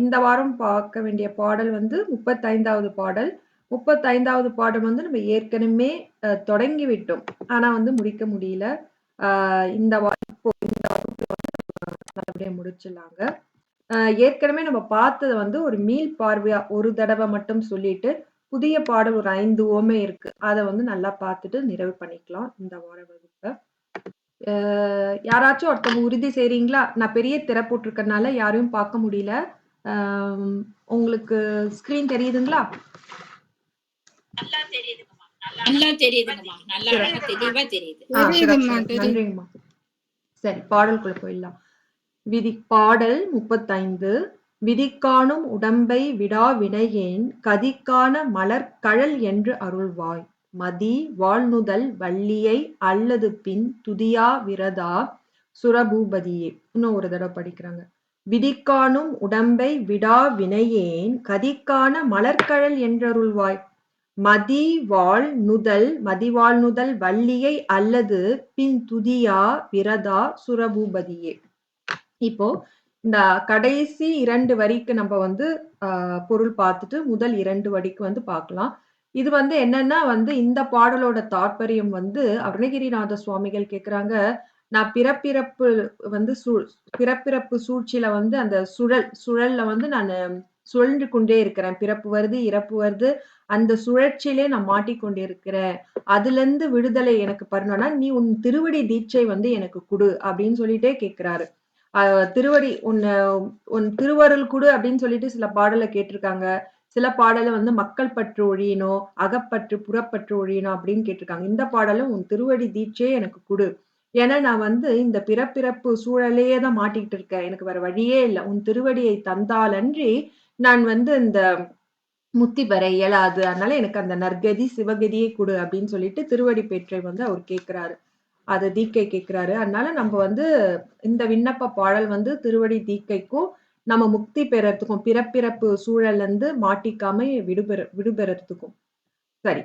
இந்த வாரம் பார்க்க வேண்டிய பாடல் வந்து 35வது பாடல். 35வது பாடல் வந்து நம்ம ஏற்கனவே தொடங்கி விட்டோம். ஆனா வந்து முடிக்க முடியல. அ இந்த நல்லபடியா முடிச்சிடலாங்க. ஏற்கனவே நம்ம பார்த்தத வந்து ஒரு மீள் பார்வையா ஒரு தடவ மட்டும் சொல்லிட்டு, புதிய பாடல் ஒரு 5 உவமை இருக்கு. அத வந்து நல்லா பார்த்துட்டு நிறைவு பண்ணிக்கலாம் இந்த வார வகுப்ப. யாராச்சும் ஒருத்தவங்க உறுதி செய்றீங்களா? நான் பெரிய திரை போட்டிருக்கனால யாரையும் பார்க்க முடியல. உங்களுக்கு ஸ்க்ரீன் தெரியுதுங்களா? நல்லா தெரியுதுங்கம்மா. நல்லா அழகா தெளிவா தெரியுது. நன்றிங்கம்மா. சரி, பாடலுக்குள்ள போயிடலாம். பாடல் 35. விதிக்காணும் உடம்பை விடா வினையேன் கதிக்கான மலர்க்கழல் என்று அருள்வாய். மதி வாழ்நுதல் வள்ளியை அல்லது பின் துதியா விரதா சுரபூபதியே. இன்னும் ஒரு தடவை படிக்கிறாங்க. விதிக்காணும் உடம்பை விடா வினையேன் கதிக்கான மலர்க்கழல் என்றருள்வாய். மதிவாழ்நுதல் வள்ளியை அல்லது பின் துதியா விரதா சுரபூபதியே. இப்போ இந்த கடைசி 2 வரிக்கு நம்ம வந்து பொருள் பார்த்துட்டு முதல் 2 வரிக்கு வந்து பார்க்கலாம். இது வந்து என்னன்னா வந்து இந்த பாடலோட தாற்பயம் வந்து அருணகிரிநாத சுவாமிகள் கேட்குறாங்க. நான் பிறப்பிறப்பு வந்து பிறப்பிறப்பு சூழ்ச்சியில வந்து அந்த சுழல்ல வந்து நானு சுழன்று கொண்டே இருக்கிறேன். பிறப்பு வருது, இறப்பு வருது. அந்த சுழற்சியிலே நான் மாட்டிக்கொண்டு இருக்கிறேன். அதுலருந்து விடுதலை எனக்கு பண்ணணும்னா, நீ உன் திருவடி தீட்சை வந்து எனக்கு குடு அப்படின்னு சொல்லிட்டே கேட்கிறாரு. திருவடி உன் திருவருள் குடு அப்படின்னு சொல்லிட்டு சில பாடல கேட்டிருக்காங்க. சில பாடல வந்து மக்கள் பற்று ஒழியணும், அகப்பற்று, புறப்பற்று ஒழியணும் அப்படின்னு கேட்டிருக்காங்க. இந்த பாடலும் உன் திருவடி தீட்சையே எனக்கு குடு. ஏன்னா நான் வந்து இந்த பிறப்பிறப்பு சூழலையே தான் மாட்டிக்கிட்டு இருக்கேன். எனக்கு வேற வழியே இல்ல. உன் திருவடியை தந்தாலன்றி நான் வந்து இந்த முத்தி பெற இயலாது. அதனால எனக்கு அந்த நற்கதி, சிவகதியே குடு அப்படின்னு சொல்லிட்டு திருவடி பேற்றை வந்து அவர் கேட்கிறாரு. அது தீக்கை கேட்கிறாரு. அதனால நம்ம வந்து இந்த விண்ணப்ப பாடல் வந்து திருவடி தீக்கைக்கும் நம்ம முக்தி பெறறதுக்கும் பிறப்பிறப்பு சூழல்ல இருந்து மாட்டிக்காம விடுபெறறதுக்கும். சரி,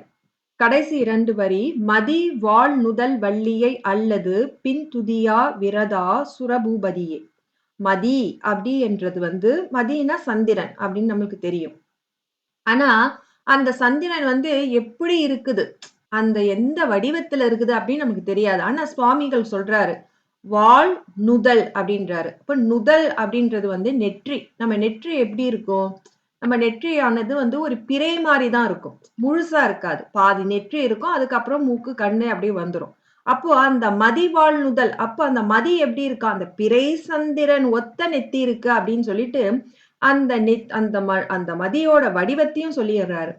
கடைசி 2 வரி. மதி வாழ் நுதல் வள்ளியை அல்லது பின் துதியா விரதா சுரபூபதியே. மதி அப்படி என்றது வந்து மதினா சந்திரன் அப்படின்னு நம்மளுக்கு தெரியும். ஆனா அந்த சந்திரன் வந்து எப்படி இருக்குது, அந்த எந்த வடிவத்துல இருக்குது அப்படின்னு நமக்கு தெரியாது. ஆனா சுவாமிகள் சொல்றாரு வாள் நுதல் அப்படின்றாரு. இப்ப நுதல் அப்படின்றது வந்து நெற்றி. நம்ம நெற்றி எப்படி இருக்கும்? நம்ம நெற்றியானது வந்து ஒரு பிறை மாதிரி தான் இருக்கும். முழுசா இருக்காது. பாதி நெற்றி இருக்கும். அதுக்கப்புறம் மூக்கு, கண்ணு அப்படியே வந்துரும். அப்போ அந்த மதி வாழ்நுதல், அப்போ அந்த மதி எப்படி இருக்கா? அந்த பிறை சந்திரன் ஒத்த நெத்தி இருக்கு அப்படின்னு சொல்லிட்டு அந்த மதியோட வடிவத்தையும் சொல்லிடுறாரு.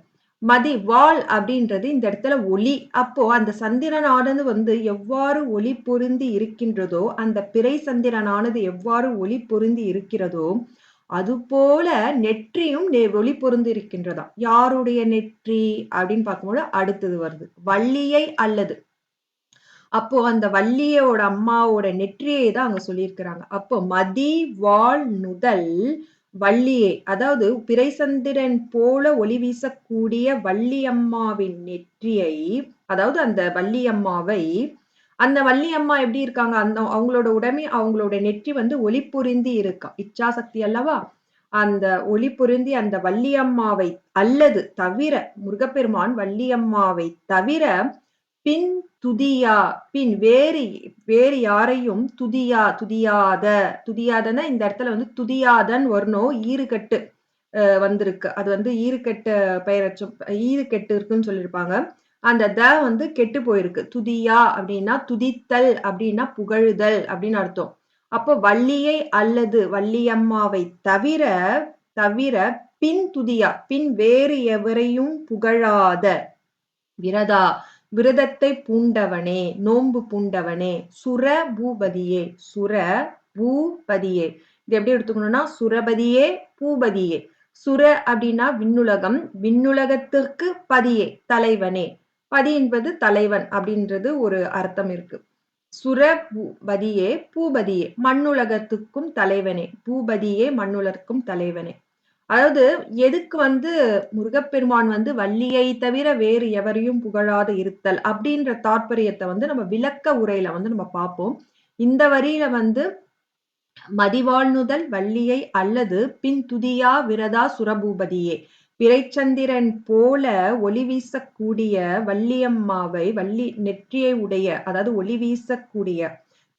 வாள் அப்படின்றது இந்த இடத்துல ஒளி. அப்போ அந்த சந்திரனானது வந்து எவ்வாறு ஒளி பொருந்தி இருக்கின்றதோ, அந்த பிறை சந்திரனானது எவ்வாறு ஒளி பொருந்தி இருக்கிறதோ, அதுபோல நெற்றியும் ஒளி பொருந்தி இருக்கின்றதாம். யாருடைய நெற்றி அப்படின்னு பார்க்கும்போது அடுத்தது வருது. வள்ளியை அல்லது. அப்போ அந்த வள்ளியோட அம்மாவோட நெற்றியை தான் அங்க சொல்லியிருக்கிறாங்க. அப்போ மதி வாழ் நுதல் வள்ளியை, அதாவது பிறைசந்திரன் போல ஒளி வீசக்கூடிய வள்ளியம்மாவின் நெற்றியை, அதாவது அந்த வள்ளியம்மாவை, அந்த வள்ளியம்மா எப்படி இருக்காங்க? அவங்களோட உடமை, அவங்களோட நெற்றி வந்து ஒளி பொருந்தி இருக்கா. இச்சாசக்தி அல்லவா? அந்த ஒளி பொருந்தி அந்த வள்ளியம்மாவை அல்லது தவிர, முருகப்பெருமான் வள்ளியம்மாவை தவிர பின் துதியா, பின் வேறு யாரையும் துதியாதன இந்த இடத்துல வந்து துதியாதன் வரணும். ஈறுகட்டு வந்திருக்கு. அது வந்து ஈறுகட்டு பெயரச்சும் ஈறுகெட்டு இருக்குன்னு சொல்லியிருப்பாங்க. அந்த வந்து கெட்டு போயிருக்கு. துதியா அப்படின்னா துதித்தல் அப்படின்னா புகழுதல் அப்படின்னு அர்த்தம். அப்போ வள்ளியை அல்லது வள்ளியம்மாவை தவிர தவிர பின் துதியா, பின் வேறு எவரையும் புகழாத விரதா, விரதத்தை பூண்டவனே, நோன்பு பூண்டவனே, சுர பூபதியே, சுர பூபதியே. இது எப்படி எடுத்துக்கணும்னா சுரபதியே, பூபதியே. சுர அப்படின்னா விண்ணுலகம், விண்ணுலகத்திற்கு பதியே, தலைவனே. பதி என்பது தலைவன் அப்படின்றது ஒரு அர்த்தம் இருக்கு. சுர பூபதியே, பூபதியே, மண்ணுலகத்துக்கும் தலைவனே, பூபதியே மண்ணுலகத்துக்கும் தலைவனே. அதாவது எதுக்கு வந்து முருகப்பெருமான் வந்து வள்ளியை தவிர வேறு எவரையும் புகழாத இருத்தல் அப்படின்ற தாற்பயத்தை வந்து நம்ம விளக்க உரையில வந்து நம்ம பார்ப்போம். இந்த வரியில வந்து மதிவாழ்நுதல் வள்ளியை அல்லது பின் துதியா விரதா சுரபூபதியே. பிறைச்சந்திரன் போல ஒளி வீசக்கூடிய வள்ளியம்மாவை, வள்ளி நெற்றியை உடைய, அதாவது ஒளி வீசக்கூடிய,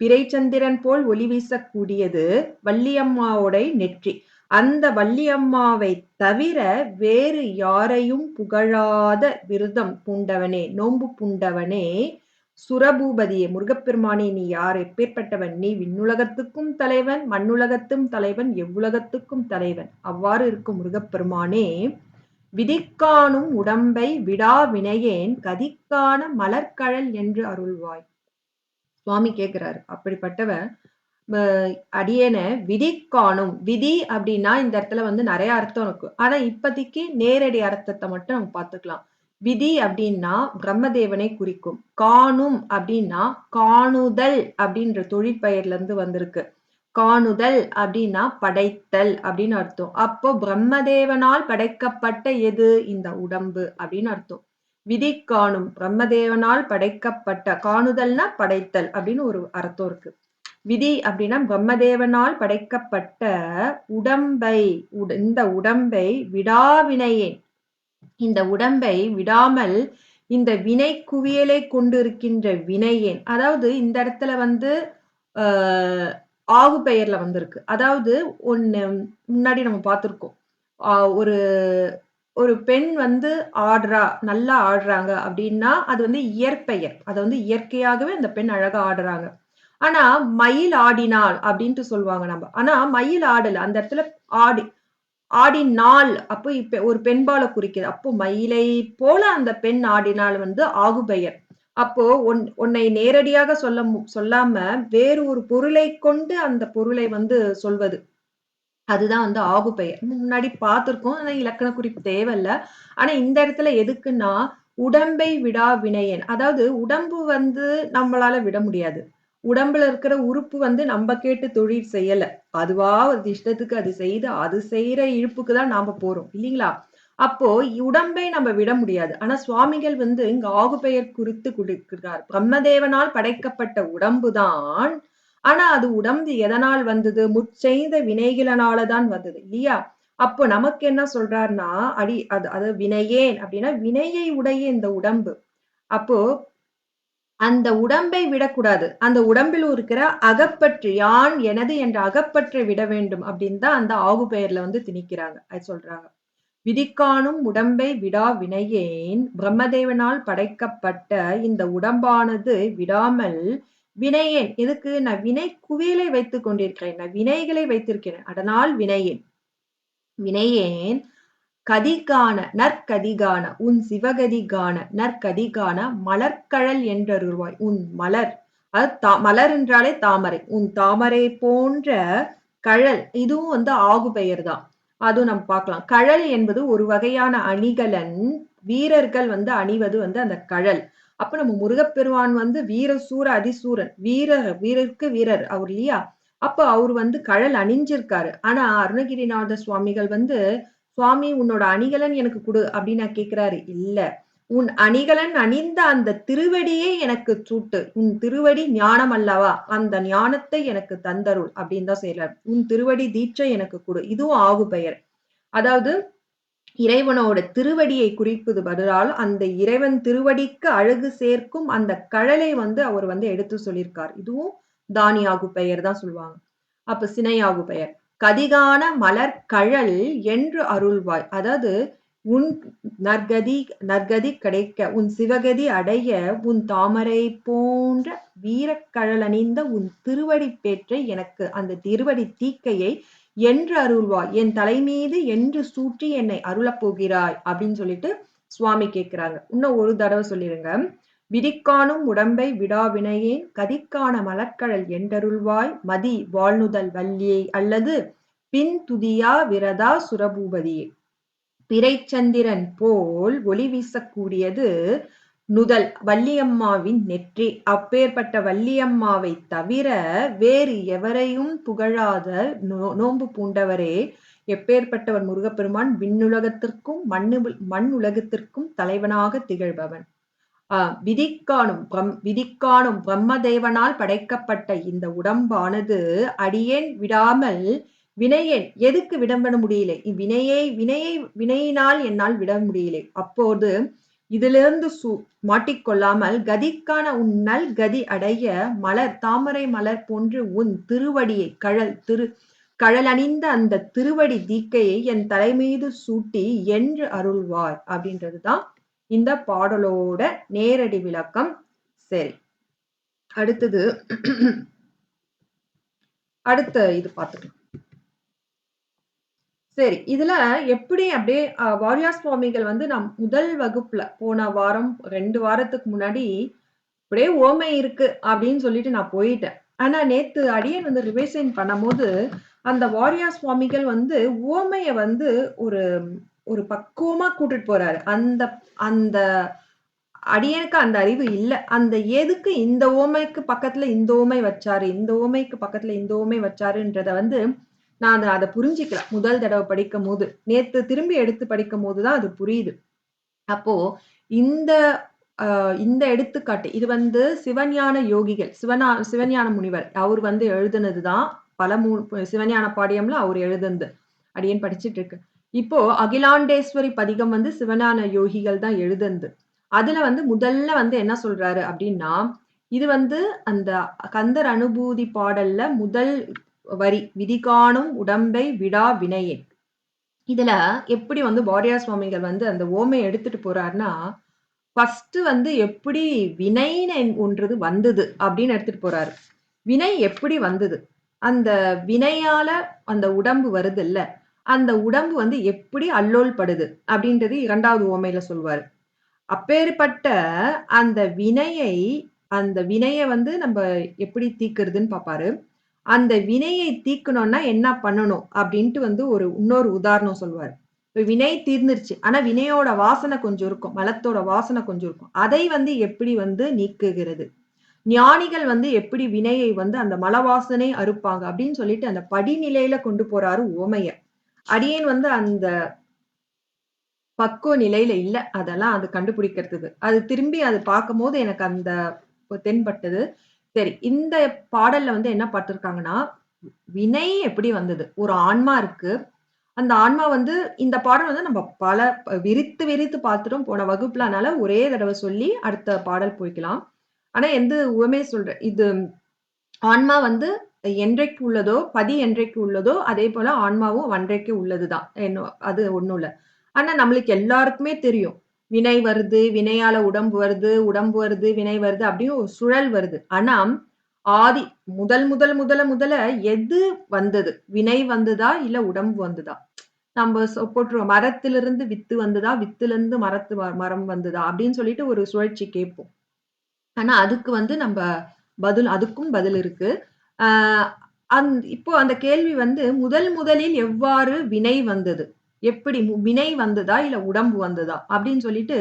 பிறைச்சந்திரன் போல் ஒளி வீசக்கூடியது வள்ளியம்மாவுடைய நெற்றி. அந்த வள்ளியம்மாவை தவிர வேறு யாரையும் புகழாத விரதம் பூண்டவனே, நோன்பு பூண்டவனே, சுரபூபதியே, முருகப்பெருமானே, நீ யார், எப்பேற்பட்டவன், நீ விண்ணுலகத்துக்கும் தலைவன், மண்ணுலகத்தும் தலைவன், எவ்வுலகத்துக்கும் தலைவன். அவ்வாறு இருக்கும் முருகப்பெருமானே, விதிக்காணும் உடம்பை விடா வினையேன் கதிக்கான மலர்கழல் என்று அருள்வாய். சுவாமி கேட்கிறாரு, அப்படிப்பட்டவன் அடியேன விதி காணும். விதி அப்படின்னா இந்த இடத்துல வந்து நிறைய அர்த்தம் இருக்கு. ஆனா இப்போதைக்கு நேரடி அர்த்தத்தை மட்டும் நம்ம பார்த்துக்கலாம். விதி அப்படின்னா பிரம்மதேவனை குறிக்கும். காணும் அப்படின்னா காணுதல் அப்படின்ற தொழிற்பெயர்ல இருந்து வந்திருக்கு. காணுதல் அப்படின்னா படைத்தல் அப்படின்னு அர்த்தம். அப்போ பிரம்மதேவனால் படைக்கப்பட்ட எது? இந்த உடம்பு அப்படின்னு அர்த்தம். விதி காணும், பிரம்மதேவனால் படைக்கப்பட்ட, காணுதல்னா படைத்தல் அப்படின்னு ஒரு அர்த்தம் இருக்கு. விதி அப்படின்னா பிரம்மதேவனால் படைக்கப்பட்ட உடம்பை, இந்த உடம்பை விடாவினையேன், இந்த உடம்பை விடாமல் இந்த வினை குவியலை கொண்டு இருக்கின்ற வினையேன். அதாவது இந்த இடத்துல வந்து ஆகு பெயர்ல வந்திருக்கு. அதாவது ஒன்னு முன்னாடி நம்ம பார்த்திருக்கோம். ஒரு ஒரு பெண் வந்து ஆடுறா, நல்லா ஆடுறாங்க அப்படின்னா அது வந்து இயற்பெயர். அது வந்து இயற்கையாகவே அந்த பெண் அழகா ஆடுறாங்க. ஆனா மயில் ஆடினாள் அப்படின்ட்டு சொல்லுவாங்க நம்ம. ஆனா மயில் ஆடல, அந்த இடத்துல ஆடினாள். அப்போ இப்ப ஒரு பெண்பாலை குறிக்குது. அப்போ மயிலை போல அந்த பெண் ஆடினாள் வந்து ஆகுபெயர். அப்போ உன்னை நேரடியாக சொல்லாம வேறு ஒரு பொருளை கொண்டு அந்த பொருளை வந்து சொல்வது, அதுதான் வந்து ஆகுபெயர். முன்னாடி பார்த்திருக்கோம். ஆனா இலக்கண குறிப்பு தேவையில்ல. ஆனா இந்த இடத்துல எதுக்குன்னா, உடம்பை விடா வினையன். அதாவது உடம்பு வந்து நம்மளால விட முடியாது. உடம்புல இருக்கிற உறுப்பு வந்து நம்ம கேட்டு தொழில் செய்யல. அதுவா ஒரு இஷ்டத்துக்கு அது செய்து, அது செய்யற இழுப்புக்கு தான் நாம போறோம் இல்லைங்களா? அப்போ உடம்பை நம்ம விட முடியாது. ஆனா சுவாமிகள் வந்து இங்க ஆகுபெயர் குறித்து கொடுக்கிறார். பிரம்மதேவனால் படைக்கப்பட்ட உடம்புதான். ஆனா அது உடம்பு எதனால் வந்தது? முற்செய்த வினைகளினாலதான் வந்தது இல்லையா? அப்போ நமக்கு என்ன சொல்றாருன்னா, அது வினையேன் அப்படின்னா வினையை உடைய இந்த உடம்பு. அப்போ அந்த உடம்பை விடக்கூடாது. அந்த உடம்பில் இருக்கிற அகப்பற்று, யான் எனது என்ற அகப்பற்றை விட வேண்டும் அப்படின்னு தான் அந்த ஆகு பெயர்ல வந்து திணிக்கிறாங்க. அது சொல்றாங்க. விதிக்காணும் உடம்பை விடா வினையேன் பிரம்மதேவனால் படைக்கப்பட்ட இந்த உடம்பானது விடாமல் வினையேன். எதுக்கு? நான் வினை குவியலை வைத்துக் கொண்டிருக்கிறேன், நான் வினைகளை வைத்திருக்கிறேன், அதனால் வினையேன். வினையேன் கதிகான நற்கதிகான உன் சிவகதிகான நற்கதிகான மலர்கழல் என்றருள்வாய். உன் மலர், அது மலர் என்றாலே தாமரை, உன் தாமரை போன்ற கழல், இதுவும் வந்து ஆகு பெயர் தான். அதுவும் நம்ம பார்க்கலாம். கழல் என்பது ஒரு வகையான அணிகலன், வீரர்கள் வந்து அணிவது வந்து அந்த கழல். அப்ப நம்ம முருகப்பெருமான் வந்து வீர சூர அதிசூரன், வீரருக்கு வீரர் அவர் இல்லையா? அப்ப அவர் வந்து கழல் அணிஞ்சிருக்காரு. ஆனா அருணகிரிநாத சுவாமிகள் வந்து, சுவாமி உன்னோட அணிகலன் எனக்கு கொடு அப்படின்னு கேட்கிறாரு. இல்ல, உன் அணிகலன் அணிந்த அந்த திருவடியை எனக்கு சூட்டு, உன் திருவடி ஞானம் அல்லவா, அந்த ஞானத்தை எனக்கு தந்தருள் அப்படின்னு தான் செய்யறார். உன் திருவடி தீட்சை எனக்கு கொடு, இதுவும் ஆகு பெயர். அதாவது இறைவனோட திருவடியை குறிப்பது பதிலால் அந்த இறைவன் திருவடிக்கு அழகு சேர்க்கும் அந்த கழலை வந்து அவர் வந்து எடுத்து சொல்லியிருக்கார். இதுவும் தானியாகு பெயர் தான் சொல்லுவாங்க. அப்ப சினையாகு பெயர். கதிகான மலர் கழல் என்று அருள்வாய். அதாவது உன் நற்கதி கிடைக்க, உன் சிவகதி அடைய, உன் தாமரை போன்ற வீரக்கழல் அணிந்த உன் திருவடி பேற்றை எனக்கு, அந்த திருவடி தீக்கையை என்று அருள்வாய், என் தலை மீது என்று சூட்டி என்னை அருளப் போகிறாய் அப்படின்னு சொல்லிட்டு சுவாமி கேட்கிறாங்க. இன்னும் ஒரு தடவை சொல்லிருங்க. விதிக்காணும் உடம்பை விடாவினையேன் கதிக்கான மலர்கழல் என்றருள்வாய், மதி வாழ்நுதல் வள்ளியை அல்லது பின் துதியா விரதா சுரபூபதியே. பிறைச்சந்திரன் போல் ஒளி வீசக்கூடியது நுதல் வள்ளியம்மாவின் நெற்றி. அப்பேற்பட்ட வள்ளியம்மாவை தவிர வேறு எவரையும் புகழாத நோன்பு பூண்டவரே, எப்பேற்பட்டவர் முருகப்பெருமான், விண்ணுலகத்திற்கும் மண் உலகத்திற்கும் தலைவனாக திகழ்பவன். விதிக்காணும் பிரம்மதேவனால் படைக்கப்பட்ட இந்த உடம்பானது அடியேன் விடாமல் வினையேன் எதுக்கு விடம்பட முடியலை வினையினால் என்னால் விட முடியலை. அப்போது இதிலிருந்து மாட்டிக்கொள்ளாமல் கதிக்கான உன்னல் கதி அடைய மலர் தாமரை மலர் போன்று உன் திருவடியை கழல் அணிந்த அந்த திருவடி தீக்கையை என் தலைமீது சூட்டி என்று அருள்வார் அப்படின்றதுதான் இந்த பாடலோட நேரடி விளக்கம். சரி, அடுத்த இது பார்த்துக்கலாம். சரி, இதுல எப்படி அப்படியே வாரியார் சுவாமிகள் வந்து நான் முதல் வகுப்புல போன வாரம் 2 வாரத்துக்கு முன்னாடி அப்படியே ஓமை இருக்கு அப்படின்னு சொல்லிட்டு நான் போயிட்டேன். ஆனா நேத்து அடியன் வந்து ரிவைசன் பண்ணும்போது அந்த வாரியார் சுவாமிகள் வந்து ஓமைய வந்து ஒரு ஒரு பக்குவமா கூட்டிட்டு போறாரு. அந்த அடியனுக்கு அந்த அறிவு இல்ல. அந்த எதுக்கு இந்த ஓமைக்கு பக்கத்துல இந்த ஓமை வச்சாரு, இந்த ஓமைக்கு பக்கத்துல இந்த ஓமை வச்சாருன்றத வந்து நான் அதை புரிஞ்சிக்கல முதல் தடவை படிக்கும் போது. நேத்து திரும்பி எடுத்து படிக்கும் போதுதான் அது புரியுது. அப்போ இந்த எடுத்துக்காட்டு இது வந்து சிவஞான யோகிகள் சிவஞான முனிவர் அவர் வந்து எழுதுனதுதான். சிவஞான பாடியம்ல அவர் எழுதுனது அடியேன் படிச்சுட்டு இருக்கு. இப்போ அகிலாண்டேஸ்வரி பதிகம் வந்து சிவஞான யோகிகள் தான் எழுதுனது. அதுல வந்து முதல்ல வந்து என்ன சொல்றாரு அப்படின்னா, இது வந்து அந்த கந்தர் அனுபூதி பாடல்ல முதல் வரி விதிகாணும் உடம்பை விடா வினையே. இதுல எப்படி வந்து வாரியார் சுவாமிகள் வந்து அந்த ஓமை எடுத்துட்டு போறாருன்னா, ஃபர்ஸ்ட் வந்து எப்படி வினை ஒன்றது வந்தது அப்படின்னு எடுத்துட்டு போறாரு. வினை எப்படி வந்தது, அந்த வினையால அந்த உடம்பு வருது இல்ல, அந்த உடம்பு வந்து எப்படி அல்லோல் படுது அப்படின்றது 2வது ஓமையில சொல்வாரு. அப்பேற்பட்ட அந்த வினையை வந்து நம்ம எப்படி தீக்குறதுன்னு பாப்பாரு. அந்த வினையை தீக்கணும்னா என்ன பண்ணணும் அப்படின்ட்டு வந்து இன்னொரு உதாரணம் சொல்வாரு. வினை தீர்ந்துருச்சு, ஆனா வினையோட வாசனை கொஞ்சம் இருக்கும், மலத்தோட வாசனை கொஞ்சம் இருக்கும். அதை வந்து எப்படி வந்து நீக்குகிறது, ஞானிகள் வந்து எப்படி வினையை வந்து அந்த மல வாசனை அறுப்பாங்க அப்படின்னு சொல்லிட்டு அந்த படிநிலையில கொண்டு போறாரு ஓமைய. அடியேன் வந்து அந்த பக்குவ நிலையில இல்ல. அதெல்லாம் அது கண்டுபிடிக்கிறதுக்கு. அது திரும்பி அது பார்க்கும்போது எனக்கு அந்த தென்பட்டது. சரி, இந்த பாடல்ல வந்து என்ன பார்த்திருக்காங்கன்னா, வினை எப்படி வந்தது? ஒரு ஆன்மா இருக்கு. அந்த ஆன்மா வந்து இந்த பாடல் வந்து நம்ம பல விரித்து பார்த்துட்டோம் போன வகுப்புல. அதனால ஒரே தடவை சொல்லி அடுத்த பாடல் போய்க்கலாம். ஆனா எந்த உவமையை சொல்றேன். இது ஆன்மா வந்து என்றைக்கு உள்ளதோ, பதி என்றைக்கு உள்ளதோ, அதே போல ஆன்மாவும் அன்றைக்கு உள்ளதுதான். அது ஒண்ணும் இல்ல. ஆனா நம்மளுக்கு எல்லாருக்குமே தெரியும். வினை வருது, வினையால உடம்பு வருது, உடம்பு வருது, வினை வருது, அப்படின்னு ஒரு சுழல் வருது. ஆனா ஆதி முதல்ல எது வந்தது? வினை வந்ததா? இல்ல உடம்பு வந்ததா? நம்ம போட்டுருவோம். மரத்திலிருந்து வித்து வந்ததா? வித்திலிருந்து மரம் வந்ததா? அப்படின்னு சொல்லிட்டு ஒரு சுழற்சி கேட்போம். ஆனா அதுக்கு வந்து அதுக்கும் பதில் இருக்கு. ஆ இப்போ அந்த கேள்வி வந்து முதலில் எவ்வாறு வினை வந்தது? எப்படி வினை வந்ததா? இல்ல உடம்பு வந்ததா? அப்படின்னு சொல்லிட்டு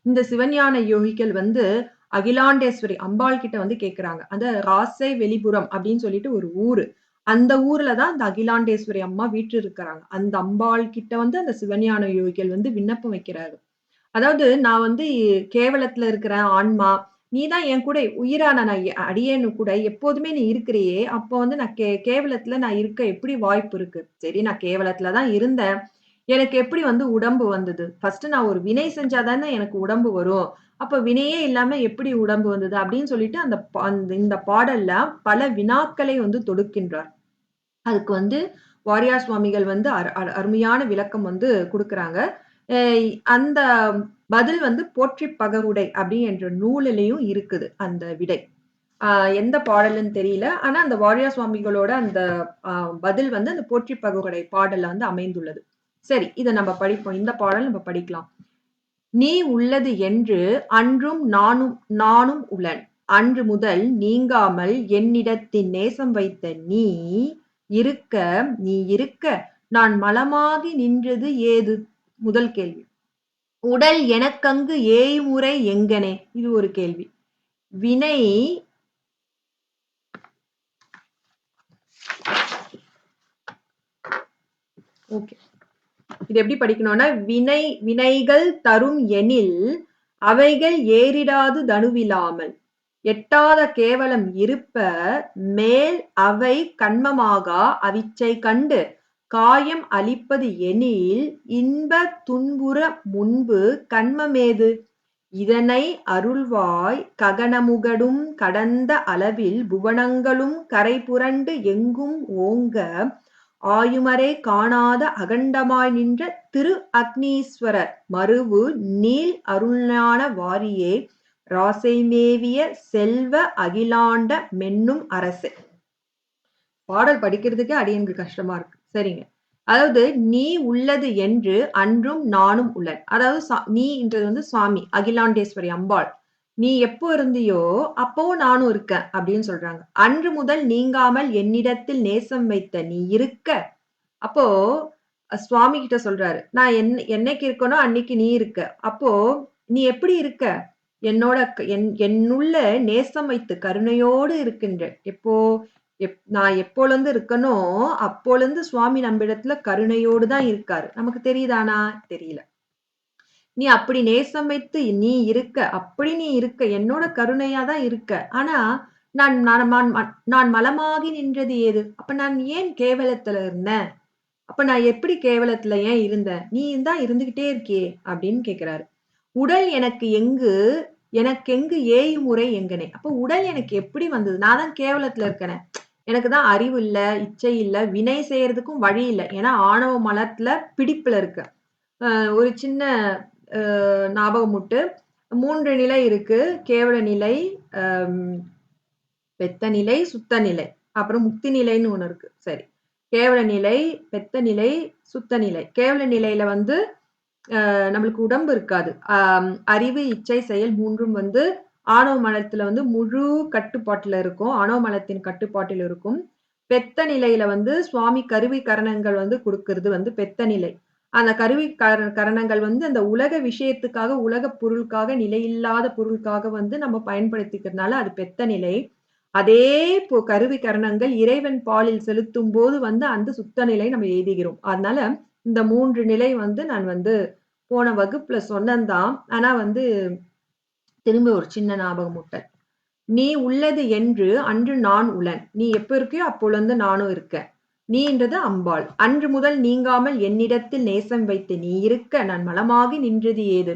இந்த சிவஞான யோகிகள் வந்து அகிலாண்டேஸ்வரி அம்பாள் கிட்ட வந்து கேட்கிறாங்க. அந்த ராசை வெளிபுறம் அப்படின்னு சொல்லிட்டு ஒரு ஊரு. அந்த ஊர்ல தான் அந்த அகிலாண்டேஸ்வரி அம்மா வீற்று இருக்கிறாங்க. அந்த அம்பாள் கிட்ட வந்து அந்த சிவஞான யோகிகள் வந்து விண்ணப்பம் வைக்கிறாரு. அதாவது நான் வந்து கேவலத்துல இருக்கிற ஆன்மா, நீ தான் என் கூட உயிரான அடியேன்னு கூட எப்போதுமே நீ இருக்கிறியே, அப்போ வந்து நான் கேவலத்துல நான் இருக்க எப்படி வாய்ப்பு இருக்கு? சரி, நான் கேவலத்துல தான் இருந்தேன். எனக்கு எப்படி வந்து உடம்பு வந்தது? ஃபர்ஸ்ட் நான் ஒரு வினை செஞ்சா தானே எனக்கு உடம்பு வரும். அப்ப வினையே இல்லாம எப்படி உடம்பு வந்தது? அப்படின்னு சொல்லிட்டு இந்த பாடல்ல பல வினாக்களை வந்து தொடுக்கின்றார். அதுக்கு வந்து வாரியார் சுவாமிகள் வந்து அருமையான விளக்கம் வந்து குடுக்குறாங்க. அந்த பதில் வந்து போற்றி பகருடை அப்படி என்ற நூலிலையும் இருக்குது அந்த விடை. எந்த பாடல்ன்னு தெரியல. ஆனா அந்த வாரியார் சுவாமிகளோட அந்த பதில் வந்து அந்த போற்றி பகருடை பாடல்ல வந்து அமைந்துள்ளது. சரி, இத நம்ம படிப்போம். இந்த பாடல் நம்ம படிக்கலாம். நீ உள்ளது என்று அன்றும் நானும் உளன். அன்று முதல் நீங்காமல் என்னிடத்தின் நேசம் வைத்த நீ இருக்க நான் மலமாகி நின்றது ஏது? முதல் கேள்வி. உடல் எனக்கங்கு ஏய்முறை எங்கனே? இது ஒரு கேள்வி. வினை ஓகே. இது எப்படி படிக்கணும்னா, வினைகள் தரும் எனில் அவைகள் ஏறிடாது தனுவிலாமல் எட்டாத கேவலம் இருப்ப மேல் அவை கண்மமாகா அவிச்சை கண்டு காயம் அளிப்பது எனில் இன்ப துன்புற முன்பு கண்மமேது இதனை அருள்வாய் ககனமுகடும் கடந்த அளவில் புவனங்களும் கரை புரண்டு எங்கும் ஓங்க ஆயுமரே காணாத அகண்டமாய் நின்ற திரு அக்னீஸ்வரர் மருவு நீள் அருள்ஞான வாரியே ராசை மேவிய செல்வ அகிலாண்ட மென்னும் அரசே. பாடல் படிக்கிறதுக்கே அடியனுக்கு கஷ்டமா இருக்கு. சரிங்க. அதாவது நீ உள்ளது என்று அன்றும் நானும் உள்ளன். அதாவது நீன்றது வந்து சுவாமி அகிலாண்டேஸ்வரி அம்பாள். நீ எப்போ இருந்தியோ அப்பவும் நானும் இருக்கேன் அப்படின்னு சொல்றாங்க. அன்று முதல் நீங்காமல் என்னிடத்தில் நேசம் வைத்த நீ இருக்க. அப்போ சுவாமி கிட்ட சொல்றாரு, நான் என்னைக்கு இருக்கனோ அன்னைக்கு நீ இருக்க. அப்போ நீ எப்படி இருக்க? என்னோட என்னுள்ள நேசம் வைத்து கருணையோடு இருக்கின்ற. எப்போ நான் எப்போலேருந்து இருக்கனோ அப்போலேருந்து சுவாமி நம்மிடத்துல கருணையோடு தான் இருக்காரு. நமக்கு தெரியுதானா? தெரியல. நீ அப்படி நேசம் வைத்து நீ இருக்க, அப்படி நீ இருக்க, என்னோட கருணையா தான் இருக்க. ஆனா நான் மலமாகி நின்றது ஏது? அப்ப நான் ஏன் கேவலத்துல இருந்தேன்? அப்ப நான் எப்படி கேவலத்துல ஏன் இருந்தேன்? நீ தான் இருந்துகிட்டே இருக்கியே அப்படின்னு கேக்குறாரு. உடல் எனக்கெங்கு ஏயுமுறை எங்கனே. அப்ப உடல் எனக்கு எப்படி வந்தது? நான் தான் கேவலத்துல இருக்கேனே. எனக்கு தான் அறிவு இல்ல, இச்சை இல்ல, வினை செய்யறதுக்கும் வழி இல்ல. ஏன்னா ஆணவ மலத்துல பிடிப்புல இருக்கு. ஒரு சின்ன ஞாபகமூட்டு. 3 நிலை இருக்கு. கேவல நிலை, பெத்த நிலை, சுத்த நிலை. அப்புறம் முக்தி நிலைன்னு ஒண்ணு இருக்கு. சரி. கேவல நிலை, பெத்த நிலை, சுத்த நிலை. கேவல நிலையில வந்து நம்மளுக்கு உடம்பு இருக்காது. அறிவு, இச்சை, செயல் 3ம் வந்து ஆணவ மலத்துல வந்து முழு கட்டுப்பாட்டுல இருக்கும். ஆணவ மலத்தின் கட்டுப்பாட்டில் இருக்கும். பெத்த நிலையில வந்து சுவாமி கருவி கரணங்கள் வந்து கொடுக்கிறது வந்து பெத்த நிலை. அந்த கருவி கரணங்கள் வந்து அந்த உலக விஷயத்துக்காக, உலக பொருளுக்காக, நிலையில்லாத பொருளுக்காக வந்து நம்ம பயன்படுத்திக்கிறதுனால அது பெத்த நிலை. அதே கருவி கரணங்கள் இறைவன் பாலில் செலுத்தும் போது வந்து அந்த சுத்த நிலை நம்ம எய்துகிறோம். அதனால இந்த 3 நிலை வந்து நான் வந்து போன வகுப்புல சொன்னேன்தான். ஆனா வந்து திரும்ப ஒரு சின்ன ஞாபகமூட்டல். நீ உள்ளது என்று அன்று நான் உளன். நீ எப்ப இருக்கியோ அப்போலிருந்து நானும் இருக்கேன். நீன்றது அம்பாள். அன்று முதல் நீங்காமல் என்னிடத்தில் நேசம் வைத்து நீ இருக்க நான் மலமாகி நின்றது ஏது?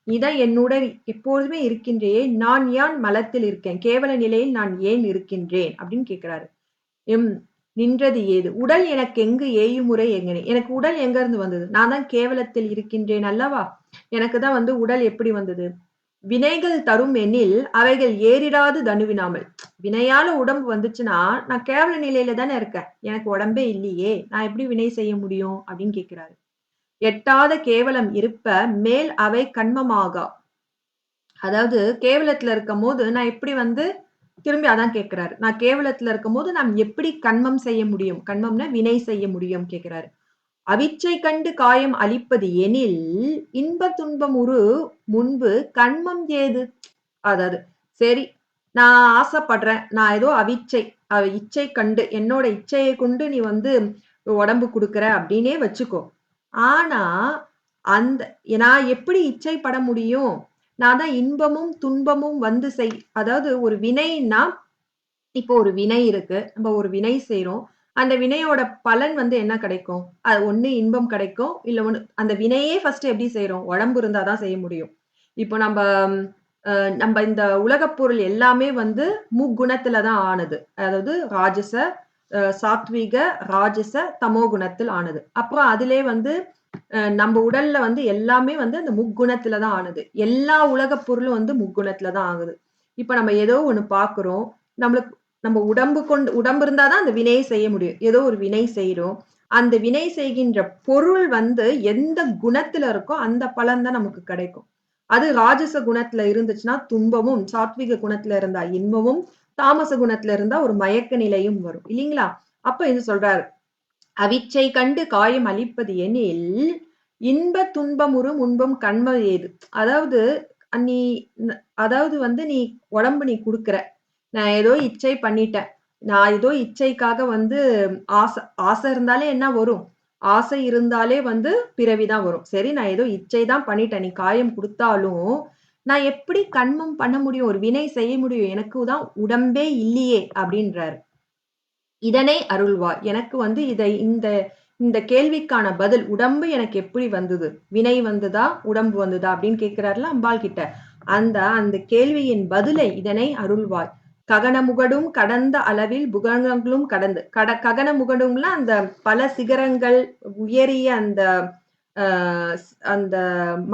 நீதான் என்னுடன் எப்பொழுதுமே இருக்கின்றேயே. நான் ஏன் மலத்தில் இருக்கேன்? கேவல நிலையில் நான் ஏன் இருக்கின்றேன்? அப்படின்னு கேட்கிறாரு. நின்றது ஏது? உடல் எனக்கு எங்கு ஏயுமுறை எங்கனே. எனக்கு உடல் எங்க இருந்து வந்தது? நான் தான் கேவலத்தில் இருக்கின்றேன் அல்லவா? எனக்கு தான் வந்து உடல் எப்படி வந்தது? வினைகள் தரும் எனில் அவைகள் ஏறிடாது தனுவினாமல். வினையால உடம்பு வந்துச்சுன்னா நான் கேவல நிலையில தானே இருக்கேன். எனக்கு உடம்பே இல்லையே. நான் எப்படி வினை செய்ய முடியும்? அப்படின்னு கேட்கிறாரு. எட்டாத கேவலம் இருப்ப மேல் அவை கண்மமாகா. அதாவது கேவலத்துல இருக்கும் போது நான் எப்படி வந்து திரும்பி அதான் கேட்கிறாரு. நான் கேவலத்துல இருக்கும் போது நாம் எப்படி கண்மம் செய்ய முடியும்? கண்மம்னா வினை செய்ய முடியும் கேட்கிறாரு. அவிச்சை கண்டு காயம் அளிப்பது எனில் இன்ப துன்பம் உரு முன்பு கண்மம் ஏது? அதாவது சரி நான் ஆசைப்படுறேன். நான் ஏதோ அவிச்சை இச்சை கண்டு என்னோட இச்சையை கொண்டு நீ வந்து உடம்பு கொடுக்குற அப்படின்னே வச்சுக்கோ. ஆனா அந்த நான் எப்படி இச்சைப்பட முடியும்? நான் தான் இன்பமும் துன்பமும் வந்து அதாவது ஒரு வினைன்னா இப்போ ஒரு வினை இருக்கு. நம்ம ஒரு வினை செய்றோம். அந்த வினையோட பலன் வந்து என்ன கிடைக்கும்? அது ஒண்ணு இன்பம் கிடைக்கும். இல்ல அந்த வினையே ஃபர்ஸ்ட் எப்படி செய்றோம்? உடம்பு இருந்தா தான் செய்ய முடியும். இப்போ நம்ப இந்த உலகப் பொருள் எல்லாமே வந்து முக்குணத்துல தான் ஆனது. அதாவது ராஜச, சாத்விக, ராஜச, தமோ குணத்தில் ஆனது. அப்புறம் அதிலே வந்து நம்ம உடல்ல வந்து எல்லாமே வந்து அந்த முக்குணத்துல தான் ஆனது. எல்லா உலகப் பொருளும் வந்து முக்குணத்துல தான் ஆகுது. இப்ப நம்ம ஏதோ ஒண்ணு பார்க்கிறோம். நம்ம உடம்பு இருந்தா தான் அந்த வினையை செய்ய முடியும். ஏதோ ஒரு வினை செய்றோம். அந்த வினை செய்கின்ற பொருள் வந்து எந்த குணத்துல இருக்கோ அந்த பலன் தான் நமக்கு கிடைக்கும். அது ராஜச குணத்துல இருந்துச்சுன்னா துன்பமும், சாத்விக குணத்துல இருந்தா இன்பமும், தாமச குணத்துல இருந்தா ஒரு மயக்க நிலையும் வரும். இல்லீங்களா? அப்ப இது சொல்றாரு. அவிச்சை கண்டு காயம் அளிப்பது எனில் இன்ப துன்பமுறு முன்பம் கண்ம ஏது? அதாவது நீ அதாவது வந்து நீ உடம்பு நீ குடுக்குற. நான் ஏதோ இச்சை பண்ணிட்டேன். நான் ஏதோ இச்சைக்காக வந்து ஆசை இருந்தாலே என்ன வரும்? ஆசை இருந்தாலே வந்து பிறவி தான் வரும். சரி நான் ஏதோ இச்சை தான் பண்ணிட்டேன். நீ காயம் குடுத்தாலும், நான் எப்படி கண்மம் பண்ண முடியும்? ஒரு வினை செய்ய முடியும்? எனக்கு தான் உடம்பே இல்லையே! அப்படின்றாரு. இதனை அருள்வாய். எனக்கு வந்து இந்த இந்த கேள்விக்கான பதில் உடம்பு எனக்கு எப்படி வந்தது? வினை வந்ததா? உடம்பு வந்ததா? அப்படின்னு கேட்கிறார்ல அம்பாள் கிட்ட. அந்த கேள்வியின் பதிலை இதனை அருள்வாய். ககனமுகடும் கடந்த அளவில் புகனங்களும் கடந்து. ககனமுகடும்ல அந்த பல சிகரங்கள் உயரிய அந்த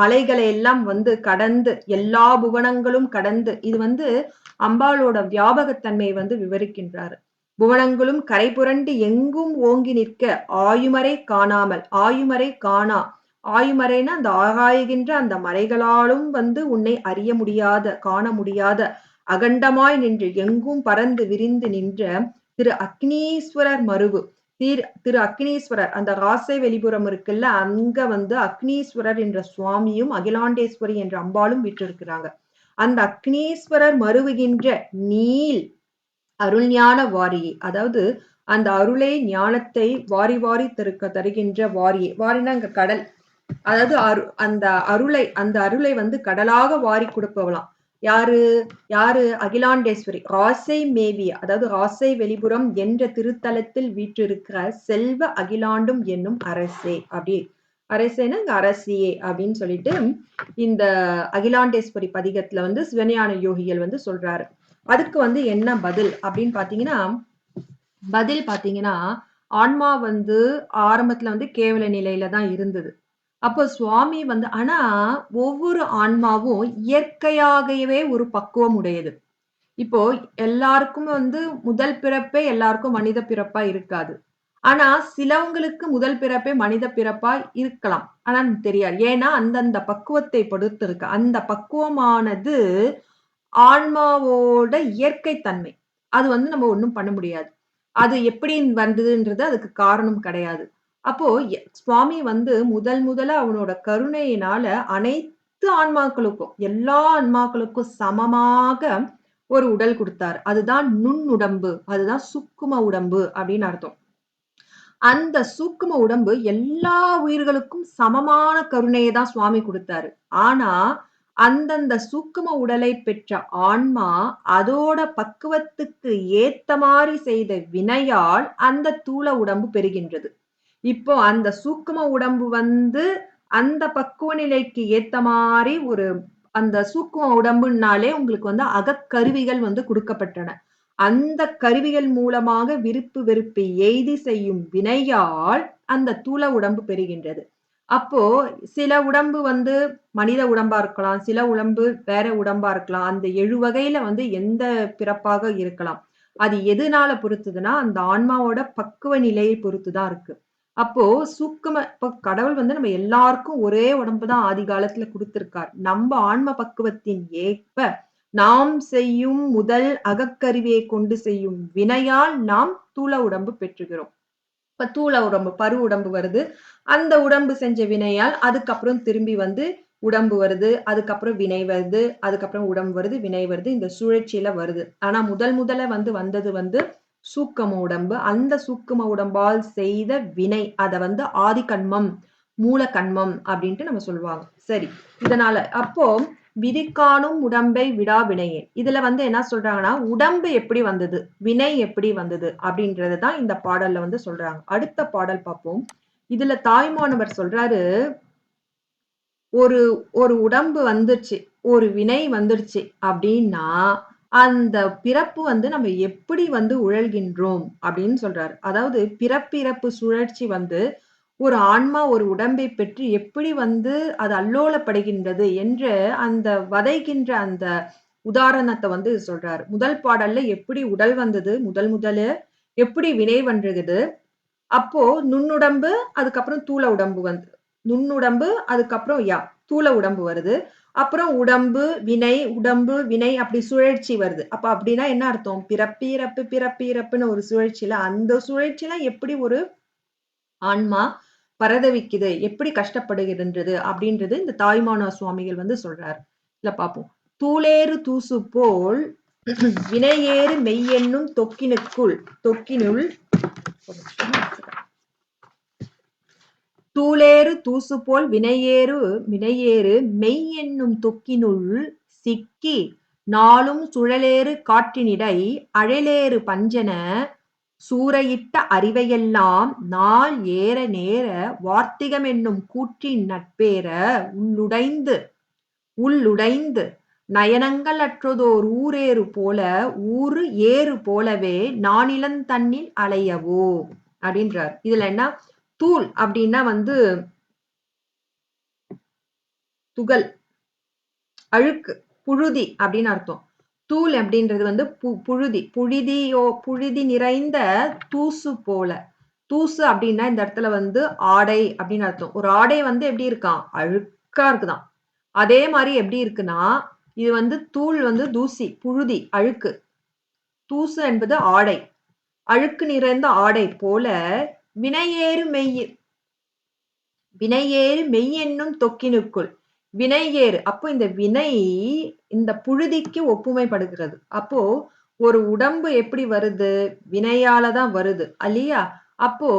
மலைகளை எல்லாம் வந்து கடந்து எல்லா புவனங்களும் கடந்து இது வந்து அம்பாளோட வியாபகத்தன்மையை வந்து விவரிக்கின்றார். புவனங்களும் கரை புரண்டு எங்கும் ஓங்கி நிற்க ஆயுமறை காணாமல் ஆயுமறை காணா ஆயுமறைன்னா அந்த ஆகாய்கின்ற அந்த மறைகளாலும் வந்து உன்னை அறிய முடியாத காண முடியாத அகண்டமாய் நின்று எங்கும் பறந்து விரிந்து நின்ற திரு அக்னீஸ்வரர் மருவு திரு அக்னீஸ்வரர் அந்த ராசை வெளிபுறம் இருக்குல்ல அங்க வந்து அக்னீஸ்வரர் என்ற சுவாமியும் அகிலாண்டேஸ்வரி என்ற அம்பாளும் விற்றிருக்கிறாங்க. அந்த அக்னீஸ்வரர் மருவுகின்ற நீல் அருள் ஞான வாரியே அதாவது அந்த அருளை ஞானத்தை வாரி வாரி தருகின்ற வாரியே வாரினா இங்க கடல் அதாவது அந்த அருளை வந்து கடலாக வாரி கொடுப்பவளாம். யாரு அகிலாண்டேஸ்வரி ராசை மேவிய அதாவது ராசை வெளிபுறம் என்ற திருத்தலத்தில் வீற்றிருக்கிற செல்வ அகிலாண்டும் என்னும் அரசே அப்படி அரசேனா இங்க அரசியே அப்படின்னு சொல்லிட்டு இந்த அகிலாண்டேஸ்வரி பதிகத்துல வந்து சிவஞான யோகிகள் வந்து சொல்றாரு. அதுக்கு வந்து என்ன பதில் அப்படின்னு பாத்தீங்கன்னா ஆன்மா வந்து ஆரம்பத்துல வந்து கேவல நிலையில தான் இருந்தது. அப்போ சுவாமி வந்து ஆனா ஒவ்வொரு ஆன்மாவும் இயற்கையாகவே ஒரு பக்குவம் உடையது. இப்போ எல்லாருக்கும் வந்து முதல் பிறப்பே எல்லாருக்கும் மனித பிறப்பா இருக்காது. ஆனா சிலவங்களுக்கு முதல் பிறப்பே மனித பிறப்பா இருக்கலாம். ஆனா தெரியாது. ஏன்னா அந்தந்த பக்குவத்தை பொறுத்து இருக்கு. அந்த பக்குவமானது ஆன்மாவோட இயற்கை தன்மை. அது வந்து நம்ம ஒண்ணும் பண்ண முடியாது. அது எப்படி வந்ததுன்றது அதுக்கு காரணம் கிடையாது. அப்போ சுவாமி வந்து முதல்ல அவனோட கருணையினால அனைத்து ஆன்மாக்களுக்கும், எல்லா ஆன்மாக்களுக்கும் சமமாக ஒரு உடல் குடுத்தாரு. அதுதான் நுண்ணுடம்பு. அதுதான் சூக்கும உடம்பு அப்படின்னு அர்த்தம். அந்த சூக்கும உடம்பு எல்லா உயிர்களுக்கும் சமமான கருணையை தான் சுவாமி குடுத்தாரு. ஆனா அந்தந்த சூக்கும உடலை பெற்ற ஆன்மா அதோட பக்குவத்துக்கு ஏத்த மாதிரி செய்த வினையால் அந்த தூள உடம்பு பெறுகின்றது. இப்போ அந்த சூக்கும உடம்பு வந்து அந்த பக்குவ நிலைக்கு ஏத்த மாதிரி அந்த சூக்கும உடம்புனாலே உங்களுக்கு வந்து அகக்கருவிகள் வந்து கொடுக்கப்பட்டன. அந்த கருவிகள் மூலமாக விருப்பு வெறுப்பை எய்தி செய்யும் வினையால் அந்த தூள உடம்பு பெறுகின்றது. அப்போ சில உடம்பு வந்து மனித உடம்பா இருக்கலாம், சில உடம்பு வேற உடம்பா இருக்கலாம். அந்த 7 வகையில வந்து எந்த பிறப்பாக இருக்கலாம். அது எதுனால பொறுத்ததுன்னா அந்த ஆன்மாவோட பக்குவ நிலையை பொறுத்து தான் இருக்கு. அப்போ இப்ப கடவுள் வந்து நம்ம எல்லாருக்கும் ஒரே உடம்பு தான் ஆதி காலத்துல குடுத்திருக்கார். நம்ம ஆன்ம பக்குவத்தின் ஏற்ப நாம் செய்யும் முதல் அகக்கருவியை கொண்டு செய்யும் வினையால் நாம் தூள உடம்பு பெற்றுகிறோம். இப்ப தூள உடம்பு பரு உடம்பு வருது. அந்த உடம்பு செஞ்ச வினையால் அதுக்கப்புறம் திரும்பி வந்து உடம்பு வருது. அதுக்கப்புறம் வினை வருது. அதுக்கப்புறம் உடம்பு வருது, வினை வருது. இந்த சுழற்சியில வருது. ஆனா முதல்ல வந்தது வந்து சூக்கம உடம்பு. அந்த சூக்கும உடம்பால் செய்த வினை அத வந்து ஆதி கண்மம், மூல கண்மம் அப்படின்ட்டு நம்ம சொல்லுவாங்க. சரி. இதனால அப்போ விதிக்காணும் உடம்பை விடா வினையே. இதுல வந்து என்ன சொல்றாங்கன்னா உடம்பு எப்படி வந்தது, வினை எப்படி வந்தது அப்படின்றது தான் இந்த பாடல்ல வந்து சொல்றாங்க. அடுத்த பாடல் பார்ப்போம். இதுல தாய்மானவர் சொல்றாரு ஒரு ஒரு உடம்பு வந்துருச்சு, ஒரு வினை வந்துருச்சு அப்படின்னா அந்த பிறப்பு வந்து நம்ம எப்படி வந்து உழல்கின்றோம் அப்படின்னு சொல்றாரு. அதாவது பிறப்பிறப்பு சுழற்சி வந்து ஒரு ஆன்மா ஒரு உடம்பை பெற்று எப்படி வந்து அது அல்லோலப்படுகின்றது என்று அந்த வதைகின்ற அந்த உதாரணத்தை வந்து சொல்றாரு. முதல் பாடல்ல எப்படி உடல் வந்தது முதல்ல எப்படி வினை வந்தது அப்போ நுண்ணுடம்பு அதுக்கப்புறம் தூள உடம்பு வந்து நுண்ணுடம்பு அதுக்கப்புறம் தூள உடம்பு வருது. அப்புறம் உடம்பு வினை அப்படி சுழற்சி வருது. அப்ப அப்படின்னா என்ன அர்த்தம்? பிறப்பிறப்புன்னு ஒரு சுழற்சியில அந்த சுழற்சியில எப்படி ஒரு ஆன்மா பரதவிக்குது, எப்படி கஷ்டப்படுகின்றது அப்படின்றது இந்த தாய்மான சுவாமிகள் வந்து சொல்றாரு. இல்ல பார்ப்போம். தூளேறு தூசு போல் வினையேறு மெய்யென்னும் தொக்கினுள் தூளேறு தூசு போல் வினையேறு மெய் என்னும் தொக்கினுள் சிக்கி நாளும் சுழலேறு காற்றினிடை அழலேறு பஞ்சன சூறையிட்ட அறிவையெல்லாம் நாள் ஏற நேர வார்த்திகமென்னும் கூற்றின் நட்பேற உள்ளுடைந்து நயனங்கள் அற்றதோர் ஊறு ஏறு போலவே நானிலந்தன்னில் அலையவோ அப்படின்றார். இதுல என்ன, தூள் அப்படின்னா துகள், அழுக்கு, புழுதி அப்படின்னு அர்த்தம். தூள் அப்படின்றது புழுதி நிறைந்த தூசு போல. தூசு அப்படின்னா இந்த இடத்துல ஆடை அப்படின்னு அர்த்தம். ஒரு ஆடை எப்படி இருக்கான், அழுக்கா இருக்குதான். அதே மாதிரி எப்படி இருக்குன்னா, இது தூள் தூசி, புழுதி, அழுக்கு. தூசு என்பது ஆடை, அழுக்கு நிறைந்த ஆடை போல வினையேறு மெய் என்னும் தொக்கினுக்குள். வினையேறு, அப்போ இந்த வினை இந்த புழுதிக்கு ஒப்புமைப்படுகிறது. அப்போ ஒரு உடம்பு எப்படி வருது, வினையாலதான் வருது இல்லையா? அப்போ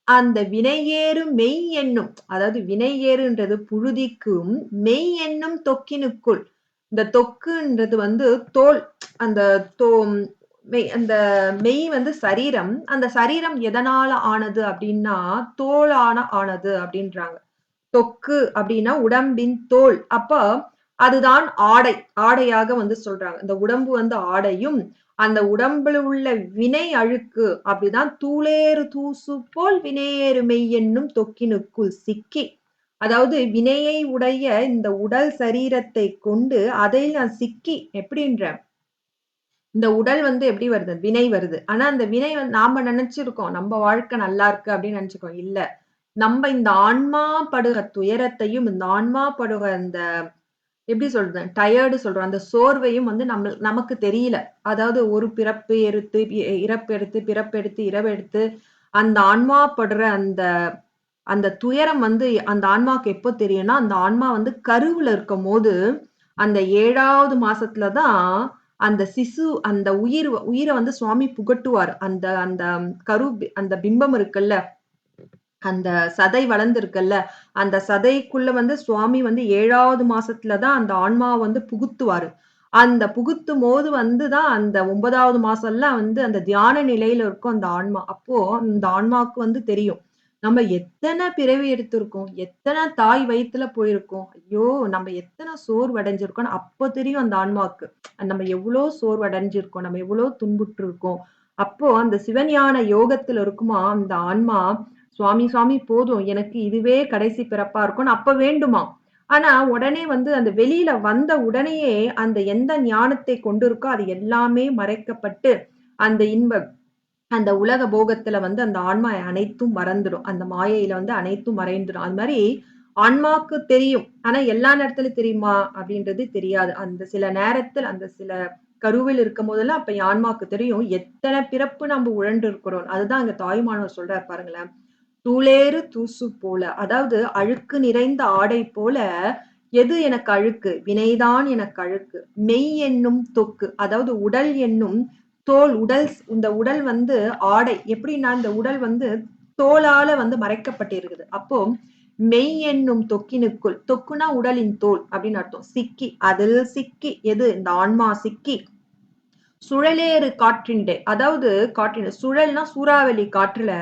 அந்த வினையேறு மெய் என்னும், அதாவது வினையேறுன்றது புழுதிக்கும் மெய் என்னும் தொக்கினுக்குள். இந்த தொக்குன்றது தோல், அந்த அந்த மெய் சரீரம். அந்த சரீரம் எதனால ஆனது அப்படின்னா தோளான ஆனது அப்படின்றாங்க. தொக்கு அப்படின்னா உடம்பின் தோல். அப்ப அதுதான் ஆடை, ஆடையாக சொல்றாங்க. இந்த உடம்பு ஆடையும் அந்த உடம்புல உள்ள வினை அழுக்கு அப்படிதான் தூளேறு தூசு போல் வினையேறு மெய் என்னும் தொக்கினுக்குள் சிக்கி. அதாவது வினையை உடைய இந்த உடல் சரீரத்தை கொண்டு அதை நான் சிக்கி, எப்படின்ற இந்த உடல் எப்படி வருது, வினை வருது. ஆனா அந்த வினை நாம நினைச்சிருக்கோம் நம்ம வாழ்க்கை நல்லா இருக்கு அப்படின்னு நினைச்சுக்கோம். இல்ல, நம்ம இந்த ஆன்மா படுக துயரத்தையும், இந்த ஆன்மா படுக அந்த எப்படி சொல்றது, டயர்டு சொல்றோம், அந்த சோர்வையும் நமக்கு தெரியல. அதாவது ஒரு பிறப்பு எடுத்து இறப்பெடுத்து, பிறப்பெடுத்து, இரவெடுத்து அந்த ஆன்மா படுற அந்த அந்த துயரம் அந்த ஆன்மாவுக்கு எப்போ தெரியும்னா, அந்த ஆன்மா கருவுல இருக்கும் போது அந்த 7வது மாசத்துலதான் அந்த சிசு, அந்த உயிரை சுவாமி புகட்டுவார். அந்த அந்த கரு, அந்த பிம்பம் இருக்குல்ல, அந்த சதை வளர்ந்துருக்குல்ல, அந்த சதைக்குள்ள சுவாமி 7வது மாசத்துலதான் அந்த ஆன்மாவை புகுத்துவாரு. அந்த புகுத்தும் போது தான் அந்த 9வது மாசம்லாம் அந்த தியான நிலையில இருக்கும் அந்த ஆன்மா. அப்போ அந்த ஆன்மாவுக்கு தெரியும் நம்ம எத்தனை பிறவி எடுத்திருக்கோம், எத்தனை தாய் வயித்துல போயிருக்கோம், ஐயோ நம்ம எத்தனை சோர்வடைஞ்சிருக்கோம். அப்போ தெரியும் அந்த ஆன்மாவுக்கு நம்ம எவ்வளவு சோர்வடைஞ்சிருக்கோம், நம்ம எவ்வளவு துன்புற்று இருக்கோம். அப்போ அந்த சிவஞான யோகத்துல இருக்குமா அந்த ஆன்மா, சுவாமி போதும், எனக்கு இதுவே கடைசி பிறப்பா இருக்கும்னு அப்ப வேண்டுமா. ஆனா உடனே அந்த வெளியில வந்த உடனேயே அந்த எந்த ஞானத்தை கொண்டு இருக்கோ அது எல்லாமே மறைக்கப்பட்டு அந்த இன்பம், அந்த உலக போகத்துல அந்த ஆன்மா அனைத்தும் மறந்துடும். அந்த மாயையில அனைத்தும் மறைந்துடும். அது மாதிரி ஆன்மாக்கு தெரியும். ஆனா எல்லா நேரத்திலும் தெரியுமா அப்படின்றது தெரியாது. அந்த சில நேரத்தில், அந்த சில கருவில் இருக்கும் போதெல்லாம் அப்ப ஆன்மாக்கு தெரியும் எத்தனை பிறப்பு நம்ம உழன்று இருக்கிறோம். அதுதான் அங்க தாயுமானவர் சொல்றாரு பாருங்களேன். தூளேறு தூசு போல, அதாவது அழுக்கு நிறைந்த ஆடை போல. எது எனக்கு அழுக்கு, வினைதான் எனக்கு அழுக்கு. மெய் என்னும் தொக்கு, அதாவது உடல் என்னும் தோல். இந்த உடல் ஆடை, எப்படின்னா இந்த உடல் தோலால மறைக்கப்பட்டிருக்குது. அப்போ மெய் என்னும் தொக்கினுக்குள், தொக்குனா உடலின் தோல் அப்படின்னு அர்த்தம். சிக்கி, அதில் சிக்கி, எது இந்த ஆன்மா சிக்கி சுழலேறு காற்றின்டே, அதாவது காற்றின் சுழல்னா சூறாவளி காற்றுல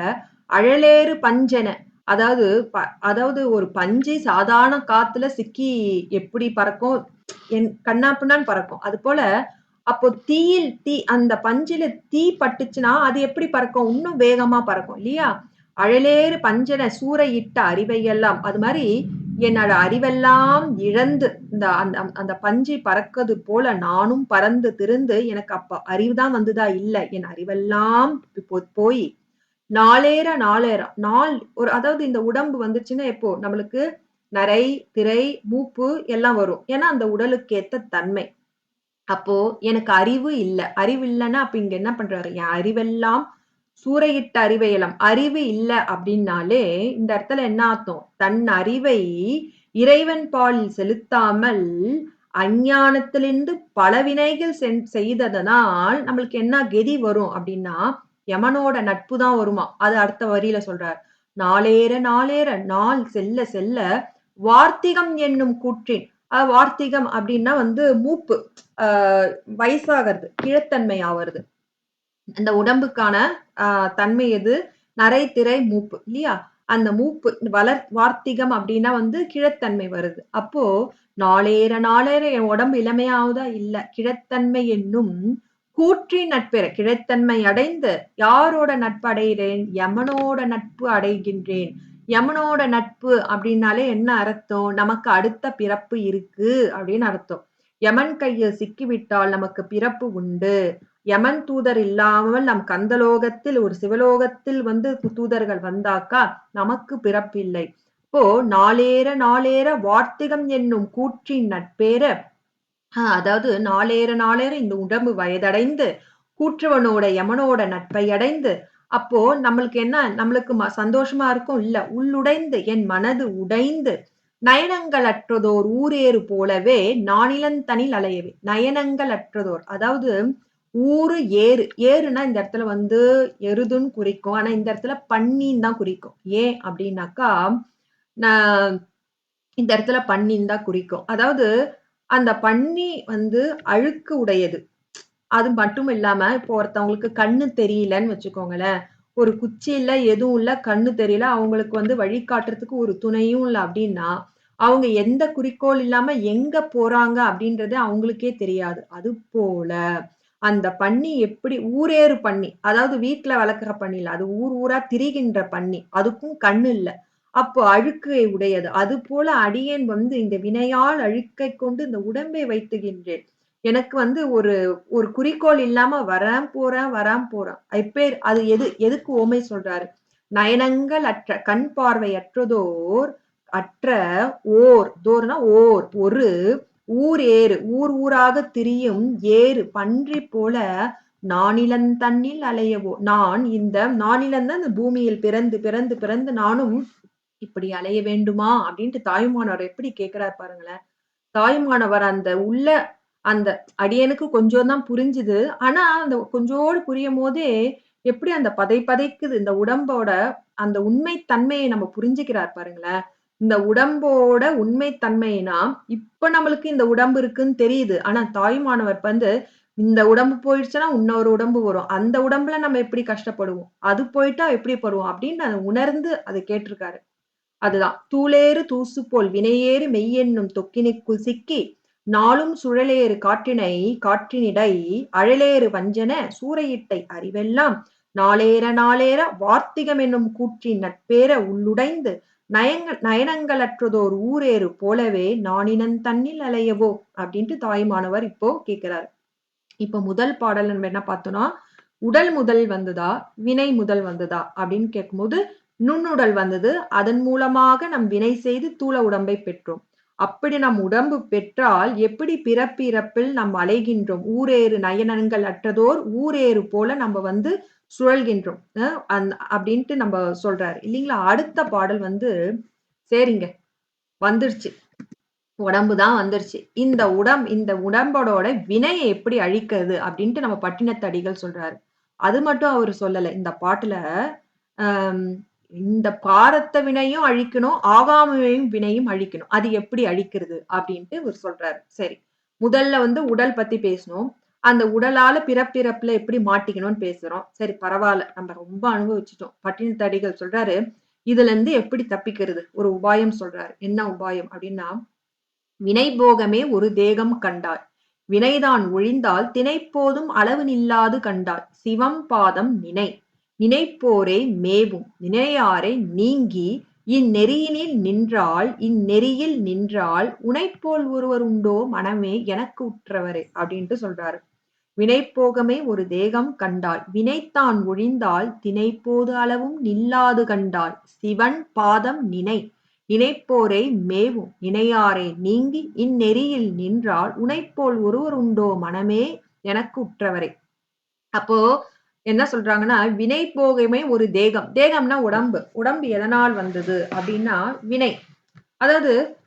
அழலேறு பஞ்சன, அதாவது ஒரு பஞ்சு சாதாரண காத்துல சிக்கி எப்படி பறக்கும், கண்ணாப்புண்ணான்னு பறக்கும். அது போல அப்போ தீ, அந்த பஞ்சுல தீ பட்டுச்சுன்னா அது எப்படி பறக்கும், இன்னும் வேகமா பறக்கும் இல்லையா? அழலேறு பஞ்சன சூறையிட்ட அறிவையெல்லாம், அது மாதிரி என்னோட அறிவெல்லாம் இழந்து இந்த அந்த பஞ்சு பறக்கிறது போல நானும் பறந்து திருந்து, எனக்கு அப்ப அறிவுதான் வந்துதா, இல்ல, என் அறிவெல்லாம் போய் நாளேற அதாவது இந்த உடம்பு வந்துச்சுன்னா எப்போ நம்மளுக்கு நரை, திரை, மூப்பு எல்லாம் வரும். ஏன்னா அந்த உடலுக்கு ஏத்த தன்மை. அப்போ எனக்கு அறிவு இல்ல. அறிவு இல்லைன்னா அப்ப இங்க என்ன பண்றாரு, என் அறிவெல்லாம் சூறையிட்ட அறிவையெல்லாம். அறிவு இல்ல அப்படின்னாலே இந்த இடத்துல என்ன அர்த்தம், தன் அறிவை இறைவன் பாலில் செலுத்தாமல் அஞ்ஞானத்திலிருந்து பல வினைகள் செய்ததனால் நம்மளுக்கு என்ன கெதி வரும் அப்படின்னா யமனோட நட்பு தான் வருமா. அது அடுத்த வரியில சொல்றார். நாளேற நாளேற நாள் செல்ல செல்ல வார்த்திகம் என்னும் கூற்றின் வார்த்திகம் அப்படின்னா வந்து மூப்பு வயசாகிறது கிழத்தன்மை ஆவறது அந்த உடம்புக்கான தன்மை எது நரை திரை மூப்பு இல்லையா அந்த மூப்பு வார்த்திகம் அப்படின்னா வந்து கிழத்தன்மை வருது அப்போ நாளேற நாளேற என் உடம்பு இளமையாவதா இல்ல கிழத்தன்மை என்னும் கூற்றின் நட்பெற கிழத்தன்மை அடைந்து யாரோட நட்பு அடைகிறேன் யமனோட நட்பு அடைகின்றேன் யமனோட நட்பு அப்படின்னாலே என்ன அர்த்தம் நமக்கு அடுத்த பிறப்பு இருக்கு அப்படின்னு அர்த்தம் யமன் கையில் சிக்கிவிட்டால் நமக்கு பிறப்பு உண்டு யமன் தூதர் இல்லாமல் நம் கந்தலோகத்தில் ஒரு சிவலோகத்தில் வந்து தூதர்கள் வந்தாக்கா நமக்கு பிறப்பில்லை இப்போ நாளேற நாளேற வார்த்திகம் என்னும் கூற்றின் நட்பேற அதாவது நாளேற நாளேற இந்த உடம்பு வயதடைந்து கூற்றுவனோட யமனோட நட்பை அடைந்து அப்போ நம்மளுக்கு என்ன நம்மளுக்கு சந்தோஷமா இருக்கும் இல்ல உள்ளுடைந்து என் மனது உடைந்து நயனங்கள் அற்றதோர் ஊரேறு போலவே நானிலந்தனில் அலையவே நயனங்கள் அற்றதோர் அதாவது ஊரு ஏறு ஏறுனா இந்த இடத்துல வந்து எருதுன்னு குறிக்கும் ஆனா இந்த இடத்துல பன்னின்னு தான் குறிக்கும் ஏன் அப்படின்னாக்கா நான் இந்த இடத்துல பன்னின்னு தான் குறிக்கும் அதாவது அந்த பன்னி வந்து அழுக்கு உடையது அது மட்டும் இல்லாம இப்போ ஒருத்தவங்களுக்கு கண்ணு தெரியலன்னு வச்சுக்கோங்களேன் ஒரு குச்சி இல்ல எதுவும் இல்ல கண்ணு தெரியல அவங்களுக்கு வந்து வழிகாட்டுறதுக்கு ஒரு துணையும் இல்லை அப்படின்னா அவங்க எந்த குறிக்கோள் இல்லாம எங்க போறாங்க அப்படின்றது அவங்களுக்கே தெரியாது அது போல அந்த பன்னி எப்படி ஊரேறு பன்னி அதாவது வீட்டுல வளர்க்குற பன்னி இல்ல அது ஊர் ஊரா திரிகின்ற பன்னி அதுக்கும் கண்ணு இல்ல அப்போ அழுக்கை உடையது அது போல அடியேன் வந்து இந்த வினையால் அழுக்கை கொண்டு இந்த உடம்பை வைத்துகின்றேன் எனக்கு வந்து ஒரு ஒரு குறிக்கோள் இல்லாம வரான் போறான் இப்பேர் அது எதுக்கு ஓமை சொல்றாரு நயனங்கள் அற்ற கண் பார்வை அற்றதோர் அற்ற தோர்னா ஒரு ஊர் ஏறு ஊராக திரியும் ஏறு பன்றி போல நானிலந்தன்னில் அலையவோ நான் இந்த நானிலந்தான் இந்த பூமியில் பிறந்து பிறந்து பிறந்து நானும் இப்படி அலைய வேண்டுமா அப்படின்ட்டு தாயுமானவர் எப்படி கேட்கிறார் பாருங்களேன் தாயுமானவர் அந்த அடியனுக்கு கொஞ்சம் தான் புரிஞ்சுது ஆனா அந்த கொஞ்சோடு புரியும் போதே எப்படி அந்த பதைக்குது இந்த உடம்போட அந்த உண்மை தன்மையை நம்ம புரிஞ்சுக்கிறார் பாருங்களேன் இந்த உடம்போட உண்மை தன்மைனா இப்ப நம்மளுக்கு இந்த உடம்பு இருக்குன்னு தெரியுது ஆனா தாயுமானவர் வந்து இந்த உடம்பு போயிடுச்சுன்னா இன்னொரு உடம்பு வரும் அந்த உடம்புல நம்ம எப்படி கஷ்டப்படுவோம் அது போயிட்டா எப்படி படுவோம் அப்படின்னு அதை உணர்ந்து அதை கேட்டிருக்காரு அதுதான் தூளேறு தூசு போல் வினையேறு மெய்யென்னும் தொக்கினுக்குள் சிக்கி நாளும் சுழலேறு காற்றினிடை அழலேறு வஞ்சன சூறையிட்டை அறிவெல்லாம் நாளேற நாளேற வார்த்திகம் என்னும் கூற்றின் நட்பேற உள்ளுடைந்து நயனங்களற்றதோர் ஊரேறு போலவே நானினந்தன்னில் அலையவோ அப்படின்ட்டு தாயுமானவர் இப்போ கேட்கிறார் இப்ப முதல் பாடல் நம்ம என்ன பார்த்தோம்னா உடல் முதல் வந்ததா வினை முதல் வந்ததா அப்படின்னு கேட்கும்போது நுண்ணுடல் வந்தது அதன் மூலமாக நம் வினை செய்து தூள உடம்பை பெற்றோம் அப்படி நம் உடம்பு பெற்றால் எப்படி பிறப்பிறப்பில் நாம் அலைகின்றோம் ஊரேறு நயனங்கள் அற்றதோர் ஊரேறு போல நம்ம வந்து சுழல்கின்றோம் அப்படின்ட்டு நம்ம சொல்றாரு இல்லைங்களா அடுத்த பாடல் வந்து சரிங்க வந்துருச்சு உடம்புதான் வந்துருச்சு இந்த உடம்போட வினையை எப்படி அழிக்கிறது அப்படின்ட்டு நம்ம பட்டினத்தடிகள் சொல்றாரு அது மட்டும் அவரு சொல்லல இந்த பாட்டுல இந்த பாரத்த வினையும் அழிக்கணும் ஆகாமையும் வினையும் அழிக்கணும் அது எப்படி அழிக்கிறது அப்படின்ட்டு இவர் சொல்றாரு சரி முதல்ல வந்து உடல் பத்தி பேசணும் அந்த உடலால பிறப்பிறப்புல எப்படி மாட்டிக்கணும்னு பேசுறோம் சரி பரவாயில்ல நம்ம ரொம்ப அனுபவிச்சுட்டோம் பட்டினத்தடிகள் சொல்றாரு இதுல இருந்து எப்படி தப்பிக்கிறது ஒரு உபாயம் சொல்றாரு என்ன உபாயம் அப்படின்னா வினை போகமே ஒரு தேகம் கண்டாய் வினைதான் ஒழிந்தால் தினைப்போதும் அளவு நில்லாது கண்டாய் சிவம் பாதம் நினைப்போரை மேவும் நினையாரை நீங்கி இந்நெறியில் நின்றால் உனைப்போல் ஒருவர் உண்டோ மனமே எனக்கு உற்றவரே அப்படின்ட்டு சொல்றாரு வினைப்போகமே ஒரு தேகம் கண்டாய் வினைத்தான் ஒழிந்தால் தினைப்போது அளவும் நில்லாது கண்டாய் சிவன் பாதம் நினைப்போரை மேவும் நினையாரை நீங்கி இந்நெறியில் நின்றால் உனைப்போல் ஒருவர் உண்டோ மனமே எனக்கு உற்றவரே அப்போ என்ன சொல்றாங்கன்னா வினை போகமே ஒரு தேகம்னா உடம்பு எதனால் வந்தது அப்படின்னா வினை அதாவது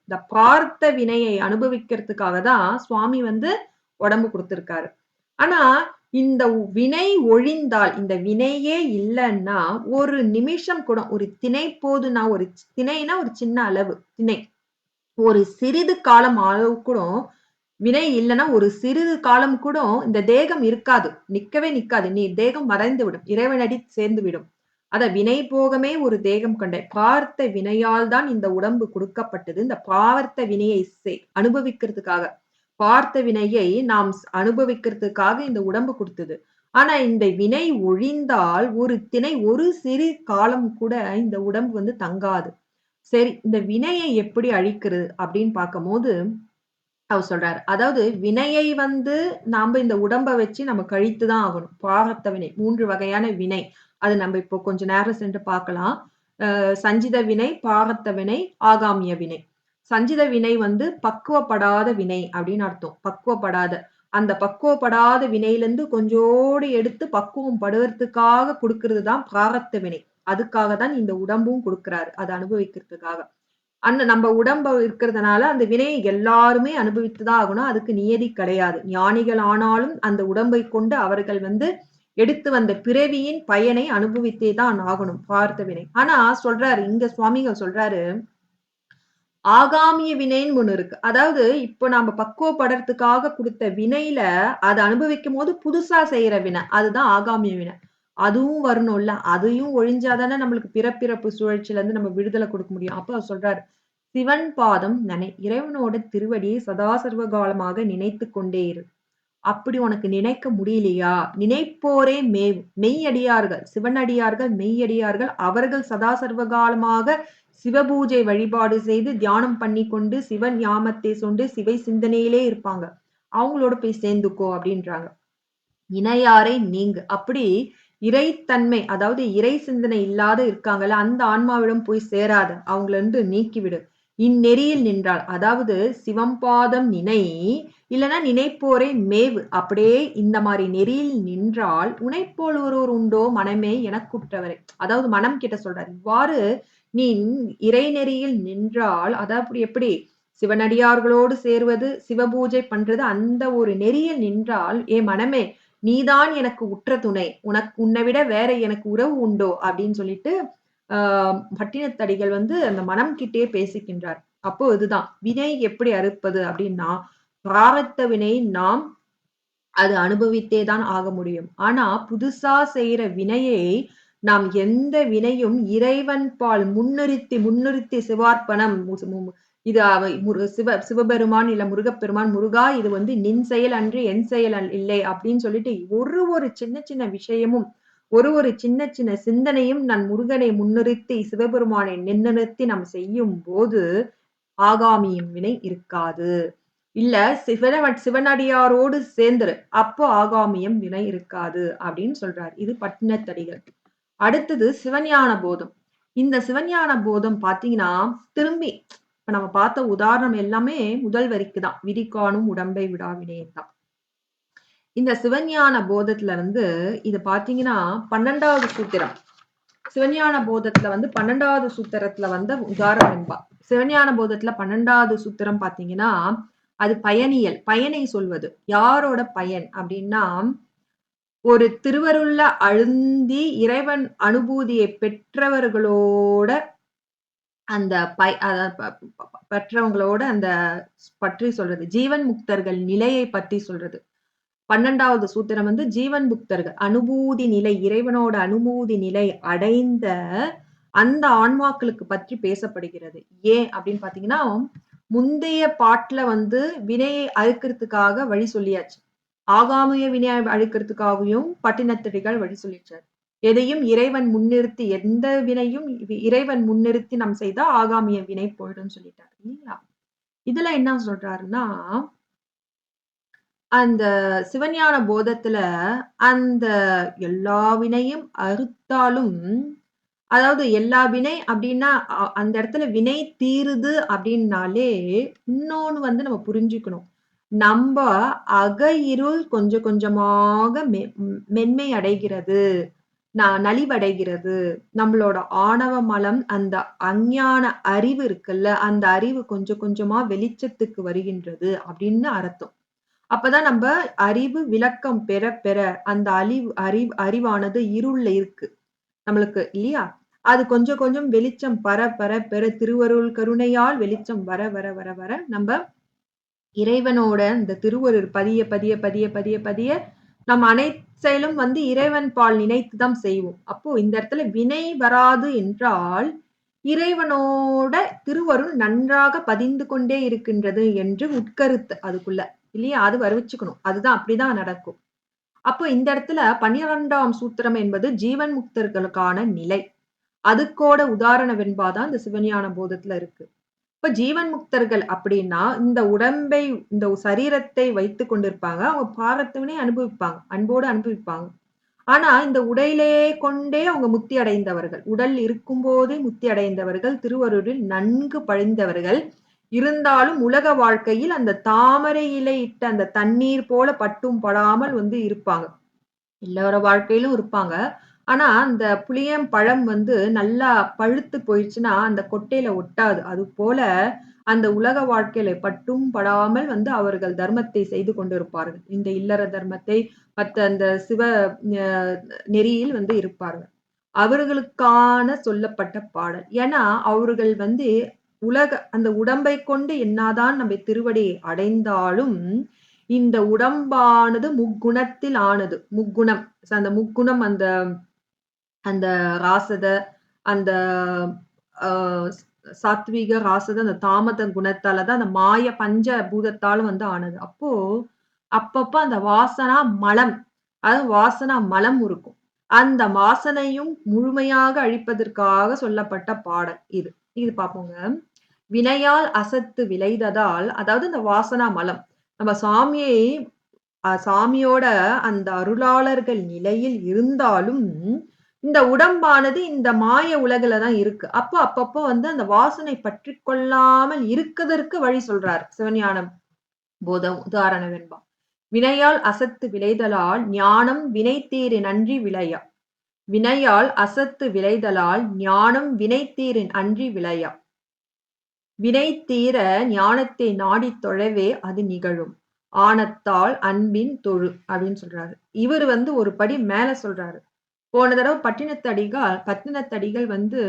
இந்த பார்த்த வினையை அனுபவிக்கிறதுக்காக தான் சுவாமி வந்து உடம்பு கொடுத்திருக்காரு ஆனா இந்த வினை ஒழிந்தால், இந்த வினையே இல்லன்னா ஒரு நிமிஷம் கூட ஒரு திணை போதுன்னா, ஒரு திணைனா ஒரு சின்ன அளவு திணை. ஒரு சிறிது காலம் அளவு கூட வினை இல்லன்னா ஒரு சிறிது காலம் கூட இந்த தேகம் இருக்காது. நிக்கவே நிக்காது. நீ தேகம் மறைந்து விடும். இறைவனடி சேர்ந்து விடும். அத வினை போகமே ஒரு தேகம் கண்டே. பார்த்த வினையால் தான் இந்த உடம்பு கொடுக்கப்பட்டது. இந்த பார்த்த வினையை அனுபவிக்கிறதுக்காக. பார்த்த வினையை நாம் அனுபவிக்கிறதுக்காக இந்த உடம்பு கொடுத்தது. ஆனா இந்த வினை ஒழிந்தால் ஒரு திணை ஒரு சிறு காலம் கூட இந்த உடம்பு வந்து தங்காது. சரி, இந்த வினையை எப்படி அழிக்கிறது அப்படின்னு பார்க்கும்போது, அவர் சொல்றாரு. அதாவது வினையை வந்து நாம இந்த உடம்ப வச்சு நம்ம கழித்து தான் ஆகணும். பாகத்த வினை 3 வகையான வினை. அது நம்ம இப்போ கொஞ்ச நேரம் சென்று பார்க்கலாம். சஞ்சித வினை, பாகத்த வினை, ஆகாமிய வினை. சஞ்சித வினை வந்து பக்குவப்படாத வினை அப்படின்னு அர்த்தம். பக்குவப்படாத. அந்த பக்குவப்படாத வினையிலிருந்து கொஞ்சோடு எடுத்து பக்குவம் படுவதற்காக குடுக்கிறது தான் பாகத்த வினை. அதுக்காக தான் இந்த உடம்பும் குடுக்குறாரு. அத அனுபவிக்கிறதுக்காக. நம்ம உடம்பு இருக்கிறதுனால அந்த வினையை எல்லாருமே அனுபவித்துதான் ஆகணும். அதுக்கு நியதி கிடையாது. ஞானிகள் ஆனாலும் அந்த உடம்பை கொண்டு அவர்கள் வந்து எடுத்து வந்த பிறவியின் பயனை அனுபவித்தே தான் ஆகணும். பார்த்த வினை. ஆனா சொல்றாரு, இங்க சுவாமிகள் சொல்றாரு, ஆகாமிய வினைன்னு ஒண்ணு இருக்கு. அதாவது இப்போ நாம பக்குவப்படுறதுக்காக குடுத்த வினையில அத அனுபவிக்கும் போது புதுசா செய்யற வினை. அதுதான் ஆகாமிய வினை. அதுவும் வரணும்ல. அதையும் ஒழிஞ்சாதானே நம்மளுக்கு பிறப்பிறப்பு சுழற்சியில இருந்து நம்ம விடுதலை கொடுக்க முடியும். அப்ப அவர் சொல்றாரு, சிவன் பாதம் நனை. இறைவனோட திருவடியை சதா சர்வ காலமாக நினைத்துக் கொண்டே இரு. அப்படி உனக்கு நினைக்க முடியலையா? நினைப்போரே மேவு. மெய்யடியார்கள், சிவனடியார்கள், மெய்யடியார்கள் அவர்கள் சதா சர்வ காலமாக சிவபூஜை வழிபாடு செய்து தியானம் பண்ணி கொண்டு சிவன் ஞாமத்தை சொண்டு சிவை சிந்தனையிலே இருப்பாங்க. அவங்களோட போய் சேர்ந்துக்கோ அப்படின்றாங்க. இணையாரை நீங்கு. அப்படி இறைத்தன்மை, அதாவது இறை சிந்தனை இல்லாத இருக்காங்கல்ல, அந்த ஆன்மாவிடம் போய் சேராத. அவங்கள இருந்து நீக்கிவிடு. இந்நெறியில் நின்றால், அதாவது சிவம்பாதம் நினை, இல்லைன்னா நினைப்போரை மேவு. அப்படியே இந்த மாதிரி நெறியில் நின்றால் உனைப்போல் ஒருவர் உண்டோ மனமே எனக்குற்றவரை. அதாவது மனம் கிட்ட சொல்றார். இவ்வாறு நீ இறைநெறியில் நின்றால், அதாவது எப்படி சிவனடியார்களோடு சேர்வது, சிவபூஜை பண்றது, அந்த ஒரு நெறியில் நின்றால், ஏ மனமே நீதான் எனக்கு உற்ற துணை. உன்னை விட வேற எனக்கு உறவு உண்டோ அப்படின்னு சொல்லிட்டு பட்டினத்தடிகள் வந்து அந்த மனம் கிட்டே பேசிக்கின்றார். அப்போ இதுதான் வினை எப்படி அறுப்பது அப்படின்னா, பிராரத்த வினை நாம் அது அனுபவித்தே தான் ஆக முடியும். ஆனா புதுசா செய்யற வினையை நாம் எந்த வினையும் இறைவன் பால் முன்னிறுத்தி சிவார்ப்பணம் இது சிவபெருமான் இல்ல முருகப்பெருமான், முருகா இது வந்து நின் செயல் அன்று என் செயல் இல்லை அப்படின்னு சொல்லிட்டு ஒரு சின்ன சின்ன விஷயமும் ஒரு சின்ன சின்ன சிந்தனையும் நான் முருகனை முன்னிறுத்தி சிவபெருமானை நின்னிறுத்தி நாம் செய்யும் போது ஆகாமியும் வினை இருக்காது. இல்ல சிவனடியாரோடு சேர்ந்துரு, அப்போ ஆகாமியம் வினை இருக்காது அப்படின்னு சொல்றாரு. இது பட்டினத்தடிகள். அடுத்தது சிவஞான போதம். இந்த சிவஞான போதம் பாத்தீங்கன்னா திரும்பி இப்ப நம்ம பார்த்த உதாரணம் எல்லாமே முதல் வரிக்கு தான். விதி காணும் உடம்பை விடாவினே தான். இந்த சிவஞான போதத்துல வந்து இது பாத்தீங்கன்னா 12வது சூத்திரம். சிவஞான போதத்துல வந்து 12வது சூத்திரத்துல வந்த உதாரணம் என்பா. சிவஞான போதத்துல 12வது சூத்திரம் பாத்தீங்கன்னா அது பயனியல், பயனை சொல்வது. யாரோட பயன் அப்படின்னா, ஒரு திருவருள்ல அழுந்தி இறைவன் அனுபூதியை பெற்றவர்களோட அந்த பெற்றவங்களோட அந்த பற்றி சொல்றது. ஜீவன் முக்தர்கள் நிலையை பற்றி சொல்றது. 12வது சூத்திரம் வந்து ஜீவன் முக்தர்கள் அனுபூதி நிலை, இறைவனோட அனுபூதி நிலை அடைந்த அந்த ஆன்மாக்களுக்கு பற்றி பேசப்படுகிறது. ஏன் அப்படின்னு பாத்தீங்கன்னா, முந்தைய பாட்டுல வந்து வினையை அழுக்கிறதுக்காக வழி சொல்லியாச்சு. ஆகாமிய வினையை அழுக்கிறதுக்காகவும் பட்டினத்தடிகள் வழி சொல்லிச்சார். எதையும் இறைவன் முன்னிறுத்தி, எந்த வினையும் இறைவன் முன்னிறுத்தி நாம் செய்தா ஆகாமிய வினை போயிடும் சொல்லிட்டாரு இல்லைங்களா? இதுல என்ன சொல்றாருன்னா, அந்த சிவஞான போதத்துல அந்த எல்லா வினையும் அறுத்தாலும், அதாவது எல்லா வினை அப்படின்னா அந்த இடத்துல வினை தீருது அப்படின்னாலே இன்னொன்னு வந்து நம்ம புரிஞ்சுக்கணும். நம்ம அக இருள் கொஞ்சம் கொஞ்சமாக மென்மை அடைகிறது, நலிவடைகிறது. நம்மளோட ஆணவ மலம், அந்த அஞ்ஞான அறிவு இருக்குல்ல, அந்த அறிவு கொஞ்சம் கொஞ்சமா வெளிச்சத்துக்கு வருகின்றது அப்படின்னு அர்த்தம். அப்பதான் நம்ம அறிவு விளக்கம் பெற பெற அந்த அறிவானது இருள்ல இருக்கு நம்மளுக்கு இல்லையா? அது கொஞ்சம் கொஞ்சம் வெளிச்சம் பெற திருவருள் கருணையால் வெளிச்சம் வர வர வர வர நம்ப இறைவனோட இந்த திருவருள் பதிய பதிய பதிய பதிய பதிய நம்ம அனைத்தையும் வந்து இறைவன் பால் நினைத்து தான் செய்வோம். அப்போ இந்த இடத்துல வினை வராது என்றால் இறைவனோட திருவருள் நன்றாக பதிந்து கொண்டே இருக்கின்றது என்று உட்கருத்து அதுக்குள்ள இல்லையா? அது வருவிச்சுக்கணும். அதுதான் அப்படிதான் நடக்கும். அப்போ இந்த இடத்துல 12ஆம் சூத்திரம் என்பது ஜீவன் முக்தர்களுக்கான நிலை. அதுக்கோட உதாரண வெண்பாதான் இந்த சிவஞான போதத்துல இருக்கு. இப்ப ஜீவன் முக்தர்கள் அப்படின்னா, இந்த உடம்பை இந்த சரீரத்தை வைத்துக் கொண்டிருப்பாங்க. அவங்க பாரத்தவனே அனுபவிப்பாங்க. அன்போடு அனுபவிப்பாங்க. ஆனா, இந்த உடலையே கொண்டே அவங்க முக்தி அடைந்தவர்கள். உடல் இருக்கும்போதே முக்தி அடைந்தவர்கள். திருவருளில் நன்கு பழிந்தவர்கள். இருந்தாலும் உலக வாழ்க்கையில் அந்த தாமரை இலை இட்ட அந்த தண்ணீர் போல பட்டும் படாமல் வந்து இருப்பாங்க. எல்லாரோட வாழ்க்கையிலும் இருப்பாங்க. ஆனா, அந்த புளியம்பழம் வந்து நல்லா பழுத்து போயிருச்சுன்னா, அந்த கொட்டையில ஒட்டாது. அதுபோல அந்த உலக வாழ்க்கையில பட்டும் படாமல் வந்து அவர்கள் தர்மத்தை செய்து கொண்டிருப்பார்கள். இந்த இல்லற தர்மத்தை, மத்த அந்த சிவ அ நெறியில் வந்து இருப்பார்கள். அவர்களுக்கான சொல்லப்பட்ட பாடல். ஏன்னா, அவர்கள் வந்து அந்த உடம்பைக் கொண்டு என்னாதான் நம்ம திருவடியை அடைந்தாலும், இந்த உடம்பானது முக்குணத்தில் ஆனது. முக்குணம். அந்த முக்குணம் அந்த அந்த ராசத, அந்த அ சாத்வீக, ராசத அந்த தாமத குணத்தால தான் அந்த மாய பஞ்ச பூதத்தால வந்து ஆனது. அப்போ, அப்பப்ப அந்த வாசனா மலம், அதாவது வாசனா மலம் இருக்கும். அந்த வாசனையும் முழுமையாக அழிப்பதற்காக சொல்லப்பட்ட பாடல் இது. இது பார்ப்போங்க. வினையால் அசத்து விளைததால், அதாவது இந்த வாசனா மலம். நம்ம சாமியை சாமியோட அந்த அருளாளர்கள் நிலையில் இருந்தாலும், இந்த உடம்பானது இந்த மாய உலகுல தான் இருக்கு. அப்போ அப்பப்போ வந்து அந்த வாசனை பற்றிக் கொள்ளாமல் இருக்கதற்கு வழி சொல்றார். சிவஞானம் போதம் உதாரண வெண்பா. வினையால் அசத்து விளைதலால் ஞானம் வினைத்தீரின் அன்றி விளையா. வினையால் அசத்து விளைதலால் ஞானம் வினைத்தீரின் அன்றி விளையா. வினை தீர ஞானத்தை நாடித் தொழவே அது நிகழும். ஆனத்தால் அன்பின் தொழு அப்படின்னு சொல்றாரு. இவர் வந்து ஒரு படி மேல சொல்றாரு. போன தடவை பட்டினத்தடிகள் வந்து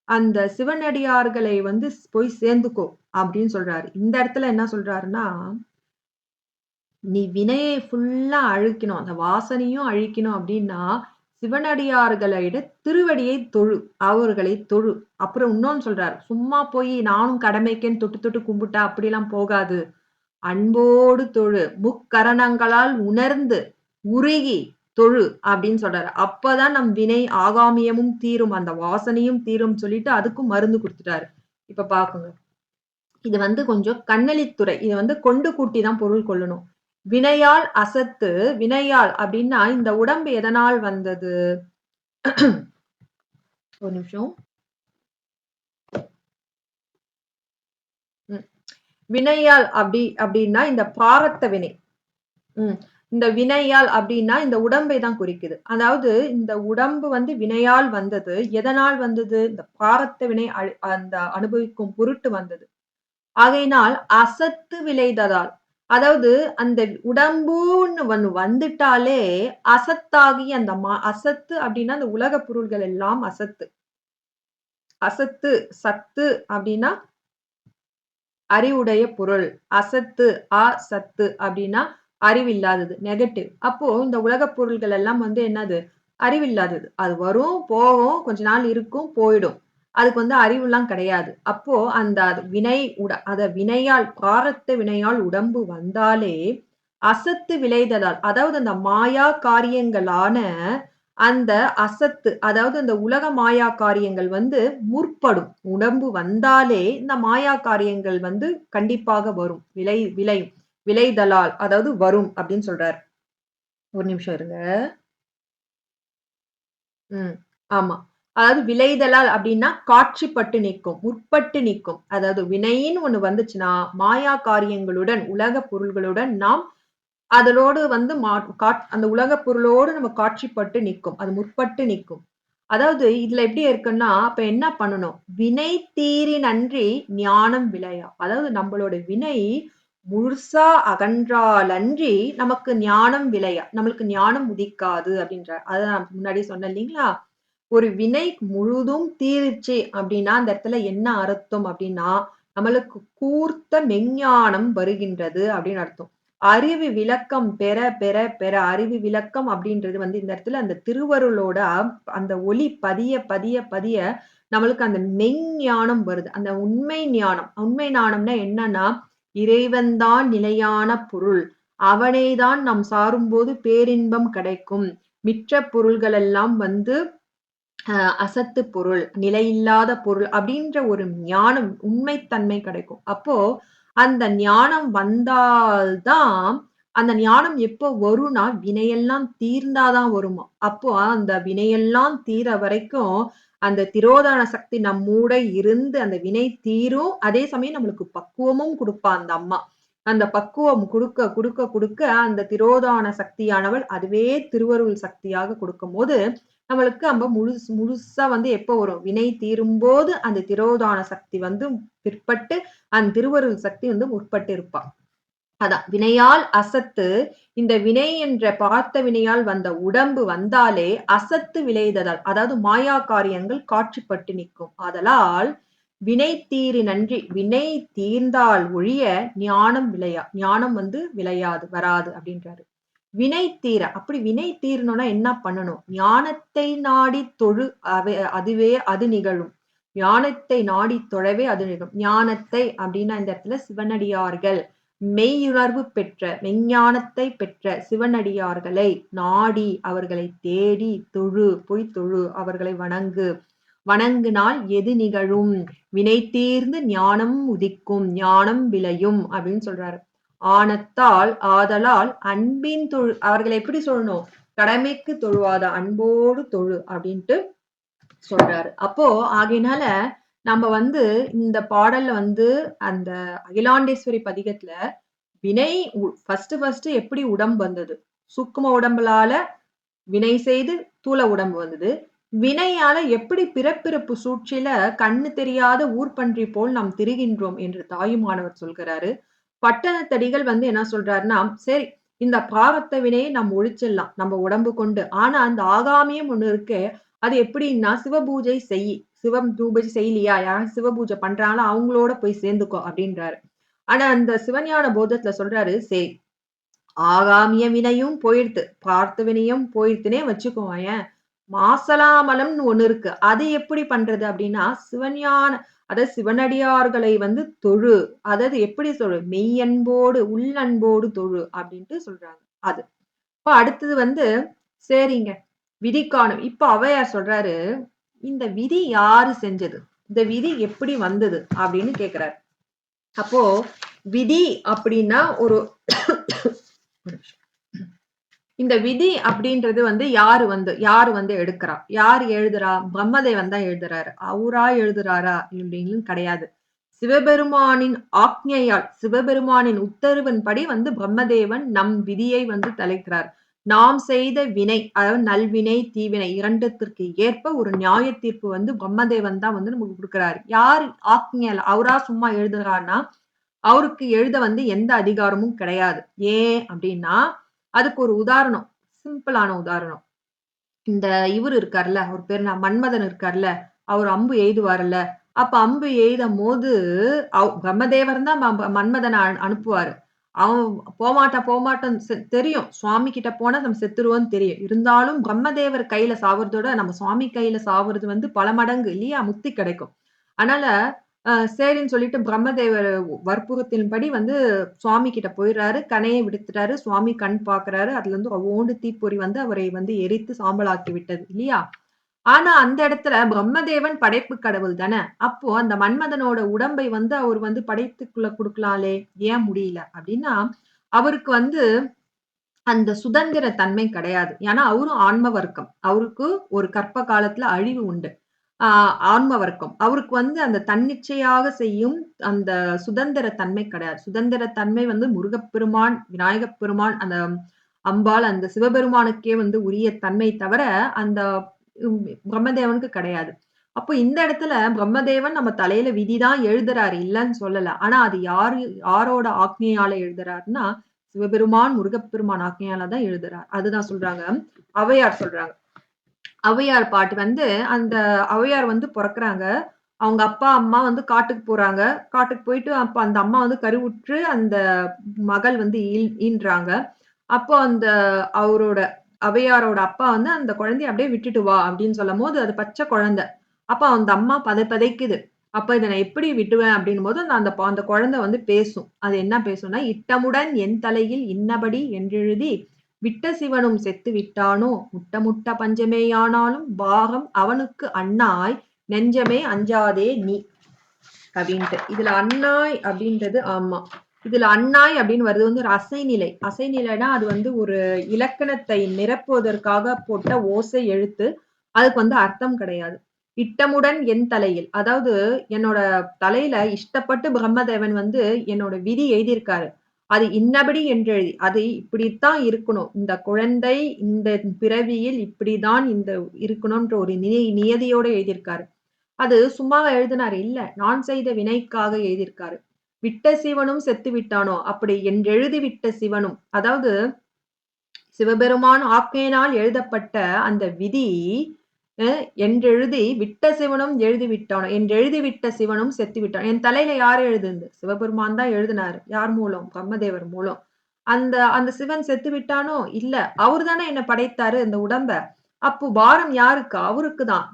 அந்த சிவனடியார்களை வந்து போய் சேர்ந்துக்கோ அப்படின்னு சொல்றாரு. இந்த இடத்துல என்ன சொல்றாருன்னா, நீ வினையை ஃபுல்லா அழிக்கணும். அந்த வாசனையும் அழிக்கணும் அப்படின்னா, சிவனடியார்களிட திருவடியை தொழு. அவர்களை தொழு. அப்புறம் இன்னொன்னு சொல்றாரு. சும்மா போய் நானும் கடமைக்கேன்னு தொட்டு தொட்டு கும்பிட்டா அப்படிலாம் போகாது. அன்போடு தொழு. முக்கரணங்களால் உணர்ந்து, உருகி தொழு அப்படின்னு சொல்றாரு. அப்பதான் நம் வினை ஆகாமியமும் தீரும். அந்த வாசனையும் தீரும் சொல்லிட்டு அதுக்கும் மருந்து குடுத்துட்டாரு. இப்ப பாக்குங்க. இது வந்து கொஞ்சம் கண்ணளித்துறை. இத வந்து கொண்டு கூட்டி தான் பொருள் கொள்ளணும். வினையால் அசத்து, வினையால் அப்டின்னா, இந்த உடம்பு எதனால் வந்தது? ஒரு நிமிஷம். ம். வினையால் அப்டின்னா, இந்த பிராரத்த வினை. ம். இந்த வினையால் அப்டின்னா, இந்த உடம்பை தான் குறிக்குது. அதாவது இந்த உடம்பு வந்து வினையால் வந்தது. எதனால் வந்தது? இந்த பிராரத்த வினை அந்த அனுபவிக்கும் பொருட்டு வந்தது. ஆகையினால் அசத்து விளைததால். அதாவது அந்த உடம்புன்னு ஒண்ணு வந்துட்டாலே, அசத்தாகி அந்த அசத்து அப்டின்னா, அந்த உலக பொருள்கள் எல்லாம் அசத்து. அசத்து, சத்து அப்டின்னா, அறிவுடைய பொருள். அசத்து, சத்து அப்டின்னா, அறிவில்லாதது. நெகட்டிவ். அப்போ இந்த உலகப் பொருள்கள் எல்லாம் வந்து என்னது? அறிவில்லாதது. அது வரும், போகும், கொஞ்ச நாள் இருக்கும், போயிடும். அதுக்கு வந்து அறிவுலாம் கிடையாது. அப்போ அந்த வினையால் பிராரத்த வினையால் உடம்பு வந்தாலே, அசத்து விளைதலால், அதாவது அந்த மாயா காரியங்களான அந்த அசத்து, அதாவது அந்த உலக மாயா காரியங்கள் வந்து முற்படும். உடம்பு வந்தாலே இந்த மாயா காரியங்கள் வந்து கண்டிப்பாக வரும். விளைதலால், அதாவது வரும் அப்படின்னு சொல்றாரு. ஒரு நிமிஷம் இருங்க. ம். ஆமா. அதாவது விளைதலால் அப்டின்னா, காட்சிப்பட்டு நிற்கும். முற்பட்டு நிற்கும். அதாவது வினைன்னு ஒண்ணு வந்துச்சுன்னா, மாயா காரியங்களுடன், உலக பொருள்களுடன் நாம் அதனோடு வந்து அந்த உலக பொருளோடு நம்ம காட்சிப்பட்டு நிற்கும். அது முற்பட்டு நிற்கும். அதாவது இதுல எப்படி இருக்குன்னா, அப்ப என்ன பண்ணணும்? வினை தீரின் அன்றி ஞானம் விளையா. அதாவது நம்மளோட வினை முழுசா அகன்றாலன்றி நமக்கு ஞானம் விளையா, நம்மளுக்கு ஞானம் உதிக்காது அப்படின்றார். அதை நான் முன்னாடி சொன்னேன் இல்லைங்களா? ஒரு வினை முழுதும் தீருச்சு அப்படின்னா அந்த இடத்துல என்ன அர்த்தம் அப்படின்னா நம்மளுக்கு கூர்த்த மெஞ்ஞானம் வருகின்றது அப்படின்னு அர்த்தம். அறிவு விளக்கம் பெற பெற பெற அறிவு விளக்கம் அப்படின்றது வந்து இந்த இடத்துல அந்த திருவருளோட அந்த ஒளி பதிய பதிய பதிய நம்மளுக்கு அந்த மெஞ்ஞானம் வருது. அந்த உண்மை ஞானம். உண்மை ஞானம்னா என்னன்னா இறைவன்தான் நிலையான பொருள். அவனைதான் நாம் சாரும்போது பேரின்பம் கிடைக்கும். மிற்ற பொருள்கள் எல்லாம் வந்து அசத்து பொருள், நிலையில்லாத பொருள் அப்படின்ற ஒரு ஞானம், உண்மைத்தன்மை கிடைக்கும். அப்போ அந்த ஞானம் வந்தால்தான் அந்த ஞானம் எப்போ வரும்னா வினையெல்லாம் தீர்ந்தாதான் வருமா. அப்போ அந்த வினையெல்லாம் தீர வரைக்கும் அந்த திரோதான சக்தி நம்மூட இருந்து அந்த வினை தீரும். அதே சமயம் நம்மளுக்கு பக்குவமும் கொடுப்பா அந்த அம்மா. அந்த பக்குவம் கொடுக்க கொடுக்க கொடுக்க அந்த திரோதான சக்தியானவள் அதுவே திருவருள் சக்தியாக கொடுக்கும் போது நம்மளுக்கு நம்ம முழுசா வந்து எப்போ வரும் வினை தீரும்போது அந்த திரோதான சக்தி வந்து பிற்பட்டு அந்த திருவருள் சக்தி வந்து முற்பட்டு இருப்பா. அதான் வினையால் அசத்து. இந்த வினை என்ற பார்த்த வினையால் வந்த உடம்பு வந்தாலே அசத்து விளைததால் அதாவது மாயா காரியங்கள் காட்சிப்பட்டு நிற்கும். ஆதலால் வினை தீரு நன்றி வினை தீர்ந்தால் ஒழிய ஞானம் விளையா, ஞானம் வந்து விளையாது வராது அப்படின்றாரு. வினை தீர அப்படி வினை தீரணும்னா என்ன பண்ணணும்? ஞானத்தை நாடி தொழு அதுவே அது நிகழும். ஞானத்தை நாடி தொழவே அது நிகழும். ஞானத்தை அப்படின்னா இந்த இடத்துல சிவனடியார்கள் மெய்யுணர்வு பெற்ற மெஞ்ஞானத்தை பெற்ற சிவனடியார்களை நாடி அவர்களை தேடி தொழு போய் தொழு அவர்களை வணங்கு. வணங்கினால் எது நிகழும்? வினை தீர்ந்து ஞானம் உதிக்கும், ஞானம் விளையும் அப்படின்னு சொல்றாரு. ஆனத்தால் ஆதலால் அன்பின் தொழு அவர்களை எப்படி சொல்லணும்? கடமைக்கு தொழுவாத அன்போடு தொழு அப்படின்ட்டு சொல்றாரு. அப்போ ஆகையினால நம்ம வந்து இந்த பாடல்ல வந்து அந்த அகிலாண்டேஸ்வரி பதிகத்துல வினை ஃபர்ஸ்ட் எப்படி உடம்பு வந்தது? சூக்கும உடம்புலால வினை செய்து தூள உடம்பு வந்தது. வினையால எப்படி பிறப்பிறப்பு சூழ்ச்சியில கண்ணு தெரியாத ஊர்பன்றி போல் நாம் திரிகின்றோம் என்று தாயுமானவர் சொல்கிறாரு. பட்டணத்தடிகள் வந்து என்ன சொல்றாருன்னா, சரி இந்த பிராரத்த வினையை நம்ம ஒழிச்சிடலாம் நம்ம உடம்பு கொண்டு. ஆனா அந்த ஆகாமியம் ஒண்ணு இருக்கு. அது எப்படின்னா சிவபூஜை செய். சிவம் பூஜை செய்யலையா? யாரும் சிவபூஜை பண்றாங்களா? அவங்களோட போய் சேர்ந்துக்கோ அப்படின்றாரு. ஆனா அந்த சிவஞான போதத்துல சொல்றாரு, சரி ஆகாமிய வினையும் போயிடுத்து, பார்த்த வினையும் போயிடுத்துனே வச்சுக்கோயேன். மாசலாமலம்னு ஒண்ணு இருக்கு. அது எப்படி பண்றது அப்படின்னா சிவஞான அதாவது சிவனடியார்களை வந்து தொழு. அதாவது எப்படி சொல்லு? மெய்யன்போடு உள்ளன்போடு தொழு அப்படின்ட்டு சொல்றாங்க. அது இப்ப அடுத்தது வந்து சரிங்க விதி காணும். இப்ப ஔவையார் சொல்றாரு, இந்த விதி யாரு செஞ்சது? இந்த விதி எப்படி வந்தது அப்படின்னு கேக்குறாரு. அப்போ விதி அப்படின்னா ஒரு இந்த விதி அப்படின்றது வந்து யாரு வந்து எடுக்கிறா? யார் எழுதுறா? பிரம்மதேவன் தான் எழுதுறாரு. அவரா எழுதுறாரா அப்படின்னு கிடையாது. சிவபெருமானின் ஆக்ஞையால் சிவபெருமானின் உத்தரவின்படி வந்து பிரம்மதேவன் நம் விதியை வந்து தலைக்கிறார். நாம் செய்த வினை அதாவது நல்வினை தீவினை இரண்டத்திற்கு ஏற்ப ஒரு நியாய தீர்ப்பு வந்து பிரம்மதேவன் தான் வந்து நமக்கு கொடுக்கிறாரு. யார் ஆக்ஞையால் அவரா சும்மா எழுதுறாருன்னா அவருக்கு எழுத வந்து எந்த அதிகாரமும் கிடையாது. ஏன் அப்படின்னா அதுக்கு ஒரு உதாரணம், சிம்பிளான உதாரணம். இந்த இவர் இருக்கார்ல, அவர் பேர் என்ன? மன்மதன் இருக்கார்ல, அவர் அம்பு எய்துவார்ல. அப்ப அம்பு எய்தும் போது பிரம்மதேவர் தான் மன்மதனை அனுப்புவாரு. அவன் போமாட்டான் தெரியும். சுவாமி கிட்ட போனா நம்ம செத்துருவோம்னு தெரியும். இருந்தாலும் பிரம்மதேவர் கையில சாவறதோட நம்ம சுவாமி கையில சாவறது வந்து பல மடங்கு இல்லையா? முக்தி கிடைக்கும். அதனால சரின்னு சொல்லிட்டு பிரம்மதேவர் வற்புறுத்தின்படி வந்து சுவாமி கிட்ட போயிடுறாரு. கனையை விடுத்துட்டாரு. சுவாமி கண் பாக்குறாரு. அதுல இருந்து அவ்வோண்டு தீப்பொறி வந்து அவரை வந்து எரித்து சாம்பலாக்கி விட்டது இல்லையா? ஆனா அந்த இடத்துல பிரம்மதேவன் படைப்பு கடவுள் தானே. அப்போ அந்த மன்மதனோட உடம்பை வந்து அவர் வந்து படைத்துக்குள்ள கொடுக்கலாலே, ஏன் முடியல அப்படின்னா அவருக்கு வந்து அந்த சுதந்திர தன்மை கிடையாது. ஏன்னா அவரும் ஆன்ம வர்க்கம். அவருக்கு ஒரு கற்ப காலத்துல அழிவு உண்டு. ஆன்ம வர்க்கம். அவருக்கு வந்து அந்த தன்னிச்சையாக செய்யும் அந்த சுதந்திர தன்மை கிடையாது. சுதந்திர தன்மை வந்து முருகப்பெருமான், விநாயகப் பெருமான், அந்த அம்பாள், அந்த சிவபெருமானுக்கே வந்து உரிய தன்மை தவிர அந்த பிரம்மதேவனுக்கு கிடையாது. அப்போ இந்த இடத்துல பிரம்மதேவன் நம்ம தலையில விதிதான் எழுதுறாரு, இல்லன்னு சொல்லல. ஆனா அது யாரோட ஆக்ஞையால எழுதுறாருன்னா, சிவபெருமான், முருகப்பெருமான் ஆக்ஞையால தான் எழுதுறார். அதுதான் சொல்றாங்க. ஔவையார் சொல்றாங்க. ஔவையார் பாட்டு வந்து அந்த ஔவையார் வந்து பொறக்குறாங்க. அவங்க அப்பா, அம்மா வந்து காட்டுக்கு போறாங்க. காட்டுக்கு போயிட்டு அப்ப அந்த அம்மா வந்து கருவுற்று அந்த மகள் வந்து ஈன்றாங்க. அப்போ அந்த அவரோட ஔவையாரோட அப்பா வந்து அந்த குழந்தைய அப்படியே விட்டுட்டு வா அப்படின்னு சொல்லும்போது, அது பச்சை குழந்தை. அப்ப அந்த அம்மா பதைக்குது. அப்ப இத நான் எப்படி விட்டுவேன் அப்படின்னும்போது, அந்த குழந்தை வந்து பேசும். அது என்ன பேசும்னா, "இட்டமுடன் என் தலையில் இன்னபடி என்றெழுதி, விட்ட சிவனும் செத்து விட்டானோ, முட்ட முட்ட பஞ்சமேயானாலும் பாகம் அவனுக்கு அன்னாய் நெஞ்சமே அஞ்சாதே நீ." அப்படின்ட்டு. இதுல அன்னாய் அப்படின்றது ஆமா. இதுல அன்னாய் அப்படின்னு வருது வந்து ஒரு அசைநிலை. அசைநிலைனா அது வந்து ஒரு இலக்கணத்தை நிரப்புவதற்காக போட்ட ஓசை எழுத்து. அதுக்கு வந்து அர்த்தம் கிடையாது. இட்டமுடன் என் தலையில். அதாவது என்னோட தலையில இஷ்டப்பட்டு பிரம்மதேவன் வந்து என்னோட விதி எழுதியிருக்காரு. அது இன்னபடி என்றெழுதி. அது இப்படித்தான் இருக்கணும். இந்த குழந்தை இந்த பிறவியில் இப்படிதான் இந்த இருக்கணும்ன்ற ஒரு நியதியோட எழுதியிருக்காரு. அது சும்மாவா எழுதினாரு? இல்ல. நான் செய்த வினைக்காக எழுதியிருக்காரு. "விட்ட சிவனும் செத்து விட்டானோ" அப்படி என்றெழுதி விட்ட சிவனும். அதாவது சிவபெருமான் ஆக்கையினால் எழுதப்பட்ட அந்த விதி என்றெழுதி விட்ட சிவனும் எழுதி விட்டானோ. என்றெழுதி விட்ட சிவனும் செத்து விட்டான். என் தலையில யார் எழுதுனது? சிவபெருமான் தான் எழுதினாரு. யார் மூலம்? பிரம்மதேவர் மூலம். அந்த அந்த சிவன் செத்து விட்டானோ? இல்ல. அவரு தானே என்ன படைத்தாரு இந்த உடம்ப. அப்போ பாரம் யாருக்கு? அவருக்கு தான்.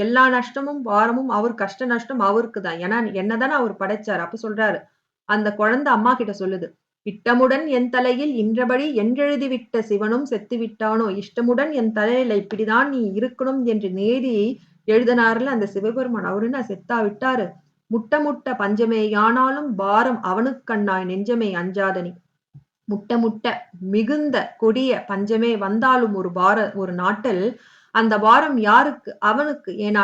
எல்லா நஷ்டமும், பாரமும் அவர் கஷ்ட நஷ்டம் அவருக்கு தான். ஏன்னா என்ன தானே அவர் படைச்சாரு. அப்ப சொல்றாரு. அந்த குழந்தை அம்மா கிட்ட சொல்லுது. "இட்டமுடன் என் தலையில் இன்றபடி என்றெழுதி விட்ட சிவனும் செத்து விட்டானோ, இஷ்டமுடன் என் தலையில இப்படிதான் நீ இருக்கணும் என்று நேதி எழுதினார்ல அந்த சிவபெருமான். அவரு என்ன செத்தா விட்டாரு? முட்ட முட்ட பஞ்சமேயானாலும் பாரம் அவனுக்கண்ணாய் நெஞ்சமே அஞ்சாதனி." முட்ட முட்ட மிகுந்த கொடிய பஞ்சமே வந்தாலும் ஒரு நாட்டில் அந்த பாரம் யாருக்கு? அவனுக்கு. ஏன்னா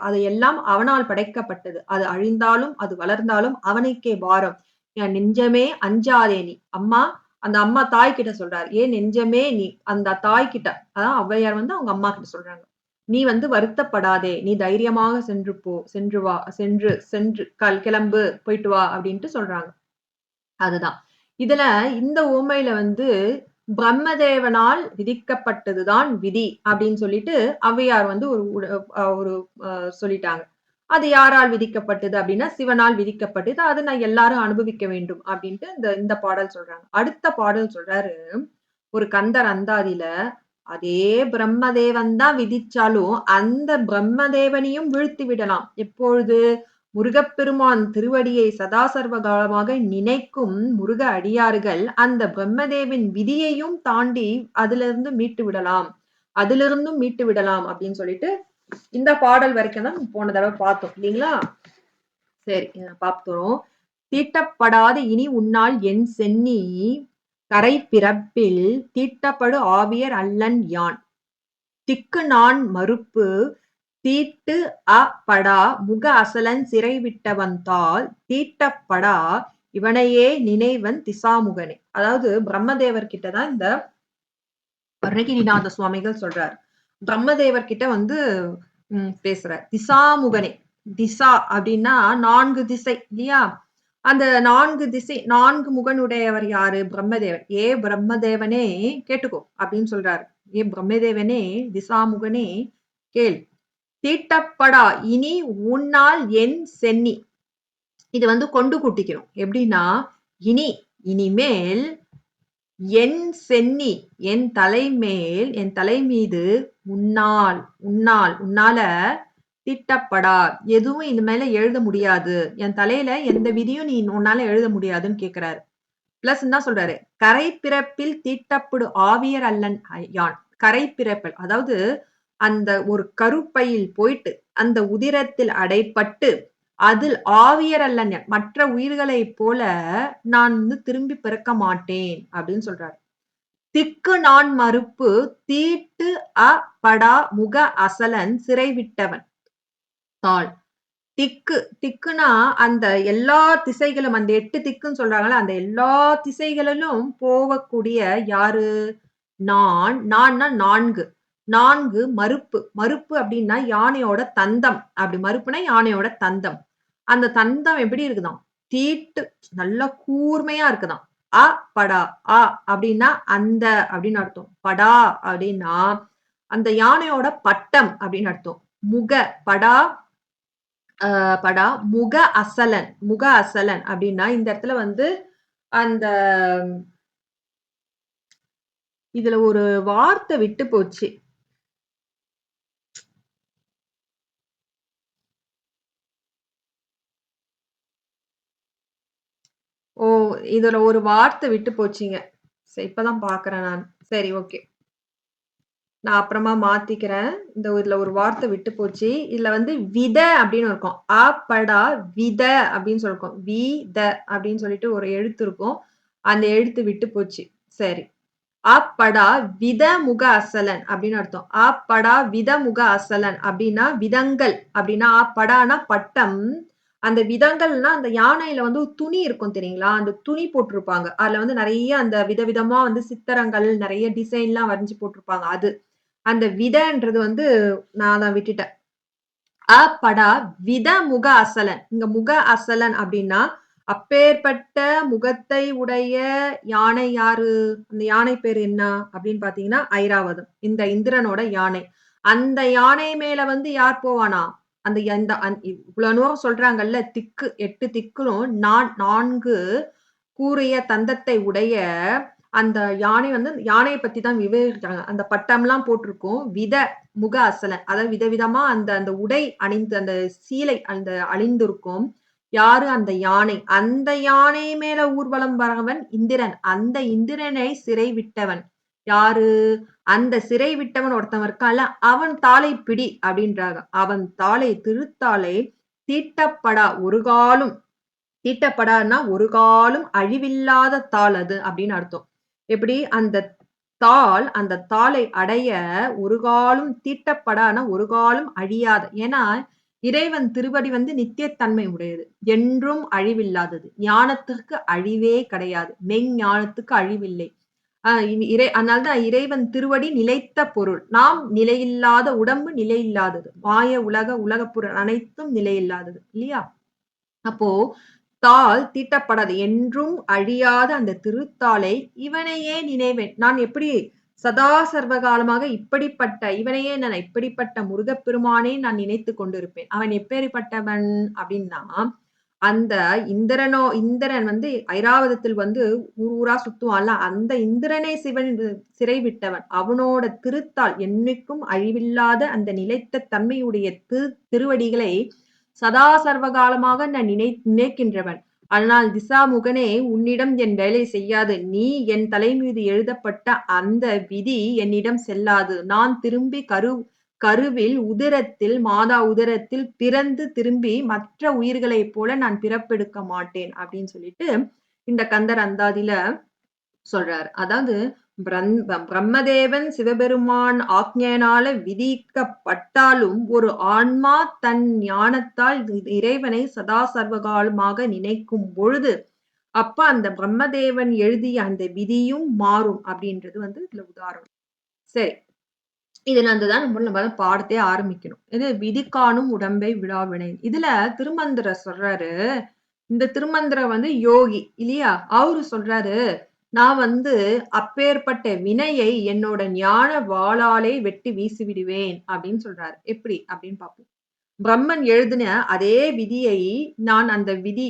அதையெல்லாம் அவனால் படைக்கப்பட்டது. அது அழிந்தாலும், அது வளர்ந்தாலும் அவனுக்கே பாரம். என் நெஞ்சமே அஞ்சாதே நீ. அம்மா அந்த அம்மா தாய் கிட்ட சொல்றாரு. ஏன் நெஞ்சமே நீ அந்த தாய் கிட்ட அதான் ஔவையார் வந்து அவங்க அம்மா கிட்ட சொல்றாங்க. நீ வந்து வருத்தப்படாதே. நீ தைரியமாக சென்று போ. சென்று வா. சென்று சென்று கிளம்பு. போயிட்டு வா அப்படின்ட்டு சொல்றாங்க. அதுதான். இதுல இந்த உவமையில வந்து பிரம்மதேவனால் விதிக்கப்பட்டதுதான் விதி அப்படின்னு சொல்லிட்டு ஔவையார் வந்து ஒரு சொல்லிட்டாங்க. அது யாரால் விதிக்கப்பட்டது அப்படின்னா, சிவனால் விதிக்கப்பட்டது. அது நான் எல்லாரும் அனுபவிக்க வேண்டும் அப்படின்ட்டு இந்த பாடல் சொல்றாங்க. அடுத்த பாடல் சொல்றாரு, ஒரு கந்தர் அந்தாதியில, அதே பிரம்மதேவன் தான் விதிச்சாலும், அந்த பிரம்மதேவனையும் வீழ்த்தி விடலாம். எப்பொழுது? முருகப்பெருமான் திருவடியை சதா சர்வ காலமாக நினைக்கும் முருக அடியார்கள் அந்த பிரம்மதேவின் விதியையும் தாண்டி அதிலிருந்து மீட்டு விடலாம். அதிலிருந்தும் மீட்டு விடலாம் அப்படின்னு சொல்லிட்டு இந்த பாடல் வரைக்கும் தான் போன தடவை பார்த்தோம் இல்லைங்களா? சரி பார்த்தோம். தீட்டப்படாது இனி உன்னால் என் சென்னி கரை பிறப்பில் தீட்டப்படு ஆவியர் அல்லன் யான். திக்கு நான் மறுப்பு தீட்டு படா முக அசலன் சிறை விட்டவன்தால் தீட்டப்படா இவனையே நினைவன் திசாமுகனே. அதாவது பிரம்மதேவர் கிட்டதான் இந்த அருணகிரிநாத சுவாமிகள் சொல்றார். பிரம்மதேவர் கிட்ட வந்து பேசுறார். திசாமுகனே. திசா அப்படின்னா 4 திசை இல்லையா? அந்த 4 திசை 4 முகனுடையவர் யாரு? பிரம்மதேவன். ஏ பிரம்மதேவனே கேட்டுக்கோ அப்படின்னு சொல்றாரு. ஏ பிரம்மதேவனே திசாமுகனே கேள். தீட்டப்படா இனி உன்னால் என் சென்னி. இது வந்து கொண்டு கூட்டிக்கணும். எப்படின்னா இனிமேல் என் சென்னி என் தலை மீது உன்னால திட்டப்படா எதுவும் இந்த மேல எழுத முடியாது. என் தலையில எந்த விதியும் உன்னால எழுத முடியாதுன்னு கேக்குறாரு. பிளஸ் என்ன சொல்றாரு? கரை பிறப்பில் தீட்டப்படு ஆவியர் அல்லன் யான். கரை பிறப்பில் அதாவது அந்த ஒரு கருப்பையில் போயிட்டு அந்த உதிரத்தில் அடைப்பட்டு அதில் ஆவியர் அல்லன் மற்ற உயிர்களைப் போல நான் வந்து திரும்பி பிறக்க மாட்டேன் அப்படின்னு சொல்றாரு. திக்கு நான் மறுப்பு தீட்டு படா முக அசலன் சிறை விட்டவன் தாள். திக்குனா அந்த எல்லா திசைகளும் அந்த 8 திக்குன்னு சொல்றாங்கல்ல அந்த எல்லா திசைகளிலும் போகக்கூடிய யாரு? நான்னா 4. 4 மருப்பு. மருப்பு அப்படின்னா யானையோட தந்தம். அப்படி மருப்புனா யானையோட தந்தம். அந்த தந்தம் எப்படி இருக்குதாம்? தீட்டு நல்லா கூர்மையா இருக்குதாம். அ படா. அ அப்படின்னா அந்த அப்படின்னு அர்த்தம். படா அப்படின்னா அந்த யானையோட பட்டம் அப்படின்னு அர்த்தம். முக படா படா முக அசலன். முக அசலன் அப்படின்னா இந்த இடத்துல வந்து அந்த இதுல ஒரு வார்த்தை விட்டு போச்சு. ஓ! இதுல ஒரு வார்த்தை விட்டு போச்சுங்க. சரி இப்பதான் பார்க்கிறேன் நான். சரி ஓகே. நான் அப்புறமா மாத்திக்கிறேன். இதுல ஒரு வார்த்தை விட்டு போச்சு. இதுல வந்து வித அப்படின்னு இருக்கும். அ படா வித அப்படின்னு சொல்லிருக்கோம். த அப்படின்னு சொல்லிட்டு ஒரு எழுத்து இருக்கும். அந்த எழுத்து விட்டு போச்சு. சரி. அப்படா வித முக அசலன் அப்படின்னு அர்த்தம். அப்படா வித முக அசலன் அப்படின்னா விதங்கள் அப்படின்னா படானா பட்டம். அந்த விதங்கள்னா அந்த யானையில வந்து துணி இருக்கும் தெரியுங்களா? அந்த துணி போட்டிருப்பாங்க. அதுல வந்து நெறைய அந்த விதவிதமா வந்து சித்திரங்கள், நெறைய டிசைன்லாம் வரைஞ்சு போட்டிருப்பாங்க. அது. அந்த விதன்றது வந்து நான் தான் விட்டுட்டேன். படா வித முக அசலன். இங்க முக அசலன் அப்படின்னா, அப்பேற்பட்ட முகத்தை உடைய யானை யாரு? அந்த யானை பேரு என்ன? அப்படின்னு பார்த்தீங்கன்னா, ஐராவதம். இந்த இந்திரனோட யானை. அந்த யானை மேல வந்து யார் போவானா? அந்த எந்த இவ்வளோ தூரம் சொல்றாங்கல்ல, திக்கு 8 திக்கிலும் 4 கூரிய தந்தத்தை உடைய அந்த யானை வந்து யானைய பத்தி தான் விவரிக்கிறாங்க. அந்த பட்டம்லாம் போட்டிருக்கும். முக அசலன். அதாவது விதவிதமா அந்த அந்த உடை அணிந்து அந்த சீலை அந்த அணிந்திருக்கும். யாரு? அந்த யானை. அந்த யானை மேல ஊர்வலம் வரவன் இந்திரன். அந்த இந்திரனை சிறை விட்டவன். யாரு? அந்த சிறை விட்டவன் ஒருத்தன் இருக்கான்ல, அவன் தாளை பிடி அப்படின்றாங்க. அவன் தாளை திருத்தாளை தீட்டப்படா ஒரு காலும் தீட்டப்படான்னா ஒரு காலும் அழிவில்லாத தாள் அது அப்படின்னு அர்த்தம். எப்படி அந்த தாளை அடைய ஒரு காலும் தீட்டப்படான ஒரு காலும் அழியாத. ஏன்னா இறைவன் திருவடி வந்து நித்தியத்தன்மை உடையது. என்றும் அழிவில்லாதது. ஞானத்துக்கு அழிவே கிடையாது. மெய்ஞானத்துக்கு அழிவில்லை. அதனால்தான் இறைவன் திருவடி நிலைத்த பொருள். நாம் நிலையில்லாத உடம்பு நிலையில்லாதது. மாய உலகப் பொருள் அனைத்தும் நிலையில்லாதது. இல்லையா? அப்போ தீட்டப்படாது. என்றும் அழியாத அந்த திருத்தாளை இவனையே நினைவேன். நான் எப்படி சதா சர்வகாலமாக இவனையே நான் இப்படிப்பட்ட முருகப்பெருமானே நான் நினைத்துக் கொண்டிருப்பேன். அவன் எப்பேற்பட்டவன் அப்படின்னா, அந்த இந்திரன் வந்து ஐராவதத்தில் வந்து ஊர் ஊரா சுத்துவான்ல, அந்த இந்திரனை சிவன் சிறை விட்டவன். அவனோட திருத்தாள் என்னைக்கும் அழிவில்லாத அந்த நிலைத்த தன்மையுடைய திருவடிகளை சதா சர்வகாலமாக நான் நினைக்கின்றவன். ஆனால் திசாமுகனே, உன்னிடம் என் வேலை செய்யாது. நீ என் தலைமீது எழுதப்பட்ட அந்த விதி என்னிடம் செல்லாது. நான் திரும்பி கருவில் உதரத்தில் மாதா உதரத்தில் பிறந்து திரும்பி மற்ற உயிர்களைப் போல நான் பிறப்பெடுக்க மாட்டேன் அப்படின்னு சொல்லிட்டு இந்த கந்தர் அந்தாதியில சொல்றாரு. அதாவது பிரம்மதேவன் சிவபெருமான் ஆக்ஞையினால விதிக்கப்பட்டாலும் ஒரு ஆன்மா தன் ஞானத்தால் இறைவனை சதா சர்வகாலமாக நினைக்கும் பொழுது அப்ப அந்த பிரம்மதேவன் எழுதிய அந்த விதியும் மாறும் அப்படின்றது வந்து இதுல உதாரணம். சரி. இதுல இருந்துதான் நம்ம பாடத்தை ஆரம்பிக்கணும். இது விதி காணும் உடம்பை விடாவினை. இதுல திருமந்திர சொல்றாரு. இந்த திருமந்திரம் வந்து யோகி இல்லையா? அவரு சொல்றாரு, நான் வந்து அப்பேற்பட்ட வினையை என்னோட ஞான வாளாலே வெட்டி வீசி விடுவேன் அப்படின்னு சொல்றாரு. எப்படி அப்படின்னு பார்ப்போம். பிரம்மன் எழுதின அதே விதியை நான் அந்த விதி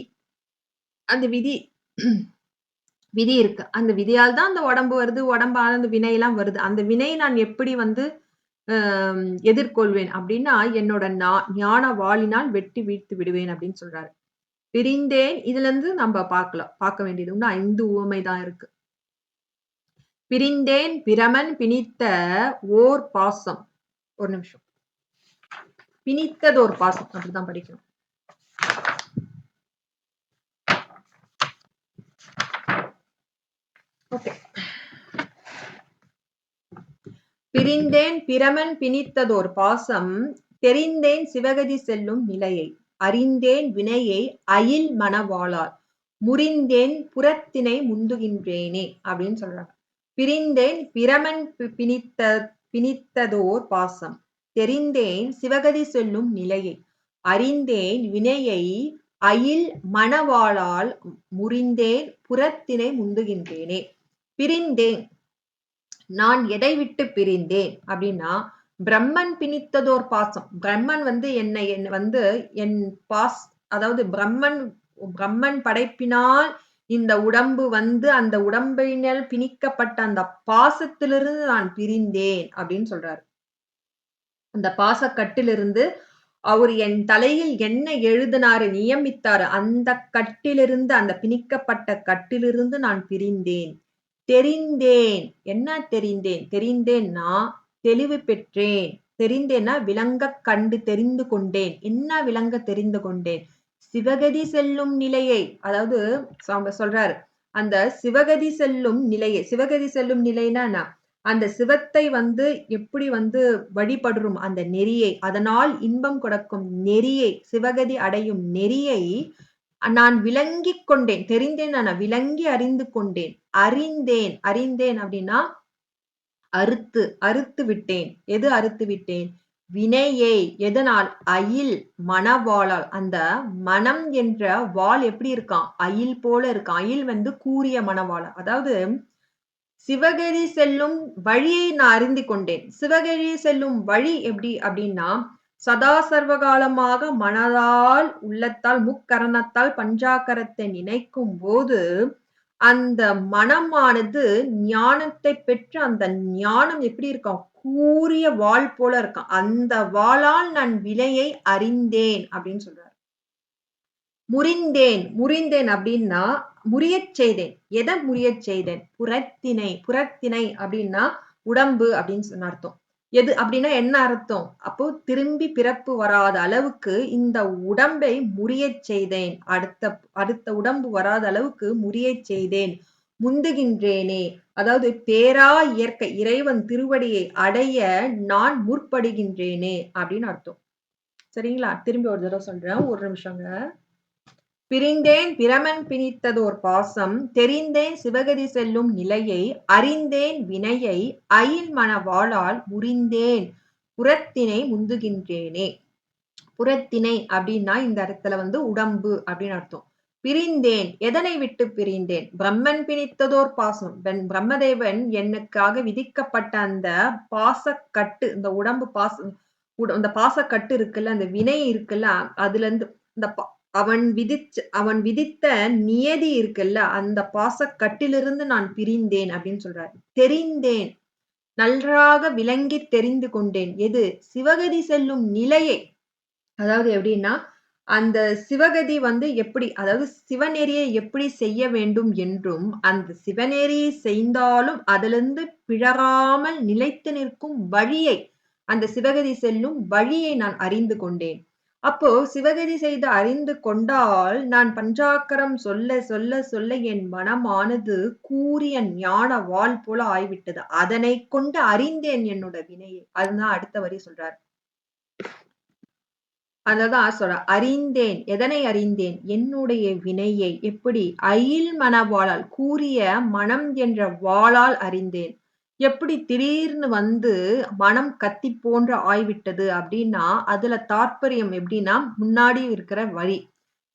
விதி இருக்கு. அந்த விதியால் தான் அந்த உடம்பு வருது. உடம்பால அந்த வினையெல்லாம் வருது. அந்த வினையை நான் எப்படி வந்து எதிர்கொள்வேன் அப்படின்னா, என்னோட ஞான வாளினால் வெட்டி வீழ்த்து விடுவேன் அப்படின்னு சொல்றாரு. பிரிந்தேன். இதுல இருந்து நம்ம பார்க்க வேண்டியது வந்து 5 உவமை தான் இருக்கு. பிரிந்தேன் பிரமன் பிணித்த ஓர் பாசம். ஒரு நிமிஷம். பிணித்ததோர் பாசம் அப்படிதான் படிக்கணும். ஓகே. பிரிந்தேன் பிரமன் பிணித்ததோர் பாசம் தெரிந்தேன் சிவகதி செல்லும் நிலையை அறிந்தேன் வினையை அயில் மனவாளால் முறிந்தேன் புறத்தினை முந்துகின்றேனே அப்படின்னு சொல்றாங்க. பிரிந்தேன் பிரமன் பிணித்த பிணித்ததோர் பாசம் தெரிந்தேன் சிவகதி செல்லும் நிலையை அறிந்தேன் வினையை அயில் மணவாளால் முறிந்தேன் புறத்தினை முந்துகின்றேனே. பிரிந்தேன், நான் எதை விட்டு பிரிந்தேன் அப்படின்னா பிரம்மன் பிணித்ததோர் பாசம். பிரம்மன் வந்து என்னை என் அதாவது பிரம்மன் படைப்பினால் இந்த உடம்பு வந்து அந்த உடம்பினால் பிணிக்கப்பட்ட அந்த பாசத்திலிருந்து நான் பிரிந்தேன் அப்படின்னு சொல்றாரு. அந்த பாசக்கட்டிலிருந்து அவர் என் தலையில் என்ன எழுதினாரு நியமித்தாரு அந்த கட்டிலிருந்து அந்த பிணிக்கப்பட்ட கட்டிலிருந்து நான் பிரிந்தேன். தெரிந்தேன், என்ன தெரிந்தேன்? தெரிந்தேன்னா தெளிவு பெற்றேன். தெரிந்தேன்னா விளங்க கண்டு தெரிந்து கொண்டேன். என்ன விளங்க தெரிந்து கொண்டேன்? சிவகதி செல்லும் நிலையை, அதாவது சொல்றாரு அந்த சிவகதி செல்லும் நிலையை. சிவகதி செல்லும் நிலைன்னா அந்த சிவத்தை வந்து எப்படி வந்து வழிபடுறோம் அந்த நெறியை, அதனால் இன்பம் கொடுக்கும் நெறியை, சிவகதி அடையும் நெறியை நான் விளங்கிக் கொண்டேன். தெரிந்தேன், நான் விளங்கி அறிந்து கொண்டேன். அறிந்தேன், அறிந்தேன் அப்படின்னா அறுத்து விட்டேன். எது அறுத்து விட்டேன்? வினையை. எதனால்? அயில் மணவாளால். அந்த மனம் என்ற வாள் எப்படி இருக்கான்? அயில் போல இருக்கான். அயில் வந்து கூரிய மணவாளா. அதாவது சிவகதி செல்லும் வழியை நான் அறிந்து கொண்டேன். சிவகதி செல்லும் வழி எப்படி அப்படின்னா சதா சர்வகாலமாக மனதால் உள்ளத்தால் முக்கரணத்தால் பஞ்சாக்கரத்தை நினைக்கும் போது அந்த மனமானது ஞானத்தை பெற்று அந்த ஞானம் எப்படி இருக்கான்? கூரிய வாள் போல இருக்கான். அந்த வாளால் நான் வினையை அறிந்தேன் அப்படின்னு சொல்றாரு. முறிந்தேன், முறிந்தேன் அப்படின்னா முறியச் செய்தேன். எதை முறியச் செய்தேன்? புறத்தினை. புறத்தினை அப்படின்னா உடம்பு அப்படின்னு சொன்ன அர்த்தம். எது அப்படின்னா என்ன அர்த்தம்? அப்போ திரும்பி பிறப்பு வராத அளவுக்கு இந்த உடம்பை முறியச் செய்தேன். அடுத்த உடம்பு வராத அளவுக்கு முறியச் செய்தேன். முந்துகின்றேனே. அதாவது பேரா இயற்கை இறைவன் திருவடியை அடைய நான் முற்படுகின்றேனே அப்படின்னு அர்த்தம். சரிங்களா? திரும்பி ஒரு தடவை சொல்றேன். ஒரு நிமிஷங்க. பிரிந்தேன் பிரமன் பிணித்ததோர் பாசம் தெரிந்தேன் சிவகதி செல்லும் நிலையை அறிந்தேன் வினையை அயில் மணவாளால் முறிந்தேன் புறத்தினை முந்துகின்றேனே. புறத்தினை அப்படின்னா இந்த இடத்துல வந்து உடம்பு அப்படின்னு அர்த்தம். பிரிந்தேன், எதனை விட்டு பிரிந்தேன்? பிரம்மன் பிணித்ததோர் பாசம். பிரம்மதேவன் எனக்காக விதிக்கப்பட்ட அந்த பாசக்கட்டு, இந்த உடம்பு பாசம், அந்த பாசக்கட்டு இருக்குல்ல, அந்த வினை இருக்குல்ல, அதுல இருந்து இந்த அவன் விதித்த நியதி இருக்குல்ல, அந்த பாசக்கட்டிலிருந்து நான் பிரிந்தேன் அப்படின்னு சொல்றாரு. தெரிந்தேன், நன்றாக விளங்கி தெரிந்து கொண்டேன். எது? சிவகதி செல்லும் நிலையை. அதாவது எப்படின்னா அந்த சிவகதி வந்து எப்படி, அதாவது சிவநெறியை எப்படி செய்ய வேண்டும் என்றும் அந்த சிவநெறியை செய்தாலும் அதிலிருந்து பிழறாமல் நிலைத்து நிற்கும் வழியை, அந்த சிவகதி செல்லும் வழியை நான் அறிந்து கொண்டேன். அப்போ சிவகதி செய்து அறிந்து கொண்டால் நான் பஞ்சாக்கரம் சொல்ல சொல்ல சொல்ல என் மனமானது கூரிய ஞான வாள் போல ஆய்விட்டது. அதனை கொண்டு அறிந்தேன் என்னோட வினையை. அதுதான் அடுத்த வரி சொல்றார். அததான் சொல்ற. அறிந்தேன், எதனை அறிந்தேன்? என்னுடைய வினையை. எப்படி? அயில் மனவாளால், கூரிய மனம் என்ற வாளால் அறிந்தேன். எப்படி திடீர்னு வந்து மனம் கத்தி போன்ற ஆய்விட்டது அப்படின்னா அதுல தாற்பயம் எப்படின்னா முன்னாடி இருக்கிற வழி.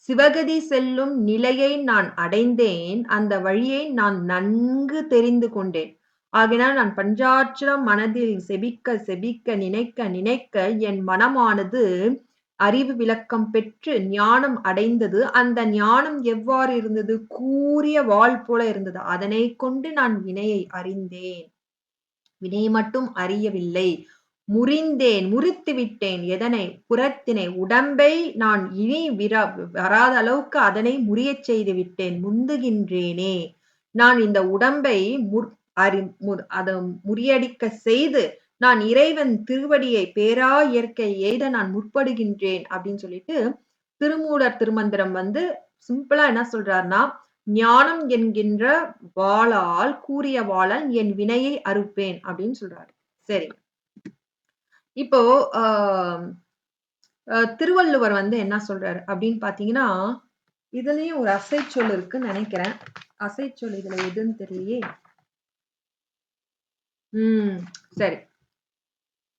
சிவகதி செல்லும் நிலையை நான் அடைந்தேன். அந்த வழியை நான் நன்கு தெரிந்து கொண்டேன். ஆகினால் நான் பஞ்சாட்சரம் மனதில் செபிக்க செபிக்க நினைக்க நினைக்க என் மனமானது அறிவு விளக்கம் பெற்று ஞானம் அடைந்தது. அந்த ஞானம் எவ்வாறு இருந்தது? கூரிய வாள் போல இருந்தது. அதனை கொண்டு நான் வினையை அறிந்தேன். வினை மட்டும் அறியவில்லை, முறிந்தேன், முறித்து விட்டேன். எதனை? புறத்தினை, உடம்பை நான் இனி வராத அளவுக்கு அதனை முறியச் செய்து விட்டேன். முந்துகின்றேனே. நான் இந்த உடம்பை முறியடிக்க செய்து நான் இறைவன் திருவடியை பேரா இயற்கை எய்த நான் முற்படுகின்றேன் அப்படின்னு சொல்லிட்டு திருமூலர் திருமந்திரம் வந்து சிம்பிளா என்ன சொல்றாருன்னா, ஞானம் என்கின்ற வாளால், கூரிய வாளால் என் வினையை அறுப்பேன் அப்படின்னு சொல்றாரு. சரி, இப்போ திருவள்ளுவர் வந்து என்ன சொல்றாரு அப்படின்னு பாத்தீங்கன்னா, இதுலயும் ஒரு அசைச்சொல் இருக்குன்னு நினைக்கிறேன். அசைச்சொல் இதுல எதுன்னு தெரியலையே. சரி,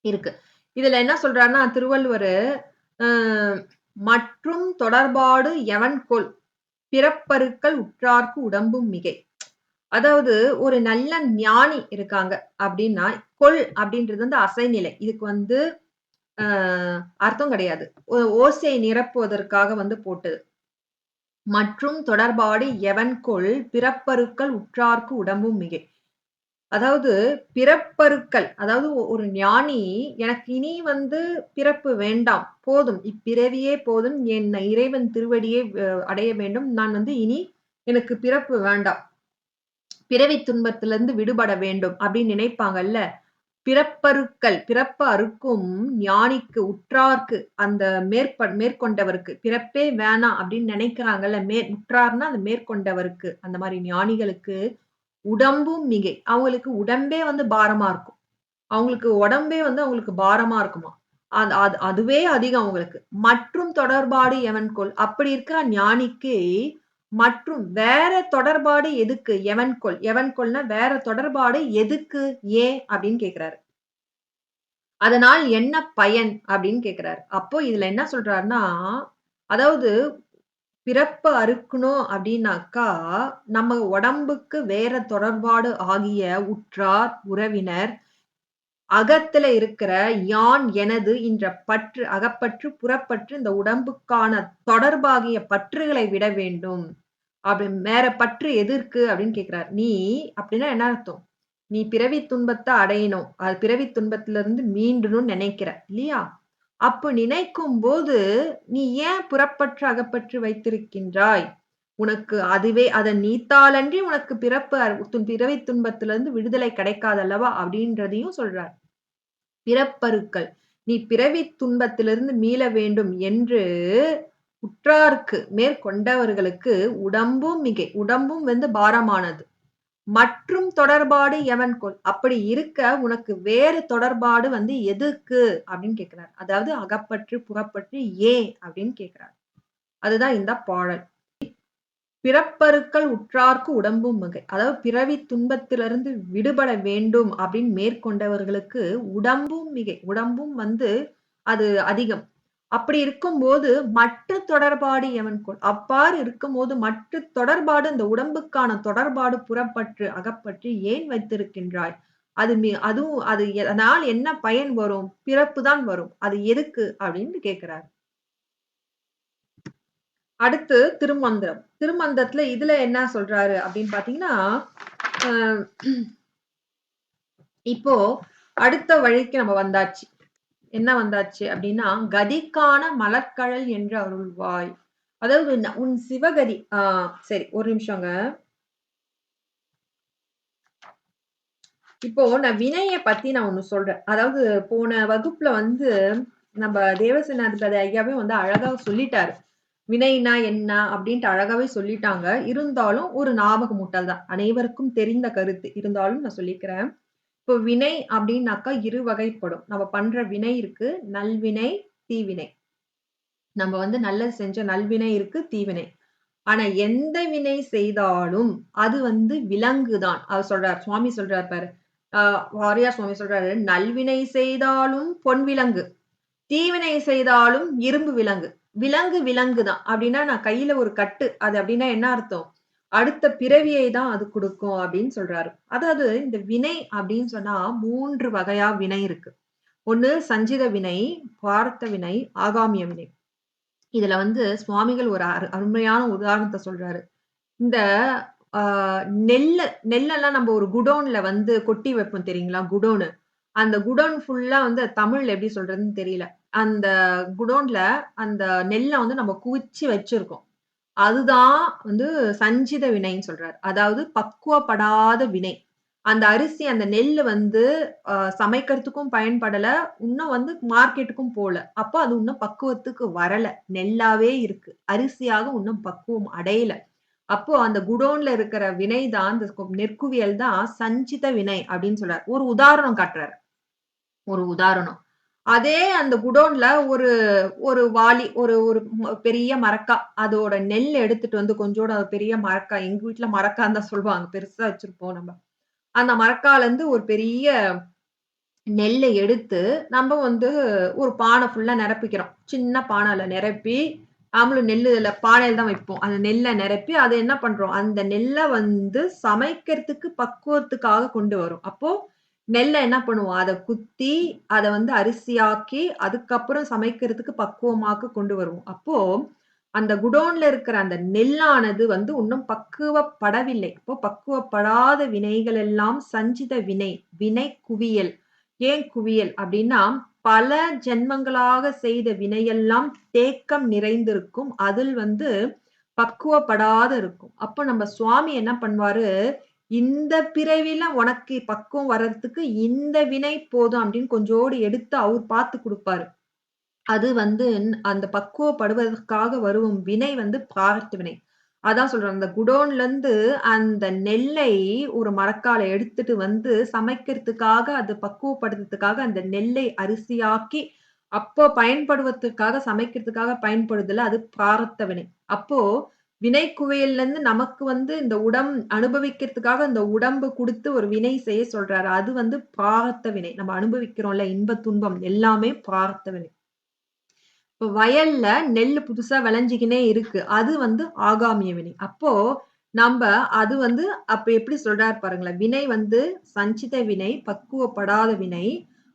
இருக்கு. இதுல என்ன சொல்றாருன்னா, திருவள்ளுவரு, அ மற்றும் தொடர்பாடு எவன்கொல் பிறப்பறுக்கல் உற்றார்க்கு உடம்பும் மிகை. அதாவது ஒரு நல்ல ஞானி இருக்காங்க அப்டின்னா, கொல் அப்டின்றது வந்து அசைநிலை. இதுக்கு வந்து அ அர்த்தம் கிடையாது. ஓசையை நிரப்புவதற்காக வந்து போட்டது. மற்றும் தொடர்பாடு எவன்கொல் பிறப்பறுக்கல் உற்றார்க்கு உடம்பும் மிகை. அதாவது பிறப்பறுக்கல், அதாவது ஒரு ஞானி எனக்கு இனி வந்து பிறப்பு வேண்டாம். போதும். இப்பிறவியே போதும். என் இறைவன் திருவடியை அடைய வேண்டும். நான் வந்து இனி எனக்கு பிறப்பு வேண்டாம். பிறவி துன்பத்திலிருந்து விடுபட வேண்டும் அப்படின்னு நினைப்பாங்கல்ல. பிறப்பறுக்கல், பிறப்ப அறுக்கும் ஞானிக்கு, உற்றார்க்கு, அந்த மேற்கொண்டவருக்கு, பிறப்பே வேணாம் அப்படின்னு நினைக்கிறாங்கல்ல, உற்றார்னா அந்த மேற்கொண்டவருக்கு, அந்த மாரி ஞானிகளுக்கு உடம்பும் மிகை. அவங்களுக்கு உடம்பே வந்து பாரமா இருக்கும். அவங்களுக்கு உடம்பே வந்து அவங்களுக்கு பாரமா இருக்குமாம். அது அது அதுவே அதிகம் அவங்களுக்கு. மற்றும் தொடர்பாடு எவன்கொல்? அப்படி இருக்க ஞானிக்கு மற்றும் வேற தொடர்பாடு எதுக்கு? எவன்கொல்? எவன்கொல்னா வேற தொடர்பாடு எதுக்கு? ஏன்? அப்படின்னு கேட்கிறாரு. அதனால் என்ன பயன்? அப்படின்னு கேட்கிறாரு. அப்போ இதுல என்ன சொல்றாருன்னா, அதாவது பிறப்ப அறுக்கணும் அப்படின்னாக்கா, நம்ம உடம்புக்கு வேற தொடர்பாடு ஆகிய உற்றார், உறவினர், அகத்துல இருக்கிற யான், எனது என்ற பற்று, அகப்பற்று, புறப்பற்று, இந்த உடம்புக்கான தொடர்பாகிய பற்றுகளை விட வேண்டும். அப்படி வேற பற்று எது இருக்கு அப்படின்னு கேட்கிறார். நீ அப்படின்னா என்ன அர்த்தம்? நீ பிறவி துன்பத்த அடையணும். அது பிறவி துன்பத்திலிருந்து மீண்டணும்னு நினைக்கிற. இல்லையா? அப்ப நினைக்கும்போது, நீ ஏன் புறப்பற்று, அகப்பற்று வைத்திருக்கின்றாய்? உனக்கு அதுவே அத நீத்தாலன்றி உனக்கு பிறவி துன்பத்திலிருந்து விடுதலை கிடைக்காதல்லவா? அப்படின்றதையும் சொல்றார். பிறப்பறுக்கல். நீ பிறவி துன்பத்திலிருந்து மீள வேண்டும் என்று உற்றார்க்கு மேற்கொண்டவர்களுக்கு உடம்பும் மிகை. உடம்பும் வந்து பாரமானது. மற்றும் தொடர்பாடு எவன்கொல்? அப்படி இருக்க உனக்கு வேறு தொடர்பாடு வந்து எதுக்கு? அப்படின்னு கேட்கிறார். அதாவது அகப்பற்று, புறப்பற்று ஏன்? அப்படின்னு கேட்கிறார். அதுதான் இந்த பாடல். பிறப்பறுக்கல் உற்றார்க்கு உடம்பும் மிகை. அதாவது பிறவி துன்பத்திலிருந்து விடுபட வேண்டும் அப்படின்னு மேற்கொண்டவர்களுக்கு உடம்பும் மிகை. உடம்பும் வந்து அது அதிகம். அப்படி இருக்கும்போது மற்ற தொடர்பாடு எவன்கொல்? அவ்வாறு இருக்கும்போது மற்ற தொடர்பாடு, இந்த உடம்புக்கான தொடர்பாடு புறப்பற்று, அகப்பற்று ஏன் வைத்திருக்கின்றாய்? அதுவும் அது அதனால் என்ன பயன் வரும்? பிறப்பு தான் வரும். அது எதுக்கு? அப்படின்னு கேட்கிறார். அடுத்து திருமந்திரம். திருமந்திரத்துல இதுல என்ன சொல்றாரு அப்படின்னு பாத்தீங்கன்னா, அ இப்போ அடுத்த வழிக்கு நம்ம வந்தாச்சு. என்ன வந்தாச்சு அப்படின்னா, கதிக்கான மலர்க்கழல் என்று அருள்வாய். அதாவது உன் சிவகதி சரி ஒரு நிமிஷங்க. இப்போ நான் வினைய பத்தி நான் ஒண்ணு சொல்றேன். அதாவது போன வகுப்புல வந்து நம்ம தேவசேனாதிபதி ஐயாவே வந்து அழகா சொல்லிட்டாரு. வினைனா என்ன அப்படின்ட்டு அழகாவே சொல்லிட்டாங்க. இருந்தாலும் ஒரு ஞாபகமூட்டல் தான். அனைவருக்கும் தெரிந்த கருத்து. இருந்தாலும் நான் சொல்லிக்கிறேன். இப்போ வினை அப்படின்னாக்கா 2 வகைப்படும். நம்ம பண்ற வினை இருக்கு. நல்வினை, தீவினை. நம்ம வந்து நல்லது செஞ்ச நல்வினை இருக்கு, தீவினை. ஆனா எந்த வினை செய்தாலும் அது வந்து விலங்கு தான். அவர் சொல்றார். சுவாமி சொல்றார் பாரு. வாரியார் சுவாமி சொல்றாரு, "நல்வினை செய்தாலும் பொன் விலங்கு, தீவினை செய்தாலும் இரும்பு விலங்கு." விலங்கு விலங்கு தான். அப்படின்னா நான் கையில ஒரு கட்டு. அது அப்படின்னா என்ன அர்த்தம்? அடுத்த பிறவியை தான் அது குடுக்கும் அப்படின்னு சொல்றாரு. அதாவது இந்த வினை அப்படின்னு சொன்னா 3 வகையா வினை இருக்கு. ஒண்ணு சஞ்சித வினை, பிராரத்த வினை, ஆகாமிய வினை. இதுல வந்து சுவாமிகள் ஒரு அருமையான உதாரணத்த சொல்றாரு. இந்த ஆ நெல்லெல்லாம் நம்ம ஒரு குடோன்ல வந்து கொட்டி வைப்போம் தெரியுங்களா? குடோனு. அந்த குடோன் ஃபுல்லா வந்து தமிழ்ல எப்படி சொல்றதுன்னு தெரியல. அந்த குடோன்ல அந்த நெல்ல வந்து நம்ம குவிச்சு வச்சிருக்கோம். அதுதான் வந்து சஞ்சித வினைன்னு சொல்றாரு. அதாவது பக்குவப்படாத வினை. அந்த அரிசி, அந்த நெல்லு வந்து சமைக்கிறதுக்கும் பயன்படல. இன்னும் வந்து மார்க்கெட்டுக்கும் போல. அப்ப அது இன்னும் பக்குவத்துக்கு வரல. நெல்லாவே இருக்கு. அரிசியாக இன்னும் பக்குவம் அடையல. அப்போ அந்த குடோன்ல இருக்கிற வினை தான், அந்த நெற்குவியல் தான் சஞ்சித வினை அப்படின்னு சொல்றாரு. ஒரு உதாரணம் காட்டுறாரு. ஒரு உதாரணம். அதே அந்த குடோன்ல ஒரு ஒரு வாளி, ஒரு ஒரு பெரிய மரக்கா, அதோட நெல் எடுத்துட்டு வந்து கொஞ்சோண்டு பெரிய மரக்கா, எங்க வீட்ல மரக்கான்னு தான் சொல்லுவாங்க. பெருசா வச்சிருப்போம் நம்ம. அந்த மரக்காலருந்து ஒரு பெரிய நெல்லை எடுத்து நம்ம வந்து ஒரு பானை ஃபுல்லா நிரப்பிக்கிறோம். சின்ன பானைல நிரப்பி, நாமளும் நெல்லு இதுல பானையில தான் வைப்போம். அந்த நெல்ல நிரப்பி அத என்ன பண்றோம்? அந்த நெல்ல வந்து சமைக்கிறதுக்கு பக்குவத்துக்காக கொண்டு வரோம். அப்போ நெல்ல என்ன பண்ணுவோம்? அத குத்தி, அத வந்து அரிசியாக்கி, அதுக்கப்புறம் சமைக்கிறதுக்கு பக்குவமாக்க கொண்டு வருவோம். அப்போ அந்த குடோன்ல இருக்கிற அந்த நெல்லானது வந்து இன்னும் பக்குவப்படவில்லை. அப்போ பக்குவப்படாத வினைகள் எல்லாம் சஞ்சித வினை, வினை குவியல். ஏன் குவியல் அப்படின்னா, பல ஜென்மங்களாக செய்த வினையெல்லாம் தேக்கம் நிறைந்திருக்கும். அதில் வந்து பக்குவப்படாத இருக்கும். அப்ப நம்ம சுவாமி என்ன பண்ணுவாரு, இந்த பிறவில உனக்கு பக்குவம் வர்றதுக்கு இந்த வினை போதும் அப்படின்னு கொஞ்சோடு எடுத்து அவர் பார்த்து குடுப்பாரு. அது வந்து அந்த பக்குவப்படுவதற்காக வரும் வினை வந்து பிராரப்த வினை. அதான் சொல்றேன். அந்த குடோன்லருந்து அந்த நெல்லை ஒரு மரக்கால எடுத்துட்டு வந்து சமைக்கிறதுக்காக, அது பக்குவப்படுத்துறதுக்காக அந்த நெல்லை அரிசியாக்கி, அப்போ பயன்படுவதற்காக சமைக்கிறதுக்காக பயன்படுதுல, அது பிராரப்த வினை. அப்போ வினை குவியல்லருந்து நமக்கு வந்து இந்த அனுபவிக்கிறதுக்காக இந்த உடம்பு குடுத்து ஒரு வினை செய்ய சொல்றாரு. அது வந்து பிராரப்த வினை. நம்ம அனுபவிக்கிறோம்ல இன்ப, துன்பம் எல்லாமே பிராரப்த வினை. இப்ப வயல்ல நெல்லு புதுசா விளைஞ்சுக்கினே இருக்கு. அது வந்து ஆகாமிய வினை. அப்போ நம்ப அது வந்து அப்ப எப்படி சொல்றாரு பாருங்களேன். வினை வந்து சஞ்சித வினை, பக்குவப்படாத வினை.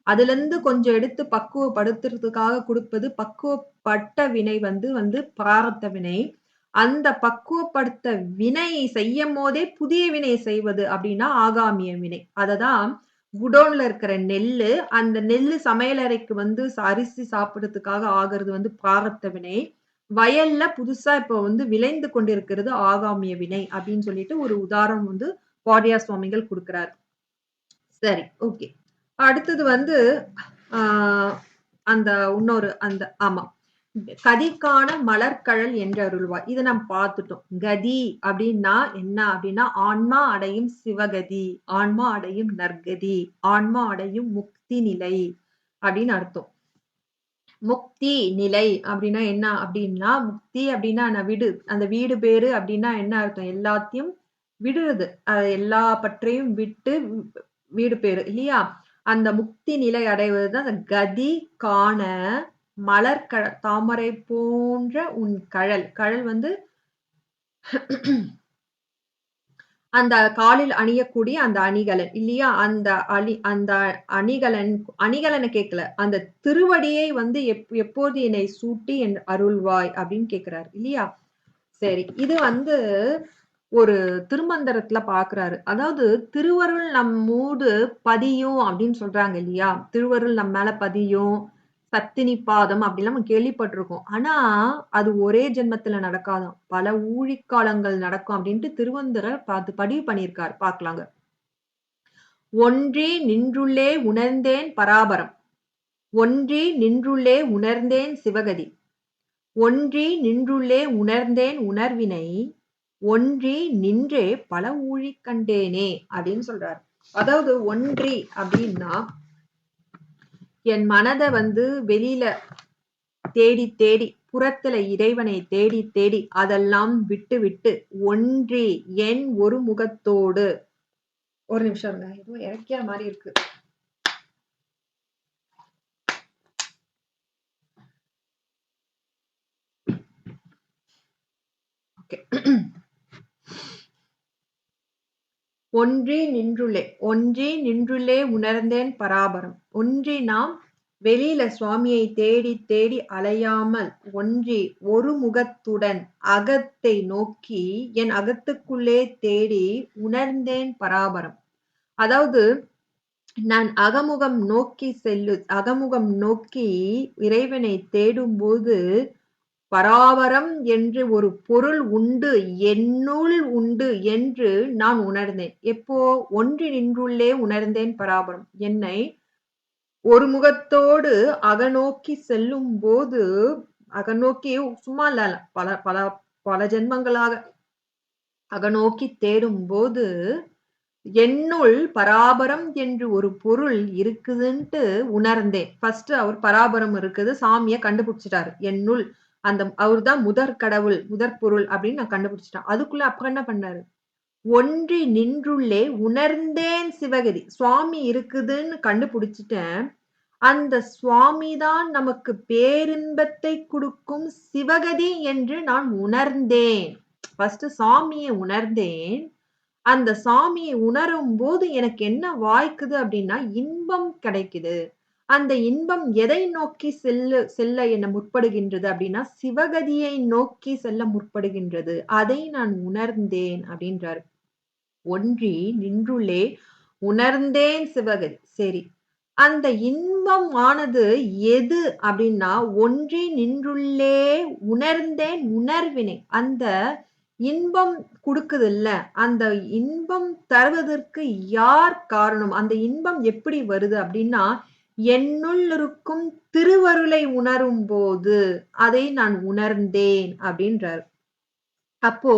அதுலருந்து கொஞ்சம் எடுத்து பக்குவப்படுத்துறதுக்காக குடுப்பது பக்குவப்பட்ட வினை வந்து வந்து பிராரப்த வினை. அந்த பக்குவப்படுத்த வினை செய்யும்போதே புதிய வினை செய்வது அப்படின்னா ஆகாமிய வினை. அததான் குடோன்ல இருக்கிற நெல்லு, அந்த நெல்லு சமையலறைக்கு வந்து அரிசி சாப்பிடுறதுக்காக ஆகுறது வந்து பிராரப்த வினை. வயல்ல புதுசா இப்போ வந்து விளைந்து கொண்டிருக்கிறது ஆகாமிய வினை அப்படின்னு சொல்லிட்டு ஒரு உதாரணம் வந்து வாரியார் சுவாமிகள் குடுக்குறாரு. சரி, ஓகே. அடுத்தது வந்து ஆஹ் அந்த இன்னொரு அந்த ஆமா. கதிக்கான மலர்கழல் என்று அருள்வாய். இத நம்ம பார்த்துட்டோம். கதி அப்படின்னா என்ன அப்படின்னா ஆன்மா அடையும் சிவகதி, ஆன்மா அடையும் நற்கதி, ஆன்மா அடையும் முக்தி நிலை அப்படின்னு அர்த்தம். முக்தி நிலை அப்படின்னா என்ன அப்படின்னா, முக்தி அப்படின்னா நான் விடு. அந்த வீடு பேரு அப்படின்னா என்ன அர்த்தம்? எல்லாத்தையும் விடுறது. எல்லா பற்றையும் விட்டு வீடு பேரு இல்லையா? அந்த முக்தி நிலை அடைவதுதான் அந்த கதி காண தாமரை போன்ற உன் கழல். கழல் வந்து அந்த காலில் அணியக்கூடிய அந்த அணிகலன் இல்லையா? அந்த அணிகலனை கேட்கல. அந்த திருவடியை வந்து எப்போது என்னை சூட்டி என் அருள்வாய் அப்படின்னு கேட்கிறாரு இல்லையா? சரி. இது வந்து ஒரு திருமந்திரத்துல பார்க்கிறாரு. அதாவது திருவருள் நம்மோடு பதியும் அப்படின்னு சொல்றாங்க இல்லையா? திருவருள் நம்ம மேல பதியும், சத்தினி பாதம் அப்படிலாம் நம்ம கேள்விப்பட்டிருக்கோம். ஆனா அது ஒரே ஜென்மத்துல நடக்காதாம். பல ஊழிக்காலங்கள் நடக்கும் அப்படின்ட்டு திருவந்திரர் பதிவு பண்ணியிருக்காரு. பார்க்கலாங்க. ஒன்றி நின்றுள்ளே உணர்ந்தேன் பராபரம். ஒன்றி நின்றுள்ளே உணர்ந்தேன் சிவகதி. ஒன்றி நின்றுள்ளே உணர்ந்தேன் உணர்வினை. ஒன்றி நின்றே பல ஊழி கண்டேனே அப்படின்னு சொல்றாரு. அதாவது ஒன்றி அப்படின்னா என் மனதை வந்து வெளியில தேடி தேடி புறத்துல இறைவனை தேடி தேடி அதெல்லாம் விட்டு விட்டு ஒன்றி என் ஒரு முகத்தோடு ஒரு நிமிஷம் இருங்க, எதுவும் இறக்கிற மாதிரி இருக்கு. ஓகே. ஒன்றி நின்றுள்ளே உணர்ந்தேன் பராபரம். ஒன்றி நாம் வெளியில சுவாமியை தேடி தேடி அலையாமல் ஒன்றி ஒரு முகத்துடன் அகத்தை நோக்கி என் அகத்துக்குள்ளே தேடி உணர்ந்தேன் பராபரம். அதாவது நான் அகமுகம் நோக்கி இறைவனை தேடும்போது பராபரம் என்று ஒரு பொருள் உண்டு, என்னுள் உண்டு என்று நான் உணர்ந்தேன். எப்போ? ஒன்றி நின்றுள்ளே உணர்ந்தேன் பராபரம். என்னை ஒரு முகத்தோடு அகநோக்கி செல்லும் போது, அகநோக்கி சும்மா இல்ல, பல பல பல ஜென்மங்களாக அகநோக்கி தேடும் போது என்னுள் பராபரம் என்று ஒரு பொருள் இருக்குதுன்ட்டு உணர்ந்தேன். ஃபர்ஸ்ட் அவர் பராபரம் இருக்குது, சாமிய கண்டுபிடிச்சிட்டாரு. என்னுள் அவர் தான் முதற் கடவுள், முதற் பொருள் அப்படின்னு நான் கண்டுபிடிச்சிட்டேன். அதுக்குள்ள அப்புறம் என்ன பண்ணாரு? ஒன்றி நின்றுள்ளே உணர்ந்தேன் சிவகதி. சுவாமி இருக்குதுன்னு கண்டுபிடிச்சிட்டேன். அந்த சுவாமிதான் நமக்கு பேரின்பத்தை கொடுக்கும் சிவகதி என்று நான் உணர்ந்தேன். ஃபர்ஸ்ட் சாமியை உணர்ந்தேன். அந்த சாமியை உணரும் போது எனக்கு என்ன வாய்க்குது அப்படின்னா இன்பம் கிடைக்குது. அந்த இன்பம் எதை நோக்கி செல்ல என்ன முற்படுகின்றது அப்படின்னா சிவகதியை நோக்கி செல்ல முற்படுகின்றது. அதை நான் உணர்ந்தேன் அப்படின்றாரு. ஒன்றி நின்றுள்ளே உணர்ந்தேன் சிவகதி. சரி, அந்த இன்பம் ஆனது எது அப்படின்னா ஒன்றி நின்றுள்ளே உணர்ந்தேன் உணர்வினை. அந்த இன்பம் கொடுக்குது இல்ல, அந்த இன்பம் தருவதற்கு யார் காரணம்? அந்த இன்பம் எப்படி வருது அப்படின்னா என்னுள் இருக்கும் திருவருளை உணரும் போது அதை நான் உணர்ந்தேன் அப்படின்றார். அப்போ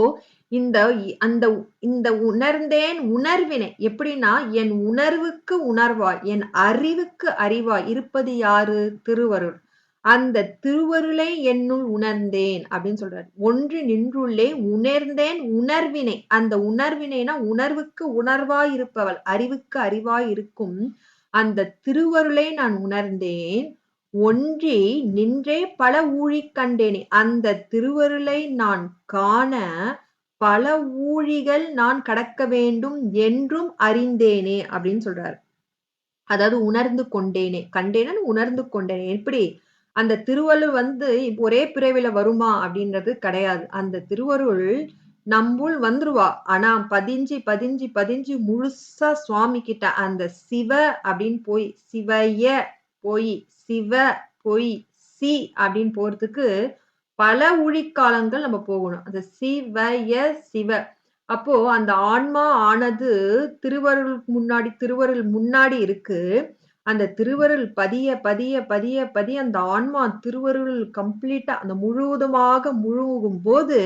இந்த அந்த இந்த உணர்ந்தேன் உணர்வினை எப்படின்னா என் உணர்வுக்கு உணர்வாய் என் அறிவுக்கு அறிவாய் இருப்பது யாரு? திருவருள். அந்த திருவருளை என்னுள் உணர்ந்தேன் அப்படின்னு சொல்றாரு. ஒன்று நின்றுள்ளே உணர்ந்தேன் உணர்வினை. அந்த உணர்வினைனா உணர்வுக்கு உணர்வாய் இருப்பவள், அறிவுக்கு அறிவாய் இருக்கும் அந்த திருவருளை நான் உணர்ந்தேன். ஒன்றி நின்றே பல ஊழிக் கண்டேனே. அந்த திருவருளை நான் காண பல ஊழிகள் நான் கடக்க வேண்டும் என்றும் அறிந்தேனே அப்படின்னு சொல்றாரு. அதாவது உணர்ந்து கொண்டேனே. கண்டேனே உணர்ந்து கொண்டேனே. எப்படி? அந்த திருவருள் ஒரே பிறவில வருமா அப்படின்றது கிடையாது. அந்த திருவருள் நம்முள் வந்துருவா. ஆனா பதிஞ்சு பதிஞ்சு பதிஞ்சு முழுசா சுவாமி கிட்ட அந்த சிவ அப்படின்னு போய் சிவய போய் சிவ போய் சி அப்படின்னு போறதுக்கு பல ஊழிக்காலங்கள் நம்ம போகணும். அந்த சிவய சிவ. அப்போ அந்த ஆன்மா ஆனது திருவருள் முன்னாடி இருக்கு. அந்த திருவருள் பதிய பதிய பதிய பதிய அந்த ஆன்மா திருவருள் கம்ப்ளீட்டா அந்த முழுவதுமாக முழுகும் போது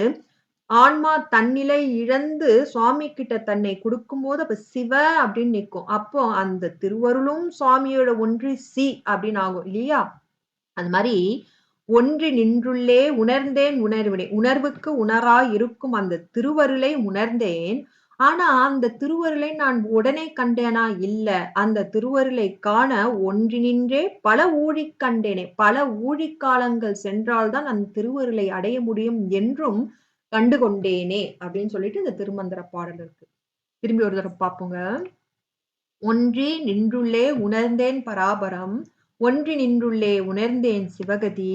ஆன்மா தன்னிலை இழந்து சுவாமி கிட்ட தன்னை கொடுக்கும் போது அப்ப சிவ அப்படின்னு நிற்கும். அப்போ அந்த திருவருளும் சுவாமியோட ஒன்றி சி அப்படின்னு ஆகும் இல்லையா? அது மாதிரி ஒன்றி நின்றுள்ளே உணர்ந்தேன் உணர்வினை. உணர்வுக்கு உணராய் இருக்கும் அந்த திருவருளை உணர்ந்தேன். ஆனா அந்த திருவருளை நான் உடனே கண்டேனா? இல்ல. அந்த திருவருளை காண ஒன்றி நின்றே பல ஊழிக் கண்டேனே. பல ஊழிக்காலங்கள் சென்றால்தான் அந்த திருவருளை அடைய முடியும் என்றும் கண்டு கொண்டேனே அப்படின்னு சொல்லிட்டு இந்த திருமந்திர பாடல் இருக்கு. திரும்பி ஒரு தடவை பார்ப்போங்க. ஒன்றி நின்றுள்ளே உணர்ந்தேன் பராபரம். ஒன்றி நின்றுள்ளே உணர்ந்தேன் சிவகதி.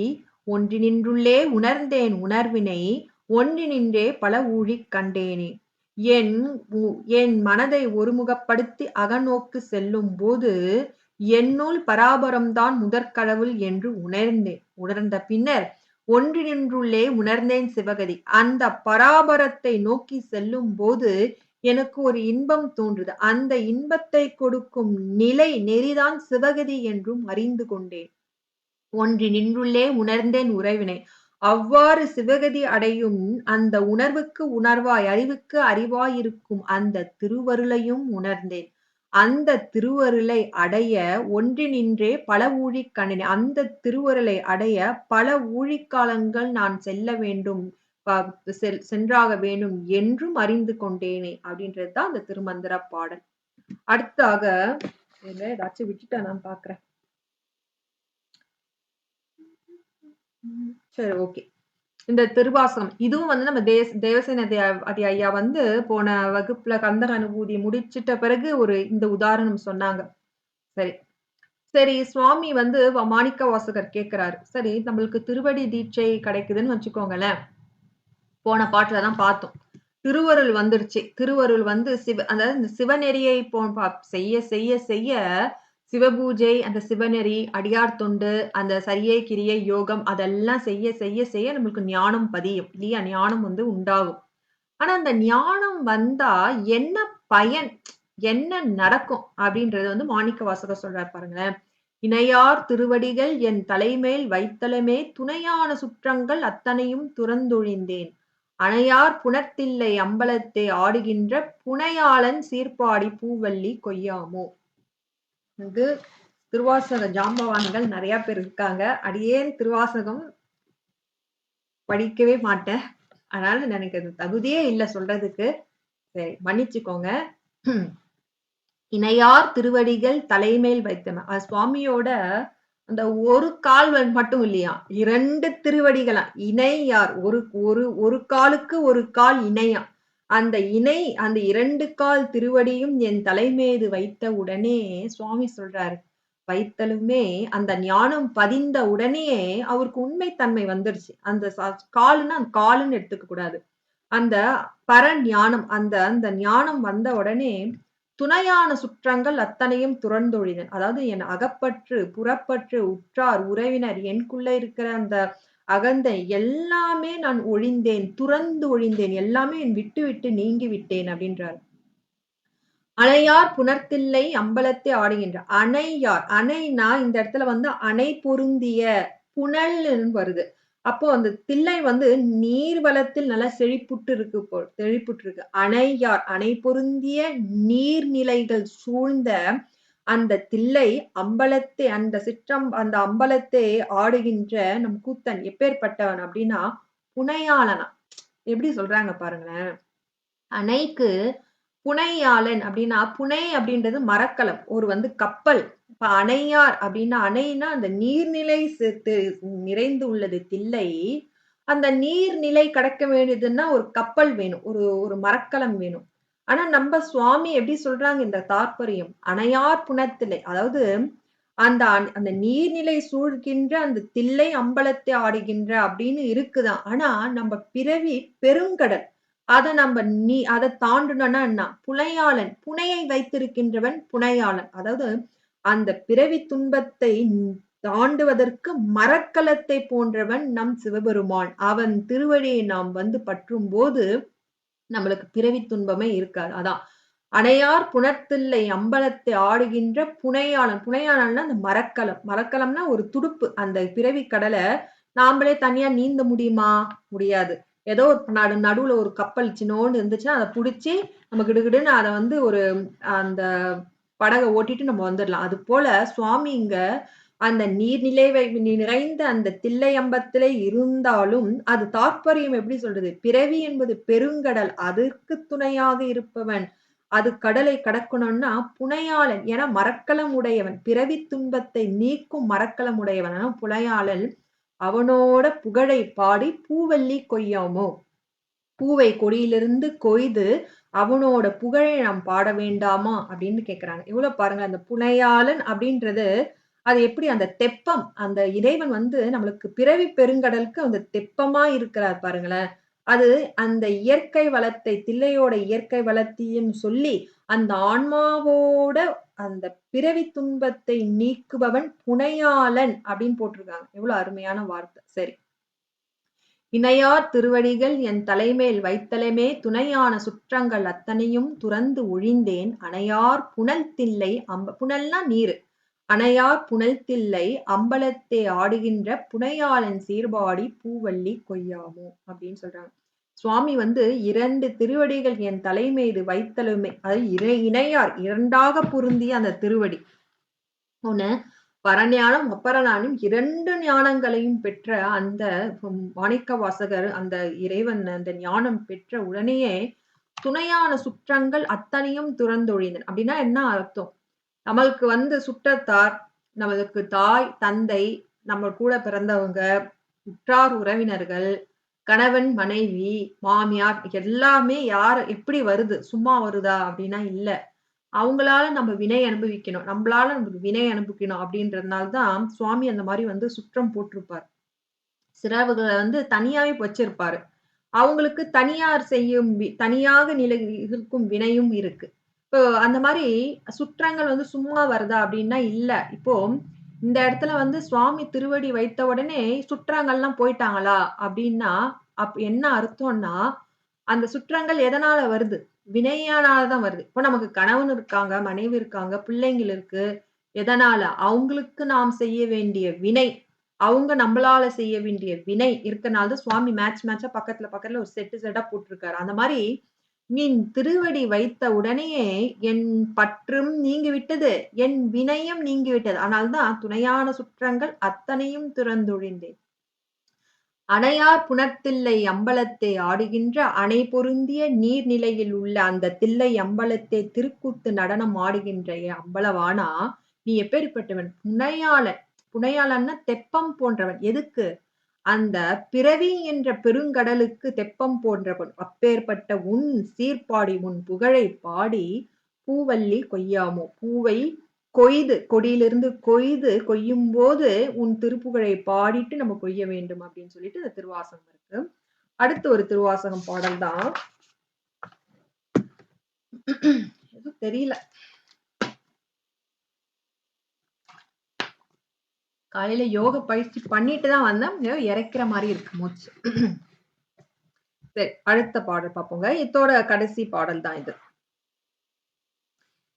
ஒன்றி நின்றுள்ளே உணர்ந்தேன் உணர்வினை. ஒன்றி நின்றே பல ஊழிக் கண்டேனே. என் மனதை ஒருமுகப்படுத்தி அகநோக்கு செல்லும் போது என்னுள் பராபரம்தான் முதற்கடவுள் என்று உணர்ந்தேன். உணர்ந்த பின்னர் ஒன்றி நின்றுள்ளே உணர்ந்தேன் சிவகதி. அந்த பராபரத்தை நோக்கி செல்லும் போது எனக்கு ஒரு இன்பம் தோன்றுது. அந்த இன்பத்தை கொடுக்கும் நிலை நெறிதான் சிவகதி என்றும் அறிந்து கொண்டேன். ஒன்றி நின்றுள்ளே உணர்ந்தேன் உறவினை. அவ்வாறு சிவகதி அடையும் அந்த உணர்வுக்கு உணர்வாய் அறிவுக்கு அறிவாய் இருக்கும் அந்த திருவருளையும் உணர்ந்தேன். அந்த திருவருளை அடைய ஒன்றி நின்றே பல ஊழிக் கண்டேன். அந்த திருவருளை அடைய பல ஊழிக்காலங்கள் நான் செல்ல வேண்டும், சென்றாக வேண்டும் என்றும் அறிந்து கொண்டேனே அப்படின்றதுதான் அந்த திருமந்திர பாடல். அடுத்தாக ஏதாச்சும் விட்டுட்டா நான் பாக்குறேன். சரி, ஓகே. இந்த திருவாசகம் இதுவும் நம்ம தேவசேன ஐயா போன வகுப்புல கந்தர் அனுபூதி முடிச்சிட்ட பிறகு இந்த உதாரணம் சொன்னாங்க. சரி சரி சுவாமி மாணிக்க வாசகர் கேட்கிறாரு. சரி, நம்மளுக்கு திருவடி தீட்சை கிடைக்குதுன்னு வச்சுக்கோங்களேன். போன பாட்டுலதான் பார்த்தோம். திருவருள் வந்துருச்சு. திருவருள் அதாவது இந்த சிவநெறியை செய்ய செய்ய செய்ய சிவபூஜை, அந்த சிவநெறி, அடியார் தொண்டு, அந்த சரியை கிரியை யோகம் அதெல்லாம் செய்ய செய்ய செய்ய நம்மளுக்கு ஞானம் பதியும் இல்லையா? ஞானம் உண்டாகும். ஆனா அந்த ஞானம் வந்தா என்ன பயன், என்ன நடக்கும் அப்படின்றது மாணிக்க வாசகர் சொல்றார் பாருங்களேன். இணையார் திருவடிகள் என் தலைமேல் வைத்தலமே துணையான சுற்றங்கள் அத்தனையும் துறந்தொழிந்தேன். அணையார் புனர்த்தில்லை அம்பலத்தை ஆடுகின்ற புனையாளன் சீர்பாடி பூவல்லி கொய்யாமோ. திருவாசக ஜாம்பவான்கள் நிறைய பேர் இருக்காங்க. அடியேன் திருவாசகம் படிக்கவே மாட்டேன். அதனால எனக்கு அது தகுதியே இல்லை சொல்றதுக்கு. சரி, மன்னிச்சுக்கோங்க. இணையார் திருவடிகள் தலைமேல் வைத்தன. சுவாமியோட அந்த ஒரு கால் மட்டும் இல்லையா, 2 திருவடிகளா, இணையார். ஒரு ஒரு ஒரு காலுக்கு ஒரு கால் இணையா. அந்த 2 கால் திருவடியும் என் தலைமீது வைத்த உடனே சுவாமி சொல்றாரு, வைத்தலுமே அந்த ஞானம் பதிந்த உடனே அவருக்கு உண்மைத்தன்மை வந்துருச்சு. அந்த காலுன்னா அந்த காலுன்னு எடுத்துக்க கூடாது. அந்த பரஞானம், அந்த அந்த ஞானம் வந்த உடனே துணையான சுற்றங்கள் அத்தனையும் துறந்தொழிதன். அதாவது என் அகப்பற்று, புறப்பற்று, உற்றார், உறவினர், எனக்குள்ள இருக்கிற அந்த அகந்தை எல்லாமே நான் ஒழிந்தேன், துறந்து ஒழிந்தேன், எல்லாமே என் விட்டு விட்டு நீங்கி விட்டேன் அப்படின்றார். அணையார் புணர்த்தில்லை அம்பலத்தை ஆடுகின்ற. அணையார், அணைனா இந்த இடத்துல வந்து அணை பொருந்திய புனல்னு வருது. அப்போ அந்த தில்லை வந்து நீர்வளத்தில் நல்லா செழிப்புற்று இருக்கு. அணையார், அணை பொருந்திய நீர்நிலைகள் சூழ்ந்த அந்த தில்லை அம்பலத்தை, அந்த அம்பலத்தை ஆடுகின்ற நம் கூத்தன் எப்பேற்பட்டவன் அப்படின்னா புனையாளனா. எப்படி சொல்றாங்க பாருங்களேன். அணைக்கு புனையாளன் அப்படின்னா, புனை அப்படின்றது மரக்கலம். ஒரு வந்து கப்பல். இப்ப அணையார் அப்படின்னா, அணைனா அந்த நீர்நிலை நிறைந்து உள்ளது தில்லை. அந்த நீர்நிலை கடக்க வேண்டியதுன்னா ஒரு கப்பல் வேணும். ஒரு ஒரு மரக்கலம் வேணும். ஆனா நம்ம சுவாமி எப்படி சொல்றாங்க இந்த தாற்பயம்? அணையார் புனத்தில்லை. அதாவது அந்த அந்த நீர்நிலை சூழ்கின்ற அந்த தில்லை அம்பலத்தை ஆடுகின்ற அப்படின்னு இருக்குதான். ஆனா நம்ம பிறவி பெருங்கடல். அத தாண்டணும்னா என்ன? புனையாளன். புனையை வைத்திருக்கின்றவன் புனையாளன். அதாவது அந்த பிறவி துன்பத்தை தாண்டுவதற்கு மரக்கலத்தை போன்றவன் நம் சிவபெருமான். அவன் திருவடியை நாம் வந்து பற்றும் போது நம்மளுக்கு பிறவி துன்பமே இருக்காது. அதான் அணையார் புணர்த்தில்லை அம்பலத்தை ஆடுகின்ற புனையாளன். புனையாளன்னா அந்த மரக்கலம். மரக்கலம்னா ஒரு துடுப்பு. அந்த பிறவி கடலை நாமளே தனியா நீந்த முடியுமா? முடியாது. ஏதோ ஒரு நடுவுல ஒரு கப்பல் சின்னோண்டு இருந்துச்சுன்னா அதை புடிச்சு நம்ம கிடுகிடுன்னு அதை வந்து ஒரு அந்த படகை ஓட்டிட்டு நம்ம வந்துடலாம். அது போல சுவாமி இங்க அந்த நீர்நிலை நிறைந்த அந்த தில்லையம்பத்திலே இருந்தாலும் அது தாற்பயம் எப்படி சொல்றது? பிறவி என்பது பெருங்கடல், அதற்கு துணையாக இருப்பவன். அது கடலை கடக்கணும்னா புனையாளன். ஏன்னா மரக்கலம் உடையவன், பிறவி துன்பத்தை நீக்கும் மரக்கலம் உடையவன் புனையாளன். அவனோட புகழை பாடி பூவல்லி கொய்யாமோ, பூவை கொடியிலிருந்து கொய்து அவனோட புகழை நாம் பாட வேண்டாமா அப்படின்னு கேக்குறாங்க. இவ்வளவு பாருங்க, அந்த புனையாளன் அப்படின்றது அது எப்படி அந்த தெப்பம், அந்த இறைவன் வந்து நம்மளுக்கு பிறவி பெருங்கடலுக்கு அந்த தெப்பமா இருக்கிறார் பாருங்களேன். அது அந்த இயற்கை வளத்தை, தில்லையோட இயற்கை வளத்தையும் சொல்லி அந்த ஆன்மாவோட அந்த பிறவி துன்பத்தை நீக்குபவன் புனையாளன் அப்படின்னு போட்டிருக்காங்க. எவ்வளவு அருமையான வார்த்தை. சரி, இணையார் திருவடிகள் என் தலைமேல் வைத்தலமே துணையான சுற்றங்கள் அத்தனையும் துறந்து ஒழிந்தேன் அணையார் புனல் தில்லை புனல்னா நீரு. அணையார் புனல் தில்லை அம்பலத்தை ஆடுகின்ற புனையாளன் சீர்பாடி பூவல்லி கொய்யாமோ அப்படின்னு சொல்றாங்க. சுவாமி வந்து 2 திருவடிகள் என் தலை மீது வைத்தலுமே, அது இணையார் 2ஆக பொருந்திய அந்த திருவடி. ஒண்ணு பரஞானம் அப்பரஞானம் 2 ஞானங்களையும் பெற்ற அந்த மாணிக்க வாசகர், அந்த இறைவன் அந்த ஞானம் பெற்ற உடனேயே துணையான சுற்றங்கள் அத்தனையும் துறந்தொழிந்தன. அப்படின்னா என்ன அர்த்தம்? நம்மளுக்கு வந்து சுற்றத்தார், நம்மளுக்கு தாய் தந்தை, நம்ம கூட பிறந்தவங்க, உற்றார் உறவினர்கள், கணவன் மனைவி, மாமியார் எல்லாமே எப்படி வருது? சும்மா வருதா அப்படின்னா இல்ல. அவங்களால நம்ம வினை அனுபவிக்கணும், நம்மளால நமக்கு வினை அனுபவிக்கணும் அப்படின்றதுனாலதான் சுவாமி அந்த மாதிரி வந்து சுற்றம் போட்டிருப்பார். சிறவுகளை வந்து தனியாவே வச்சிருப்பாரு. அவங்களுக்கு தனியாக நிலை இருக்கும் வினையும் இருக்கு. இப்போ அந்த மாதிரி சுற்றங்கள் வந்து சும்மா வருதா அப்படின்னா இல்ல. இப்போ இந்த இடத்துல வந்து சுவாமி திருவடி வைத்த உடனே சுற்றங்கள்லாம் போயிட்டாங்களா அப்படின்னா என்ன அர்த்தம்னா அந்த சுற்றங்கள் எதனால வருது? வினையானாலதான் வருது. இப்போ நமக்கு கணவன் இருக்காங்க, மனைவி இருக்காங்க, பிள்ளைங்கள் இருக்கு. எதனால? அவங்களுக்கு நாம் செய்ய வேண்டிய வினை, அவங்க நம்மளால செய்ய வேண்டிய வினை இருக்கனாலதான் சுவாமி மேட்சா பக்கத்துல ஒரு செட்டா போட்டிருக்காரு. அந்த மாதிரி நீ திருவடி வைத்த உடனேயே என் பற்றும் நீங்கி விட்டது, என் வினையும் நீங்கி விட்டது. ஆனால்தான் துணையான சுற்றங்கள் அத்தனையும் துறந்தொழிந்தேன். அணையார் புனர்த்தில்லை அம்பலத்தை ஆடுகின்ற அணை பொருந்திய நீர்நிலையில் உள்ள அந்த தில்லை அம்பலத்தை திருக்கூத்து நடனம் ஆடுகின்ற அம்பலவானா, நீ எப்பேற்பட்டவன்? புனையாளன். புனையாளன்னா தெப்பம் போன்றவன். எதுக்கு? அந்த பிறவி என்ற பெருங்கடலுக்கு தெப்பம் போன்றவன். அப்பேற்பட்ட உன் சீர்பாடி உன் புகழை பாடி பூவல்லி கொய்யாமோ, பூவை கொய்து கொடியிலிருந்து கொய்யும் போது உன் திருப்புகழை பாடிட்டு நம்ம கொய்ய வேண்டும் அப்படின்னு சொல்லிட்டு இந்த திருவாசகம் இருக்கு. அடுத்து ஒரு திருவாசகம் பாடல் தான். எதுவும் தெரியல. காலையில யோக பயிற்சி பண்ணிட்டு தான் வந்தேன். இறைக்கிற மாதிரி இருக்கு மூச்சு. சரி, அடுத்த பாடல் பார்ப்போங்க. இதோட கடைசி பாடல் தான் இது.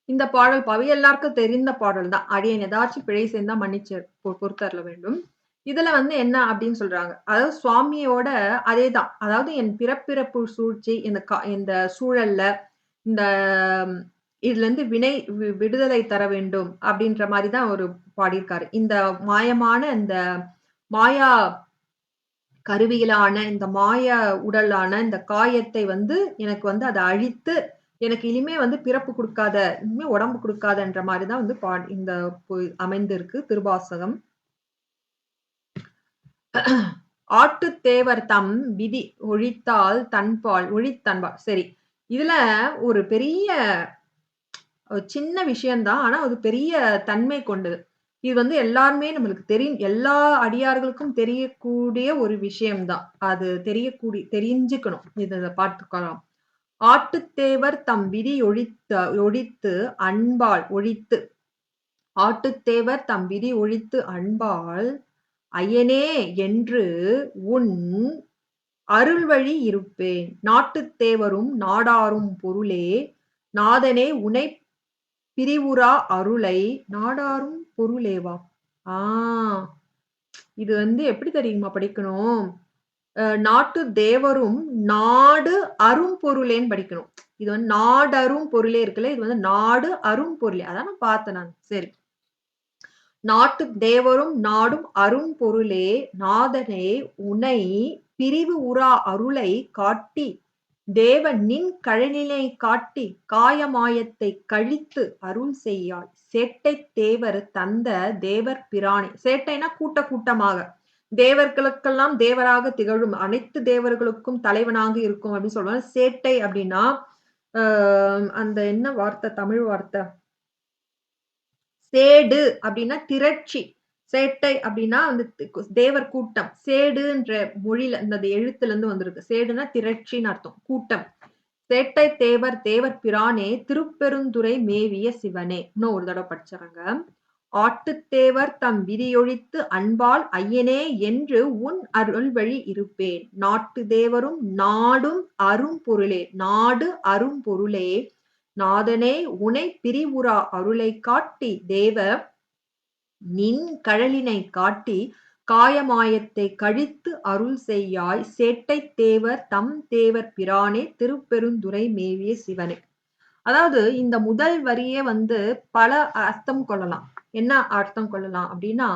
இந்த பாடல் பாவி எல்லாருக்கும் தெரிந்த பாடல் தான். அடியேன் ஏதாச்சும் பிழை சேர்ந்தா மன்னிச்சு பொறுத்தரல வேண்டும். இதுல என்ன அப்படின்னு சொல்றாங்க, அதாவது சுவாமியோட அதேதான். அதாவது என் பிறப்பிறப்பு சூழ்ச்சி இந்த சூழல்ல இந்த இதுல இருந்து விடுதலை தர வேண்டும் அப்படின்ற மாதிரிதான் ஒரு பாடியிருக்காரு. இந்த மாயமான இந்த மாயா கருவியிலான இந்த மாய உடலான இந்த காயத்தை எனக்கு அதை அழித்து எனக்கு இனிமே பிறப்பு கொடுக்காத, இனிமே உடம்பு கொடுக்காதன்ற மாதிரிதான் இந்த அமைந்திருக்கு திருவாசகம். ஆட்டுத்தேவர் தம் விதி ஒழித்தால் தன்பால் ஒழித்தன்பால். சரி, இதுல ஒரு பெரிய சின்ன விஷயம்தான், ஆனா அது பெரிய தன்மை கொண்டது. இது எல்லாருமே நம்மளுக்கு தெரியும், எல்லா அடியார்களுக்கும் தெரியக்கூடிய ஒரு விஷயம்தான். அது தெரிஞ்சுக்கணும். இதை பார்த்துக்கலாம். ஆட்டுத்தேவர் தம் விதி ஒழித்து அன்பால் ஒழித்து. ஆட்டுத்தேவர் தம் விதி ஒழித்து அன்பால் ஐயனே என்று உன் அருள்வழி இருப்பேன். நாட்டுத்தேவரும் நாடாரும் பொருளே நாதனே உனை பிரிவுரா அருளை நாடாரும் பொருளேவா. இது எப்படி தெரியுமா படிக்கணும்? நாட்டு தேவரும் நாடு அரும் பொருளேன்னு படிக்கணும். இது நாடரும் பொருளே இருக்குல்ல, இது நாடு அரும் பொருளே. அதான் நான் பார்த்தேன் நான். சரி, நாட்டு தேவரும் நாடும் அரும் பொருளே நாதனே உனை பிரிவு உரா அருளை காட்டி தேவ நின் கழலினை காட்டி காயமாயத்தை கழித்து அருள் செய்யாய். சேட்டை தேவர் தந்த தேவர் பிராணி. சேட்டைனா கூட்டமாக தேவர்களுக்கெல்லாம் தேவராக திகழும், அனைத்து தேவர்களுக்கும் தலைவனாக இருக்கும் அப்படின்னு சொல்லுவாங்க. சேட்டை அப்படின்னா அந்த என்ன வார்த்தை, தமிழ் வார்த்தை? சேடு அப்படின்னா திரட்சி. சேட்டை அப்படின்னா தேவர் கூட்டம். சேடுன்ற மொழியில இந்த எழுத்துல இருந்து வந்திருக்கு. சேடுனா திரட்சின்னு அர்த்தம், கூட்டம். சேட்டை தேவர் தேவர் பிரானே திருப்பெருந்துறை மேவிய சிவனே. இன்னும் ஒரு தடவை படிச்சுறாங்க. ஆட்டுத்தேவர் தம் விதியொழித்து அன்பால் ஐயனே என்று உன் அருள் வழி இருப்பேன். நாட்டு தேவரும் நாடும் அரும் பொருளே நாடு அரும் பொருளே நாதனே உனை பிரிவுரா அருளை காட்டி தேவ நின் கழலினை காட்டி காயமாயத்தை கழித்து அருள் செய்யாய். சேட்டை தேவர் தம் தேவர் பிரானே திருப்பெருந்துறை மேவிய சிவனே. அதாவது இந்த முதல் வரியே பல அர்த்தம் கொள்ளலாம். என்ன அர்த்தம் கொள்ளலாம் அப்படின்னா,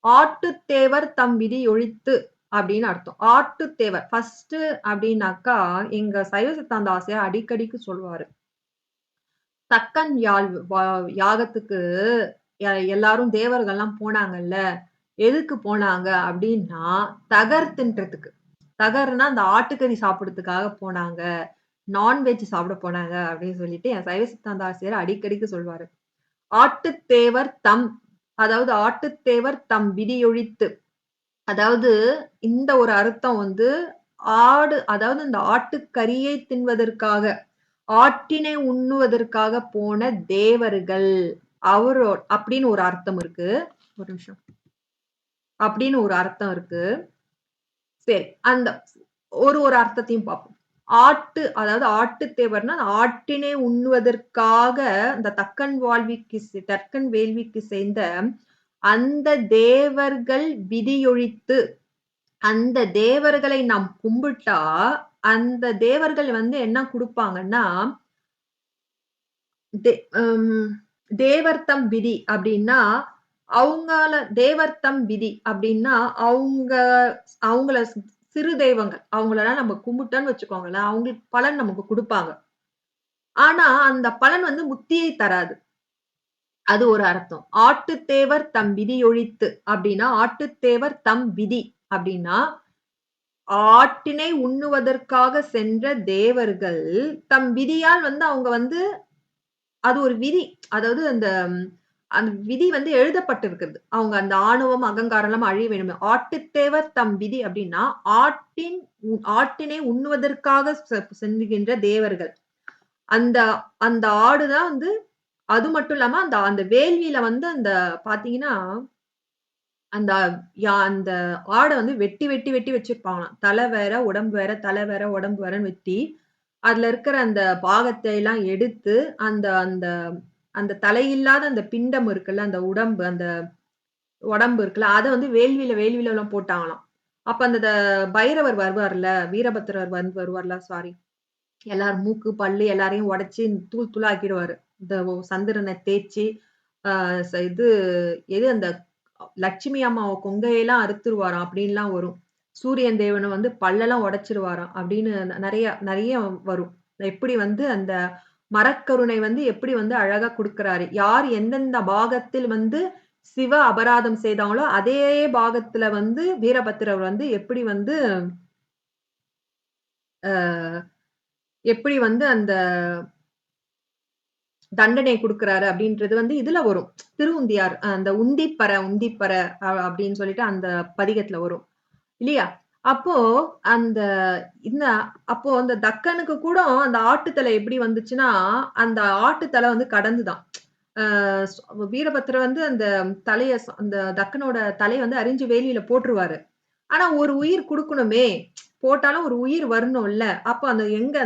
ஆட்டுத்தேவர் தம் விதி ஒழித்து அப்படின்னு அர்த்தம். ஆட்டுத்தேவர் ஃபர்ஸ்ட் அப்படின்னாக்கா எங்க சைவ சித்தாந்த ஆசிரியர் அடிக்கடிக்கு சொல்லுவாரு, தக்கன் யாகத்துக்கு எல்லாரும் தேவர்கள்லாம் போனாங்கல்ல, எதுக்கு போனாங்க அப்படின்னா தகர் தின்றதுக்கு. தகர்னா அந்த ஆட்டுக்கறி சாப்பிடுறதுக்காக போனாங்க, நான்வெஜ் சாப்பிட போனாங்க அப்படின்னு சொல்லிட்டு என் சைவ சித்தாந்த ஆசிரியர் அடிக்கடிக்கு சொல்வாரு. ஆட்டுத்தேவர் தம், அதாவது ஆட்டுத்தேவர் தம் விதியொழித்து, அதாவது இந்த ஒரு அர்த்தம் ஆடு, அதாவது இந்த ஆட்டுக்கறியை தின்வதற்காக ஆட்டினை உண்ணுவதற்காக போன தேவர்கள் அவரோ அப்படின்னு ஒரு அர்த்தம் இருக்கு. ஒரு நிமிஷம், அப்படின்னு ஒரு அர்த்தம் இருக்கு. சரி, அந்த ஒரு அர்த்தத்தையும் பார்ப்போம். ஆட்டு, அதாவது ஆட்டுத்தேவர்னா ஆட்டினை உண்ணுவதற்காக இந்த தக்கன் வேள்விக்கு சேர்ந்த அந்த தேவர்கள் விதியொழித்து, அந்த தேவர்களை நாம் கும்பிட்டா அந்த தேவர்கள் என்ன கொடுப்பாங்கன்னா தேவர்த்தம் விதி அப்படின்னா அவங்கள தேவர்த்தம் விதி அப்படின்னா அவங்கள சிறு தெய்வங்கள் அவங்களெல்லாம் நம்ம கும்பிட்டோன்னு வச்சுக்கோங்களேன், அவங்களுக்கு பலன் நமக்கு குடுப்பாங்க. ஆனா அந்த பலன் வந்து முக்தியை தராது. அது ஒரு அர்த்தம். ஆட்டுத்தேவர் தம் விதியொழித்து அப்படின்னா, ஆட்டுத்தேவர் தம் விதி அப்படின்னா, ஆட்டினை உண்ணுவதற்காக சென்ற தேவர்கள் தம் விதியால் வந்து அவங்க வந்து அது ஒரு விதி. அதாவது அந்த விதி வந்து எழுதப்பட்டிருக்குது. அவங்க அந்த ஆணவம், அகங்காரம் எல்லாம் அழிய வேணும். ஆட்டுத்தேவர் தம் விதி அப்படின்னா, ஆட்டினை உண்ணுவதற்காக செல்லுகின்ற தேவர்கள். அந்த அந்த ஆடுதான் வந்து அது மட்டும் இல்லாம அந்த அந்த வேள்வியில வந்து அந்த பாத்தீங்கன்னா, அந்த அந்த ஆட வந்து வெட்டி வெட்டி வெட்டி வச்சிருப்பாங்களாம். தலை வேற, உடம்பு வேற, தலை வேற, உடம்பு வேறன்னு வெட்டி, அதுல இருக்கிற அந்த பாகத்தை எல்லாம் எடுத்து, அந்த அந்த அந்த தலையில்லாத அந்த பிண்டம் இருக்குல்ல, அந்த உடம்பு அந்த உடம்பு இருக்குல்ல, அத வந்து வேள்வியில எல்லாம் போட்டாங்களாம். அப்ப அந்த பைரவர் வருவார்ல, வீரபத்திரர் வந்து வருவார்ல, சாரி. எல்லார் மூக்கு, பல்லு எல்லாரையும் உடைச்சு தூள் தூளா ஆக்கிடுவாரு. இந்த சந்திரனை தேய்ச்சு, ஆ இது எது அந்த லட்சுமி அம்மாவ கொங்கையெல்லாம் அறுத்துருவாராம் அப்படின்லாம் வரும். சூரியன் தேவன வந்து பல்லெல்லாம் உடைச்சிருவாராம் அப்படின்னு நெறைய நெறைய வரும். எப்படி வந்து அந்த மரக்கருணை வந்து எப்படி வந்து அழகா குடுக்குறாரு. யார் எந்தெந்த பாகத்தில் வந்து சிவ அபராதம் செய்தாங்களோ, அதே பாகத்துல வந்து வீரபத்திரர் வந்து எப்படி வந்து அந்த தண்டனை குடுக்குறாரு அப்படின்றது வந்து இதுல வரும். திருவுந்தியார் அந்த உந்திப்பற அப்படின்னு சொல்லிட்டு அந்த பதிகத்துல வரும். இல்லையா? அப்போ அந்த இந்த அப்போ அந்த தக்கனுக்கு கூட அந்த ஆட்டுத்தலை எப்படி வந்துச்சுன்னா, அந்த ஆட்டுத்தலை வந்து கடந்துதான். அ வீரபத்திரர் வந்து அந்த அந்த தக்கனோட தலைய வந்து அரிஞ்சு வேலியில போட்டுருவாரு. ஆனா ஒரு உயிர் குடுக்கணுமே! போட்டாலும் ஒரு உயிர் வரணும்ல. அப்ப அந்த எங்க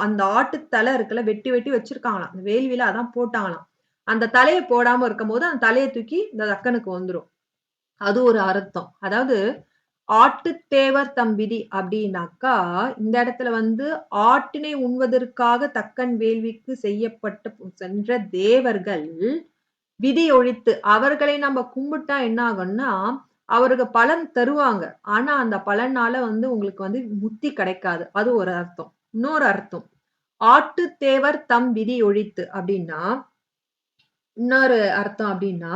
அந்த ஆட்டு தலை இருக்குல்ல, வெட்டி வெட்டி வச்சிருக்காங்களாம். அந்த வேள்வியில அதான் போட்டாங்களாம். அந்த தலைய போடாம இருக்கும்போது, அந்த தலைய தூக்கி இந்த தக்கனுக்கு வந்துரும். அது ஒரு அர்த்தம். அதாவது ஆட்டுத்தேவர் தம் விதி அப்டின்னாக்கா, இந்த இடத்துல வந்து ஆட்டினை உண்வதற்காக தக்கன் வேள்விக்கு சென்ற தேவர்கள் விதி ஒழித்து அவர்களை நம்ம கும்பிட்டா என்ன ஆகும்னா, அவருக்கு பலன் தருவாங்க. ஆனா, அந்த பலனால வந்து உங்களுக்கு வந்து முக்தி கிடைக்காது. அது ஒரு அர்த்தம். இன்னொரு அர்த்தம். ஆட்டுத்தேவர் தம் விதி ஒழித்து அப்டின்னா, இன்னொரு அர்த்தம் அப்டின்னா,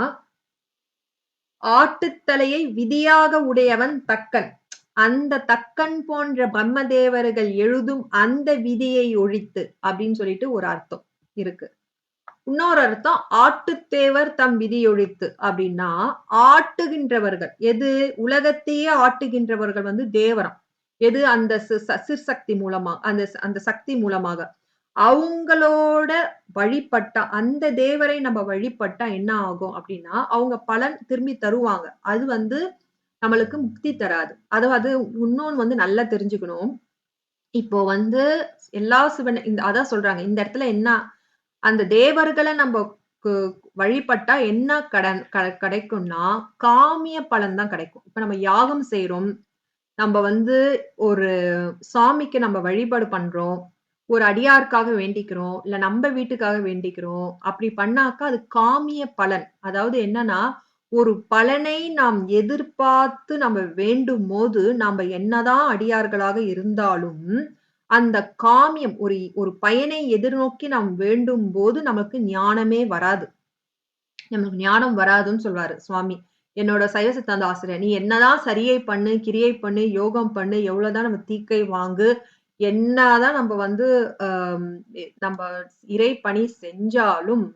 ஆட்டுத்தலையை விதியாக உடையவன் தக்கன். அந்த தக்கன் போன்ற பிரம்மதேவர்கள் எழுதும் அந்த விதியை ஒழித்து அப்படின்னு சொல்லிட்டு ஒரு அர்த்தம் இருக்கு. இன்னொரு அர்த்தம் ஆட்டுத்தேவர் தம் விதியொழித்து அப்படின்னா ஆட்டுகின்றவர்கள் எது உலகத்தையே ஆட்டுகின்றவர்கள் வந்து தேவரம் எது அந்த சிற்சக்தி மூலமா அந்த சக்தி மூலமாக அவங்களோட வழிபட்டா அந்த தேவரை நம்ம வழிபட்டா என்ன ஆகும் அப்படின்னா அவங்க பலன் திரும்பி தருவாங்க அது வந்து நம்மளுக்கு முக்தி தராது அதாவது இன்னொன்னு வந்து நல்லா தெரிஞ்சுக்கணும் இப்போ வந்து எல்லா சிவன் அதான் சொல்றாங்க இந்த இடத்துல என்ன அந்த தேவர்களை நம்ம வழிபட்டா என்ன கிடைக்கும்னா காமிய பலன் தான் கிடைக்கும் இப்ப நம்ம யாகம் செய்யறோம் நம்ம வந்து ஒரு சாமிக்கு நம்ம வழிபாடு பண்றோம் ஒரு அடியாருக்காக வேண்டிக்கிறோம் இல்ல நம்ம வீட்டுக்காக வேண்டிக்கிறோம் அப்படி பண்ணாக்கா அது காமிய பலன் அதாவது என்னன்னா ஒரு பலனை நாம் எதிர்பார்த்து நம்ம வேண்டும் போது நாம என்னதான் அடியார்களாக இருந்தாலும் அந்த காமியம் ஒரு பயனை எதிர்நோக்கி நாம் வேண்டும் போது நமக்கு ஞானமே வராது நமக்கு ஞானம் வராதுன்னு சொல்வாரு சுவாமி என்னோட சைவ சித்தாந்த ஆசிரியர் நீ என்னதான் சரியை பண்ணு கிரியை பண்ணு யோகம் பண்ணு எவ்வளவுதான் நம்ம தீக்கை வாங்கு என்னதான் நம்ம வந்து நம்ம இறை பணி செஞ்சாலும்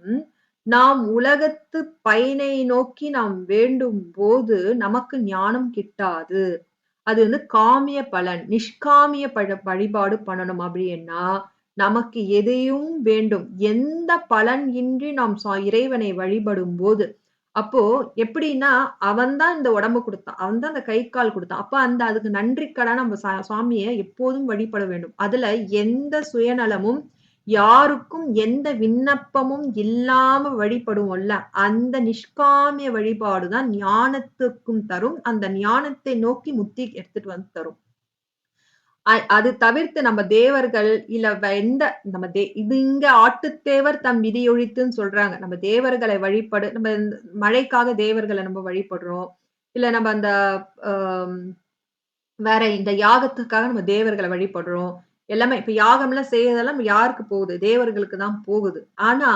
நாம் உலகத்து பயனை நோக்கி நாம் வேண்டும் போது நமக்கு ஞானம் கிட்டாது அது வந்து காமிய பலன் நிஷ்காமிய வழிபாடு பண்ணணும் அப்படின்னா நமக்கு எதையும் வேண்டும் எந்த பலன் இன்றி நாம் இறைவனை வழிபடும் போது அப்போ எப்படின்னா அவன் தான் இந்த உடம்பு கொடுத்தான் அவன் தான் அந்த கை கால் கொடுத்தான் அப்ப அந்த அதுக்கு நன்றி கடன் நம்ம சுவாமியை எப்போதும் வழிபட வேண்டும் அதுல எந்த சுயநலமும் யாருக்கும் எந்த விண்ணப்பமும் இல்லாம வழிபடுவோம்ல அந்த நிஷ்காமிய வழிபாடுதான் ஞானத்துக்கும் தரும் அந்த ஞானத்தை நோக்கி முத்தி எடுத்துட்டு வந்து தரும் அது தவிர்த்து நம்ம தேவர்கள் இல்ல எந்த நம்ம இது இங்க ஆட்டுத்தேவர் தம் விதியொழித்துன்னு சொல்றாங்க. நம்ம தேவர்களை நம்ம மழைக்காக தேவர்களை நம்ம வழிபடுறோம். இல்ல நம்ம அந்த வேற இந்த யாகத்துக்காக நம்ம தேவர்களை வழிபடுறோம். எல்லாமே இப்ப யாகம்லாம் செய்யறதெல்லாம் யாருக்கு போகுது? தேவர்களுக்கு தான் போகுது. ஆனா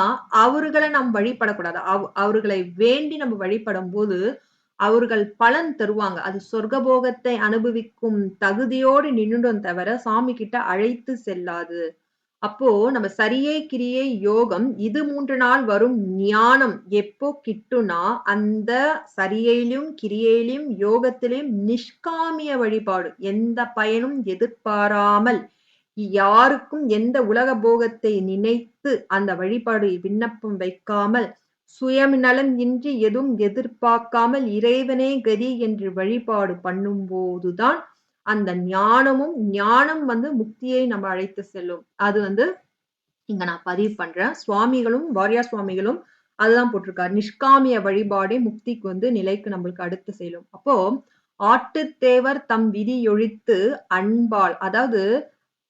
அவர்களை நாம் வழிபடக்கூடாது. அவர்களை வேண்டி நம்ம வழிபடும்போது அவர்கள் பலன் தருவாங்க. அது சொர்க்கபோகத்தை அனுபவிக்கும் தகுதியோடு நின்னுடும் தவிர, சாமி கிட்ட அழைத்து செல்லாது. அப்போ நம்ம சரியை, கிரியை, யோகம் இது 3 நாள் வரும் ஞானம் எப்போ கிட்டும்னா, அந்த சரியிலும், கிரியையிலும், யோகத்திலும் நிஷ்காமிய வழிபாடு. எந்த பயனும் எதிர்பாராமல், யாருக்கும் எந்த உலக போகத்தை நினைத்து அந்த வழிபாடு விண்ணப்பம் வைக்காமல், சுயநலம் இன்றி எதுவும் எதிர்பார்க்காமல் இறைவனே கதி என்று வழிபாடு பண்ணும்போதுதான் அந்த ஞானம் வந்து முக்தியை நம்ம அழைத்து செல்லும். அது வந்து இங்க நான் பதிவு பண்றேன். சுவாமிகளும் வாரியார் சுவாமிகளும் அதுதான் போட்டிருக்காரு. நிஷ்காமிய வழிபாடே முக்திக்கு வந்து நிலைக்கு நம்மளுக்கு அடுத்து செல்லும். அப்போ ஆட்டுத்தேவர் தம் விதி ஒழித்து அன்பால், அதாவது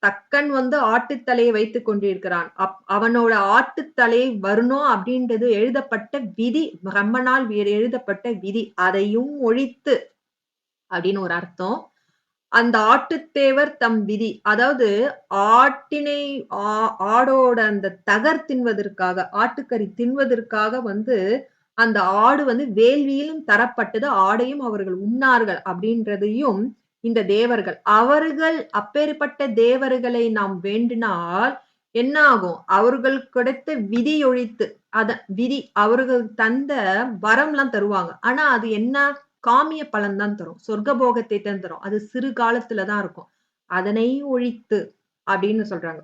தக்கன் வந்து ஆட்டுத்தலையை வைத்துக் கொண்டிருக்கிறான். அவனோட ஆட்டுத்தலை வரணும் அப்படின்றது எழுதப்பட்ட விதி, பிரம்மனால் எழுதப்பட்ட விதி. அதையும் ஒழித்து அப்படின்னு ஒரு அர்த்தம். அந்த ஆட்டுத்தேவர் தம் விதி, அதாவது ஆடோட அந்த தகர் தின்வதற்காக, ஆட்டுக்கறி தின்வதற்காக வந்து அந்த ஆடு வந்து வேள்வியிலும் தரப்பட்டது, ஆடையும் அவர்கள் உண்ணார்கள் அப்படின்றதையும் இந்த தேவர்கள், அவர்கள் அப்பேற்பட்ட தேவர்களை நாம் வேண்டினால் என்ன ஆகும்? அவர்கள் கிடைத்த விதி ஒழித்து, விதி அவர்கள் தந்த வரம்லாம் தருவாங்க. ஆனா அது என்ன? காமிய பலன் தான் தரும். சொர்க்க போகத்தை தான் தரும். அது சிறு காலத்துல தான் இருக்கும். அதனை ஒழித்து அப்படின்னு சொல்றாங்க.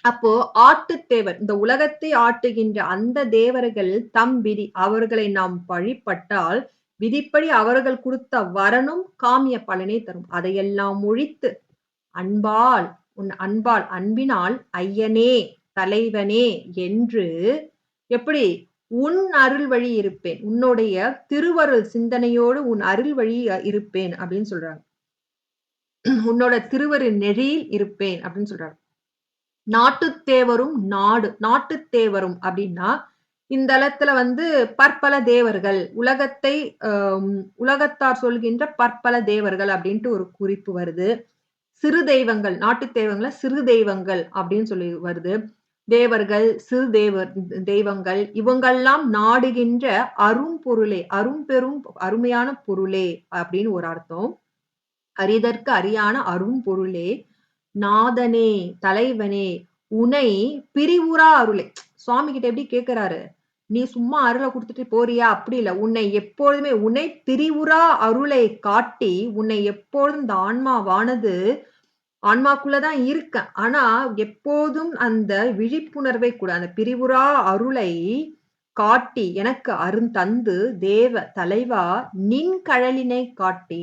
அப்போ ஆட்டுத்தேவர், இந்த உலகத்தை ஆட்டுகின்ற அந்த தேவர்கள் தம் விதி, அவர்களை நாம் வழிபட்டால் விதிப்படி அவர்கள் கொடுத்த வரனும் காமிய பலனை தரும். அதையெல்லாம் ஒழித்து அன்பால், அன்பினால் ஐயனே தலைவனே என்று எப்படி உன் அருள் வழி இருப்பேன், உன்னுடைய திருவருள் சிந்தனையோடு உன் அருள் வழி இருப்பேன் அப்படின்னு சொல்றாங்க. உன்னோட திருவரு நெறியில் இருப்பேன் அப்படின்னு சொல்றாங்க. நாட்டுத்தேவரும் நாட்டுத்தேவரும் அப்படின்னா இந்த இடத்துல வந்து பற்பல தேவர்கள், உலகத்தார் சொல்கின்ற பற்பல தேவர்கள் அப்படின்ட்டு ஒரு குறிப்பு வருது. சிறு தெய்வங்கள், நாட்டு தெய்வங்கள சிறு தெய்வங்கள் அப்படின்னு சொல்லி வருது. தேவர்கள், சிறு தெய்வங்கள் இவங்கெல்லாம் நாடுகின்ற அரும்பொருளே, அரும்பெரும் அருமையான பொருளே அப்படின்னு ஒரு அர்த்தம். அரிதற்கு அரியான அரும்பொருளே, நாதனே தலைவனே, உனை பிரிவுறா அருளே. சுவாமி கிட்ட எப்படி கேட்கிறாரு? நீ சும்மா அருளை கொடுத்துட்டு போறியா? அப்படி இல்ல. உன்னை எப்பொழுதுமே உன்னை பிரிவுறா அருளை காட்டி, உன்னை எப்பொழுதும் இந்த ஆன்மாவானது ஆன்மாக்குள்ளதான் இருக்க. ஆனா எப்போதும் அந்த விழிப்புணர்வை கூட, அந்த பிரிவுறா அருளை காட்டி எனக்கு அருந்தந்து தேவ தலைவா நின் கழலினை காட்டி.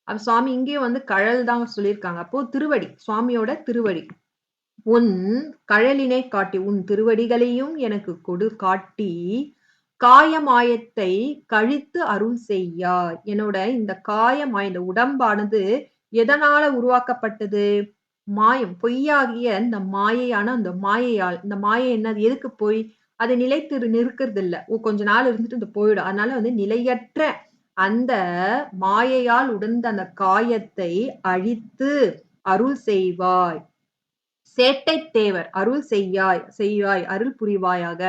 அப்ப சுவாமி இங்கேயும் வந்து கழல் தான் சொல்லியிருக்காங்க. அப்போ திருவடி, சுவாமியோட திருவடி. உன் கழலினை காட்டி, உன் திருவடிகளையும் எனக்கு கொடு காட்டி, காயமாயத்தை கழித்து அருள் செய்யா. என்னோட இந்த காயமாய இந்த உடம்பானது எதனால உருவாக்கப்பட்டது? மாயம், பொய்யாகிய இந்த மாயையான அந்த மாயையால். இந்த மாயை என்னது? எதுக்கு போய் அது நிலைத்து நிற்கிறது இல்ல. கொஞ்ச நாள் இருந்துட்டு இந்த போயிடும். அதனால வந்து நிலையற்ற அந்த மாயையால் உடந்த அந்த காயத்தை அழித்து அருள் செய்வாய். சேட்டை தேவர் அருள் செய்யாய் அருள் புரிவாயாக.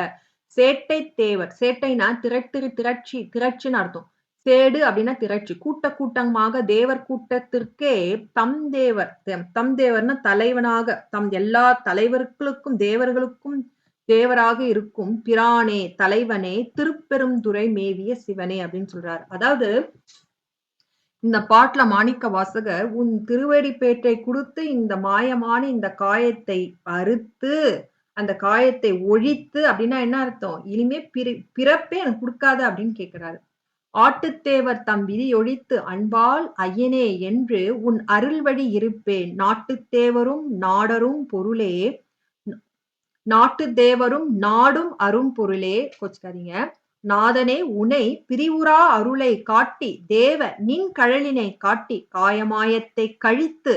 சேட்டை தேவர், சேட்டைனா திரட்சின்னு அர்த்தம். சேடு அப்படின்னா திரட்சி. கூட்டமாக தேவர் கூட்டத்திற்கே தம் தேவர்னா தலைவனாக, எல்லா தலைவர்களுக்கும் தேவர்களுக்கும் தேவராக இருக்கும் பிரானே தலைவனே திருப்பெருந்துறை மேவிய சிவனே அப்படின்னு சொல்றாரு. அதாவது இந்த பாட்டுல மாணிக்க வாசகர் உன் திருவடி பேட்டை கொடுத்து இந்த மாயமான இந்த காயத்தை அறுத்து, அந்த காயத்தை ஒழித்து அப்படின்னா என்ன அர்த்தம்? இனிமே பிறப்பே எனக்கு கொடுக்காத அப்படின்னு கேட்கிறாரு. ஆட்டுத்தேவர் தம் விதி ஒழித்து அன்பால் ஐயனே என்று உன் அருள் வழி இருப்பேன். நாட்டுத்தேவரும் நாடரும் பொருளே, நாட்டுத்தேவரும் நாடும் அரும் பொருளே, கோச்சுக்காதீங்க. நாதனே உனை பிரிவுறா அருளை காட்டி, தேவ நின் கழலினை காட்டி, காயமாயத்தை கழித்து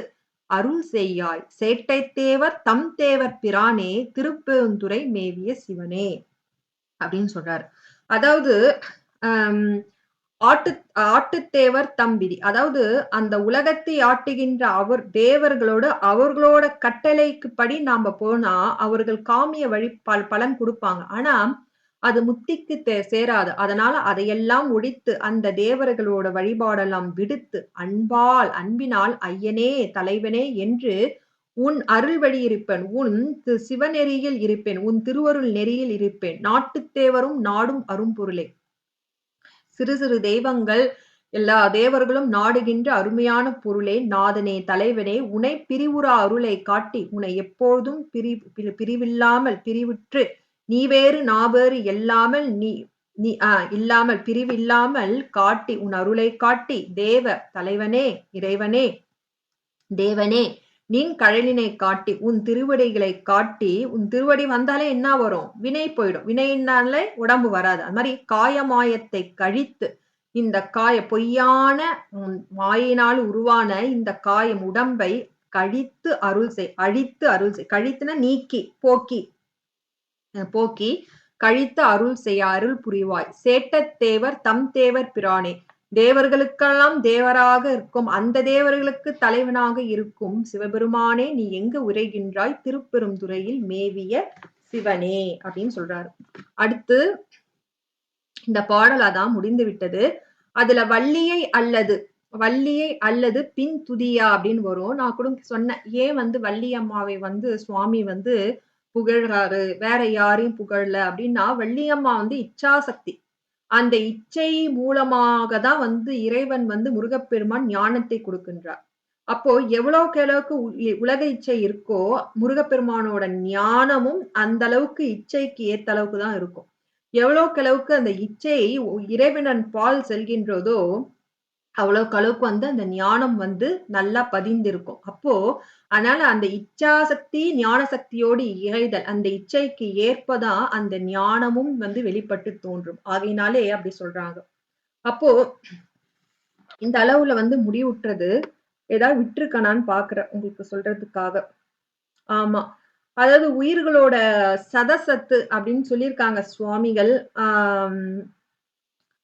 அருள் செய்யாய் சேட்டை தேவர் தம் தேவர் பிரானே திருப்பெருந்துறை மேவிய சிவனே அப்படின்னு சொல்றாரு. அதாவது ஆட்டுத்தேவர் தம்பிதி, அதாவது அந்த உலகத்தை ஆட்டுகின்ற அவர் தேவர்களோடு அவர்களோட கட்டளைக்கு படி நாம போனா அவர்கள் காமிய வழி பலன் கொடுப்பாங்க. ஆனா அது முத்திக்கு சேராது. அதனால அதையெல்லாம் ஒழித்து அந்த தேவர்களோட வழிபாடெல்லாம் விடுத்து அன்பினால் ஐயனே தலைவனே என்று உன் அருள் வழி இருப்பேன், உன் சிவநெறியில் இருப்பேன், உன் திருவருள் நெறியில் இருப்பேன், நாட்டுத்தேவரும் நாடும் அரும்பொருளே, சிறு சிறு தெய்வங்கள் எல்லா தேவர்களும் நாடுகின்ற அருமையான பொருளே, நாதனே தலைவனே, உனை பிரிவுறா அருளை காட்டி உன்னை எப்போதும் பிரிவில்லாமல் பிரிவுற்று நீ வேறு நான் வேறு இல்லாமல் இல்லாமல் பிரிவில்லாமல் காட்டி உன் அருளை காட்டி தேவ தலைவனே இறைவனே தேவனே நின் கழலினை காட்டி உன் திருவடிகளை காட்டி, உன் திருவடி வந்தாலே என்ன வரும்? வினை போயிடும். வினைனாலே உடம்பு வராது. அது மாதிரி காயமாயத்தை கழித்து இந்த பொய்யான மாயினால் உருவான இந்த காயம் உடம்பை கழித்து அருள் செய், அழித்து அருள் செய், கழித்துன நீக்கி போக்கி கழித்து அருள் செய்ய அருள் புரிவாய் சேட்டத்தேவர் தம் தேவர் பிரானே, தேவர்களுக்கெல்லாம் தேவராக இருக்கும் அந்த தேவர்களுக்கு தலைவனாக இருக்கும் சிவபெருமானே, நீ எங்க உரைகின்றாய்? திருப்பெருந்துறையில் மேவிய சிவனே அப்படின்னு சொல்றாரு. அடுத்து இந்த பாடல் அதான் முடிந்து விட்டது. அதுல வள்ளியை அல்லது பின் துதியா அப்படின்னு வரும். நான் கூட சொன்னேன், ஏன் வள்ளி அம்மாவை சுவாமி புகழ்றாரு, வேற யாரையும் புகழல அப்படின்னா, வள்ளியம்மா இச்சாசக்தி. அந்த இச்சை மூலமாக தான் இறைவன் முருகப்பெருமான் ஞானத்தை கொடுக்கின்றார். அப்போ எவ்வளவுக்கு உலக இச்சை இருக்கோ முருகப்பெருமானோட ஞானமும் அந்த அளவுக்கு இச்சைக்கு ஏத்த அளவுக்கு தான் இருக்கும். எவ்வளவுக்கு அந்த இச்சை இறைவனன் பால் செல்கின்றதோ அவ்வளவுக்கு அளவுக்கு அந்த ஞானம் நல்லா பதிந்திருக்கும். அப்போ அதனால அந்த இச்சாசக்தி ஞான சக்தியோடு இறைதல், அந்த இச்சைக்கு ஏற்பதான் அந்த ஞானமும் வெளிப்பட்டு தோன்றும். ஆகையினாலே அப்படி சொல்றாங்க. அப்போ இந்த அளவுல முடிவுற்றது. ஏதாவது விட்டுருக்கனான்னு பாக்குறேன் உங்களுக்கு சொல்றதுக்காக. ஆமா, அதாவது உயிர்களோட சதசத்து அப்படின்னு சொல்லியிருக்காங்க சுவாமிகள்.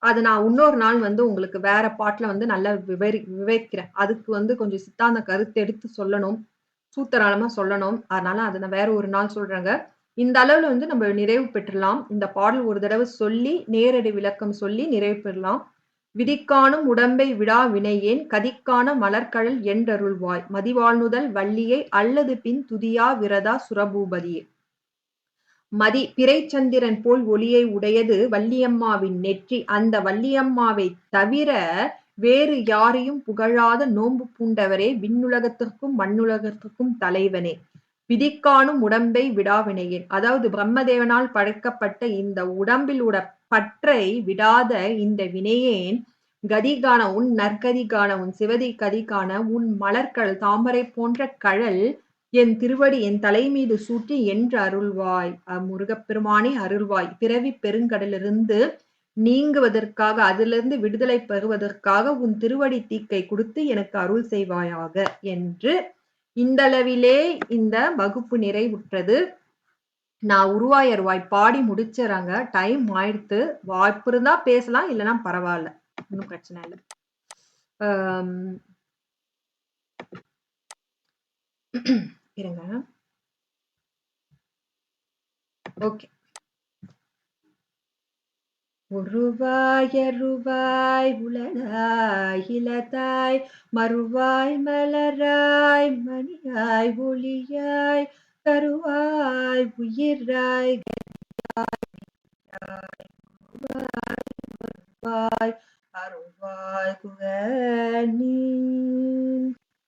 அது நான் இன்னொரு நாள் உங்களுக்கு வேற பாட்டுல நல்லா விவரிக்கிறேன். அதுக்கு கொஞ்சம் சித்தாந்த கருத்து எடுத்து சொல்லணும், சூத்திராலமா சொல்லணும். அதனால அதை நான் வேற ஒரு நாள் சொல்றேங்க. இந்த அளவுல நம்ம நிறைவு பெற்றலாம். இந்த பாடல் ஒரு தடவை சொல்லி நேரடி விளக்கம் சொல்லி நிறைவு பெறலாம். விதிக்கானும் உடம்பை விடா வினையேன் கதிக்கான மலர்கழல் என்றருள்வாய் மதிவாழ்நுதல் வள்ளியை அல்லது பின் துதியா விரதா சுரபூபதியே. பிறைச்சந்திரன் போல் ஒளியை உடையது வள்ளியம்மாவின் நெற்றி. அந்த வள்ளியம்மாவை தவிர வேறு யாரையும் புகழாத நோன்பு பூண்டவரே, விண்ணுலகத்திற்கும் மண்ணுலகத்திற்கும் தலைவனே, விதிக்கானும் உடம்பை விடாவினையேன். அதாவது பிரம்மதேவனால் படைக்கப்பட்ட இந்த உடம்பில் பற்றை விடாத இந்த வினையேன் கதிகான உன் நற்கதிகான உன் சிவதி கதிகான உன் மலர்கள் தாமரை போன்ற கழல் என் திருவடி என் தலை மீது சூட்டி என்று அருள்வாய். முருகப்பெருமானே அருள்வாய். பிறவி பெருங்கடலிருந்து நீங்குவதற்காக, அதிலிருந்து விடுதலை பெறுவதற்காக உன் திருவடி தீக்கை கொடுத்து எனக்கு அருள் செய்வாயாக என்று இந்தளவிலே இந்த வகுப்பு நிறைவுற்றது. நான் உருவாய் அருவாய் பாடி முடிச்சிடறாங்க. டைம் ஆயிடுத்து. வாய்ப்பு இருந்தா பேசலாம், இல்லைன்னா பரவாயில்ல, ஒன்றும் பிரச்சனை இல்லை. இருங்க. ஓகே. ஒருவாய் அருவாய் உலகாய் இலதாய் மறுவாய் மலராய் மணியாய் ஒளியாய் கருவாய் உயிராய்